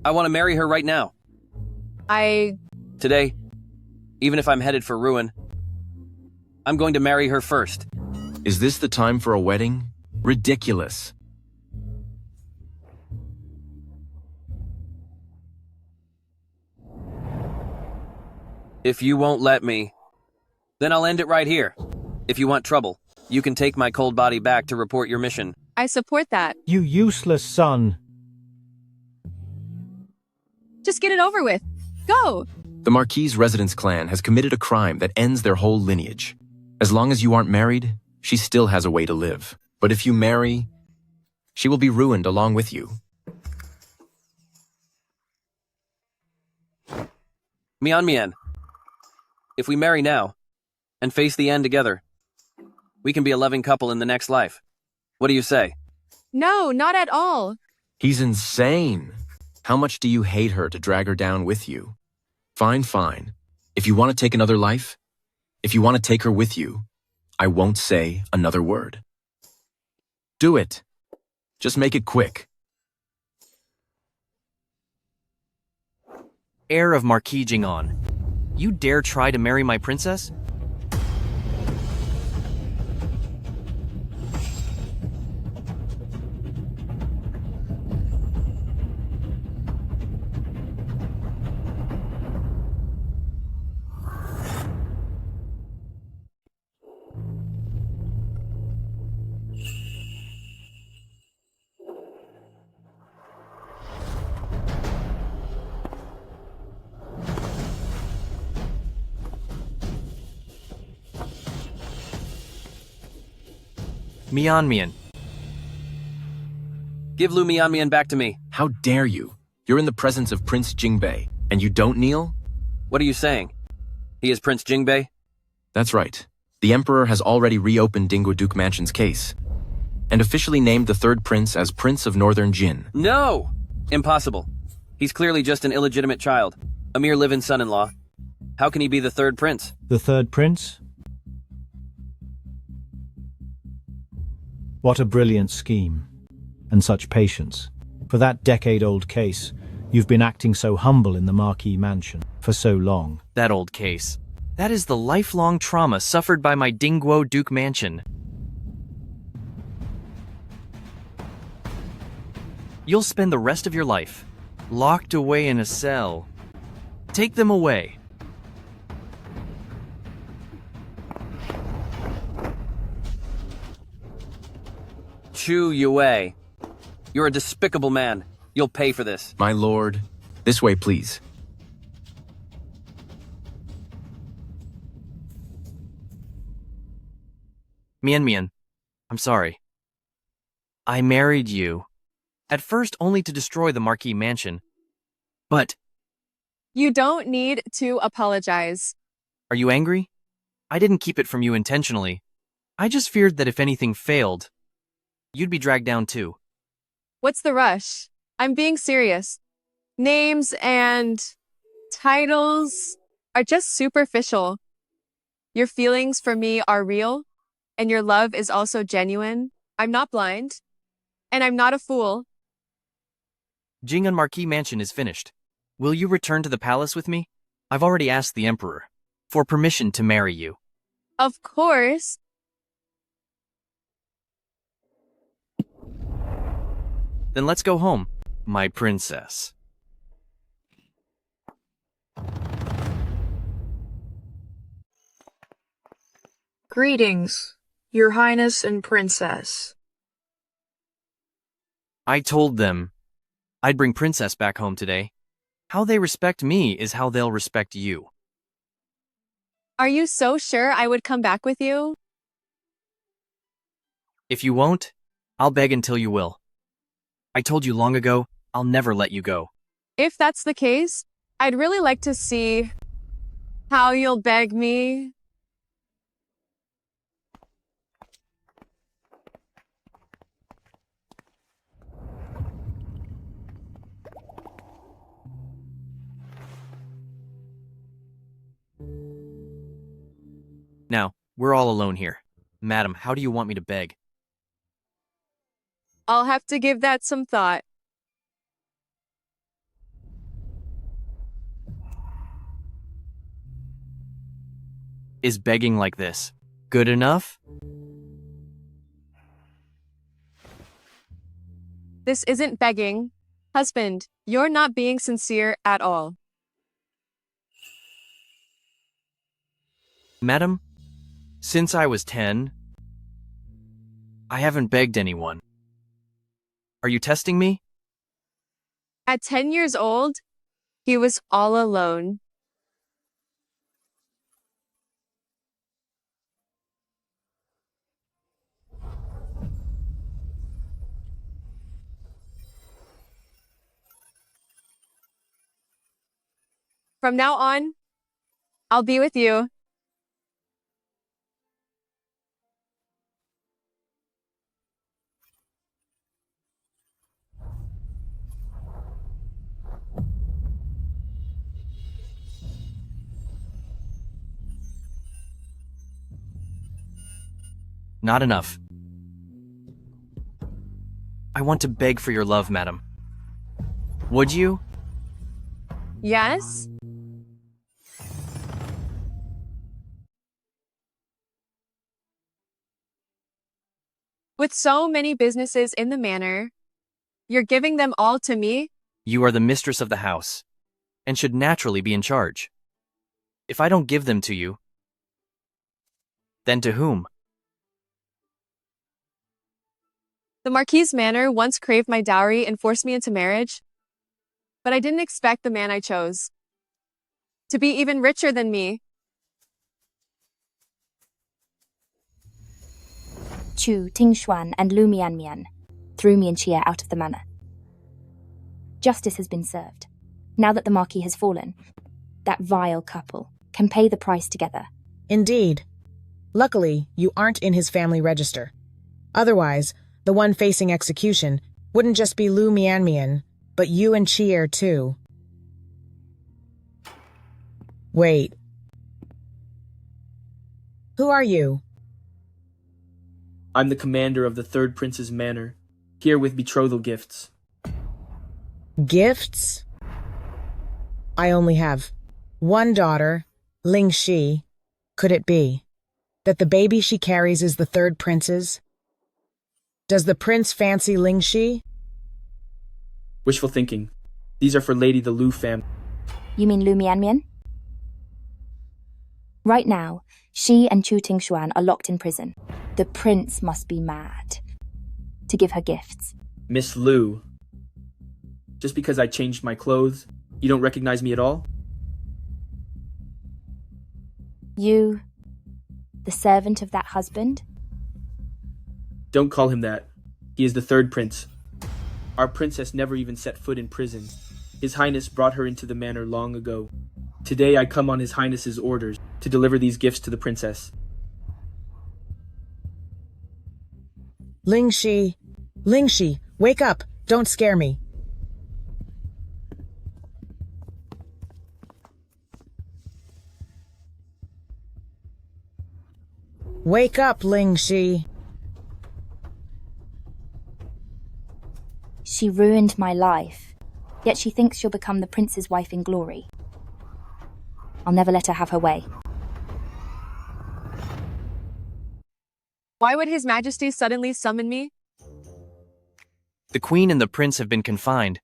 I want to marry her right now. Today, even if I'm headed for ruin, I'm going to marry her first.
Is this the time for a wedding? Ridiculous.
If you won't let me, then I'll end it right here. If you want trouble, you can take my cold body back to report your mission.
I support that.
You useless son.
Just get it over with. Go!
The Marquis residence clan has committed a crime that ends their whole lineage. As long as you aren't married, she still has a way to live. But if you marry, she will be ruined along with you.
Mian. If we marry now, and face the end together, we can be a loving couple in the next life. What do you say?
No, not at all.
He's insane. How much do you hate her to drag her down with you? Fine. If you want to take another life, if you want to take her with you, I won't say another word. Do it. Just make it quick.
Heir of Marquis Jing'an, you dare try to marry my princess? Mian.
Give Lu Mian back to me.
How dare you? You're in the presence of Prince Jingbei, and you don't kneel?
What are you saying? He is Prince Jingbei?
That's right. The Emperor has already reopened Dingguo Mansion's case, and officially named the third prince as Prince of Northern Jin.
No! Impossible. He's clearly just an illegitimate child, a mere live-in son-in-law. How can he be the third prince?
The third prince? What a brilliant scheme, and such patience. For that decade-old case, you've been acting so humble in the Marquis mansion for so long.
That old case. That is the lifelong trauma suffered by my Dingguo Duke mansion. You'll spend the rest of your life locked away in a cell. Take them away.
Chu Yue. You're a despicable man. You'll pay for this.
My lord, this way, please.
Mian, I'm sorry. I married you. At first only to destroy the Marquis mansion. But...
You don't need to apologize.
Are you angry? I didn't keep it from you intentionally. I just feared that if anything failed, you'd be dragged down too.
What's the rush? I'm being serious. Names and titles are just superficial. Your feelings for me are real, and your love is also genuine. I'm not blind, and I'm not a fool.
Jing'an Marquis mansion is finished. Will you return to the palace with me? I've already asked the Emperor for permission to marry you.
Of course.
Then let's go home, my princess.
Greetings, Your Highness and Princess.
I told them I'd bring Princess back home today. How they respect me is how they'll respect you.
Are you so sure I would come back with you?
If you won't, I'll beg until you will. I told you long ago, I'll never let you go.
If that's the case, I'd really like to see how you'll beg me.
Now, we're all alone here. Madam, how do you want me to beg?
I'll have to give that some thought.
Is begging like this good enough?
This isn't begging. Husband, you're not being sincere at all.
Madam, since I was 10, I haven't begged anyone. Are you testing me?
At 10 years old, he was all alone. From now on, I'll be with you.
Not enough. I want to beg for your love, madam. Would you?
Yes? With so many businesses in the manor, you're giving them all to me?
You are the mistress of the house, and should naturally be in charge. If I don't give them to you, then to whom?
The Marquis' manor once craved my dowry and forced me into marriage, but I didn't expect the man I chose to be even richer than me.
Chu, Tingshuan, and Lu Mianmian threw me and Xie out of the manor. Justice has been served. Now that the Marquis has fallen, that vile couple can pay the price together.
Indeed. Luckily, you aren't in his family register. Otherwise, the one facing execution wouldn't just be Lu Mianmian, but you and Heir too. Wait. Who are you?
I'm the commander of the Third Prince's Manor, here with betrothal gifts.
Gifts? I only have one daughter, Ling Shi. Could it be that the baby she carries is the Third Prince's? Does the prince fancy Ling Shi?
Wishful thinking. These are for Lady the Lu family.
You mean Lu Mianmian? Right now, she and Chu Tingshuan are locked in prison. The prince must be mad to give her gifts.
Miss Lu. Just because I changed my clothes, you don't recognize me at all?
You, the servant of that husband?
Don't call him that. He is the Third Prince. Our princess never even set foot in prison. His Highness brought her into the manor long ago. Today I come on His Highness's orders to deliver these gifts to the princess.
Ling Shi, wake up! Don't scare me. Wake up, Ling Shi.
She ruined my life, yet she thinks she'll become the prince's wife in glory. I'll never let her have her way.
Why would His Majesty suddenly summon me?
The queen and the prince have been confined,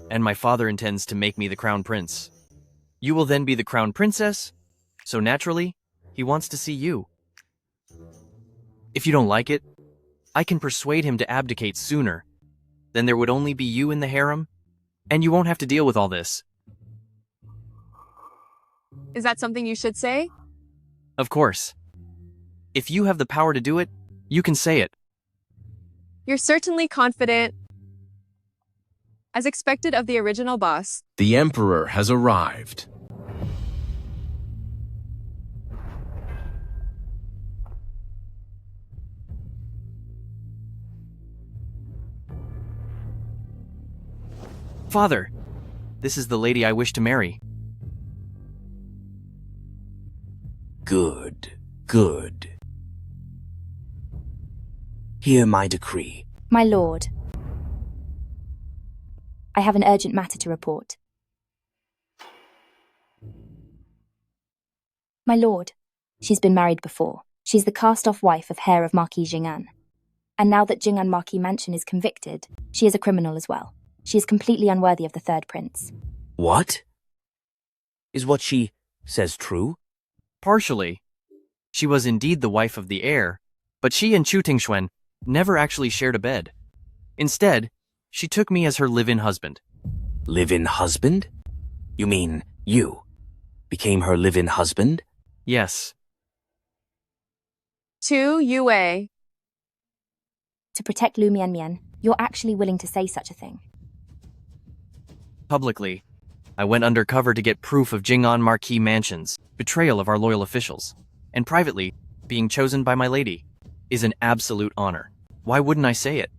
and my father intends to make me the crown prince. You will then be the crown princess, so naturally, he wants to see you. If you don't like it, I can persuade him to abdicate sooner. Then there would only be you in the harem, and you won't have to deal with all this.
Is that something you should say?
Of course. If you have the power to do it, you can say it.
You're certainly confident. As expected of the original boss.
The Emperor has arrived.
Father, this is the lady I wish to marry.
Good, good. Hear my decree.
My lord, I have an urgent matter to report. My lord, she's been married before. She's the cast-off wife of Heir of Marquis Jing'an. And now that Jing'an Marquis Mansion is convicted, she is a criminal as well. She is completely unworthy of the third prince.
What? Is what she says true?
Partially. She was indeed the wife of the heir, but she and Chu Tingxuan never actually shared a bed. Instead, she took me as her live-in husband.
Live-in husband? You mean you became her live-in husband?
Yes.
To Yue.
To protect Lu Mianmian, you're actually willing to say such a thing.
Publicly, I went undercover to get proof of Jing'an Marquis Mansion's betrayal of our loyal officials, and privately, being chosen by my lady is an absolute honor. Why wouldn't I say it?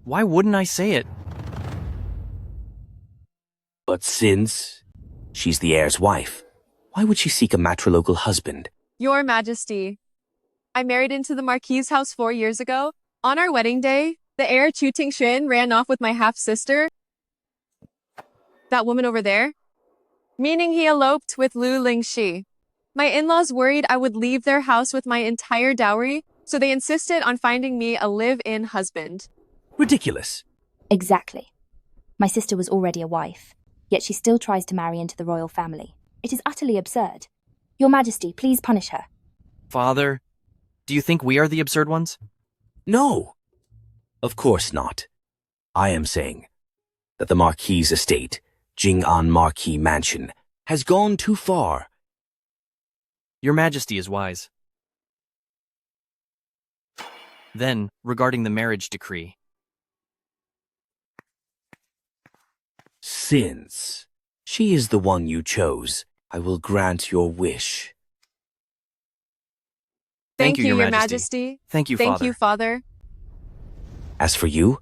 Why wouldn't I say it?
But since she's the heir's wife, why would she seek a matrilocal husband?
Your Majesty, I married into the Marquis's house 4 years ago. On our wedding day, the heir Chu Tingxuan ran off with my half-sister. That woman over there? Meaning he eloped with Lu Lingxi. My in-laws worried I would leave their house with my entire dowry, so they insisted on finding me a live-in husband.
Ridiculous.
Exactly. My sister was already a wife, yet she still tries to marry into the royal family. It is utterly absurd. Your Majesty, please punish her.
Father, do you think we are the absurd ones?
No. Of course not. I am saying that the Marquis's estate, Jing'an Marquis Mansion, has gone too far.
Your Majesty is wise. Then, regarding the marriage decree.
Since she is the one you chose, I will grant your wish.
Thank you, Your Majesty.
Thank you,
Thank
Father.
you, Father.
As for you,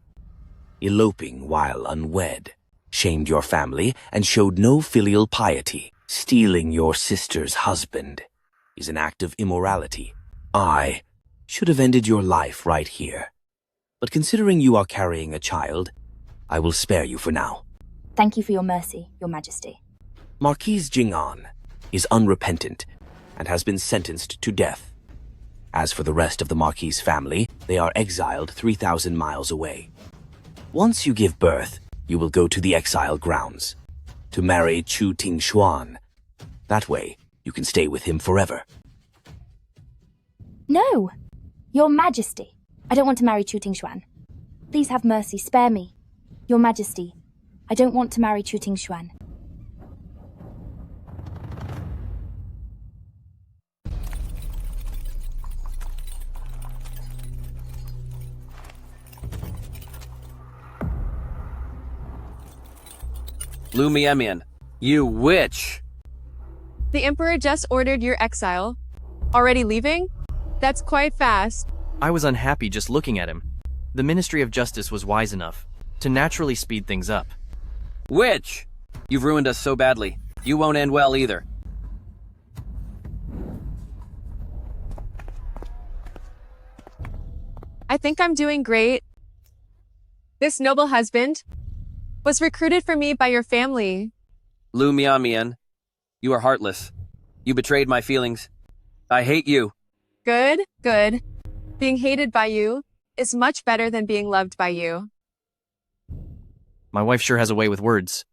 eloping while unwed, shamed your family and showed no filial piety. Stealing your sister's husband is an act of immorality. I should have ended your life right here. But considering you are carrying a child, I will spare you for now.
Thank you for your mercy, Your Majesty.
Marquis Jing'an is unrepentant and has been sentenced to death. As for the rest of the Marquis' family, they are exiled 3,000 miles away. Once you give birth, you will go to the exile grounds to marry Chu Tingxuan. That way, you can stay with him forever.
No! Your Majesty, I don't want to marry Chu Tingxuan. Please have mercy, spare me. Your Majesty, I don't want to marry Chu Tingxuan.
Lu Mianmian, you witch!
The Emperor just ordered your exile. Already leaving? That's quite fast.
I was unhappy just looking at him. The Ministry of Justice was wise enough to naturally speed things up.
Witch! You've ruined us so badly. You won't end well either.
I think I'm doing great. This noble husband was recruited for me by your family.
Lu Mianmian, you are heartless. You betrayed my feelings. I hate you.
Good, good. Being hated by you is much better than being loved by you.
My wife sure has a way with words.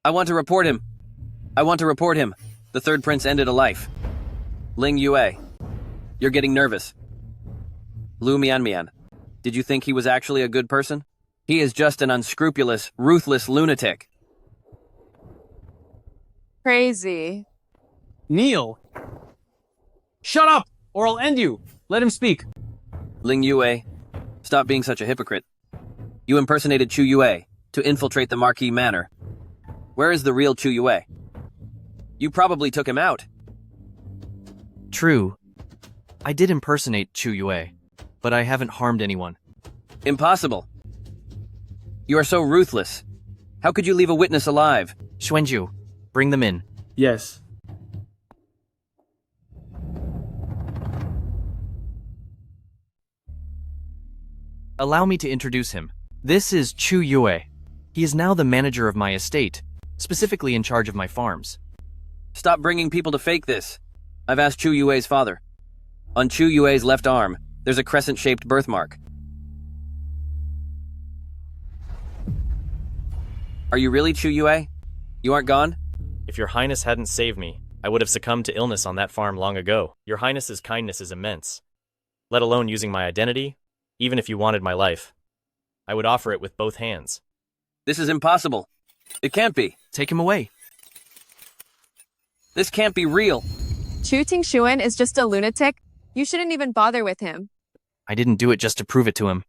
I want to report him. I want to report him. The third prince ended a life. Ling Yue, you're getting nervous. Lu Mianmian, did you think he was actually a good person? He is just an unscrupulous, ruthless lunatic.
Crazy.
Kneel! Shut up, or I'll end you! Let him speak.
Ling Yue, stop being such a hypocrite. You impersonated Chu Yue to infiltrate the Marquis Manor. Where is the real Chu Yue? You probably took him out.
True. I did impersonate Chu Yue, but I haven't harmed anyone.
Impossible. You are so ruthless. How could you leave a witness alive?
Xuanju, bring them in.
Yes.
Allow me to introduce him. This is Chu Yue. He is now the manager of my estate, specifically in charge of my farms.
Stop bringing people to fake this. I've asked Chu Yue's father. On Chu Yue's left arm, there's a crescent-shaped birthmark. Are you really Chu Yue? You aren't gone?
If your highness hadn't saved me, I would have succumbed to illness on that farm long ago. Your highness's kindness is immense. Let alone using my identity, even if you wanted my life. I would offer it with both hands.
This is impossible. It can't be.
Take him away.
This can't be real.
Chu Tingxuan is just a lunatic. You shouldn't even bother with him.
I didn't do it just to prove it to him.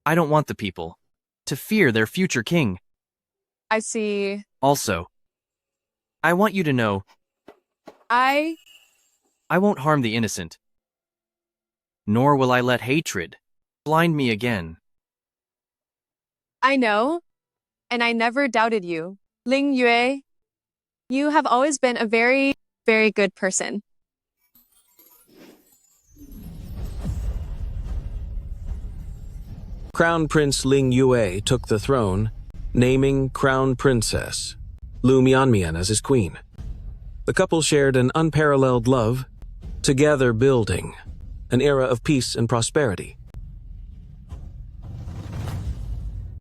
I don't want the people to fear their future king.
I see.
Also, I want you to know I won't harm the innocent. Nor will I let hatred blind me again.
I know, and I never doubted you. Ling Yue, you have always been a very, very good person.
Crown Prince Ling Yue took the throne, naming Crown Princess Lu Mianmian as his queen. The couple shared an unparalleled love, together building an era of peace and prosperity.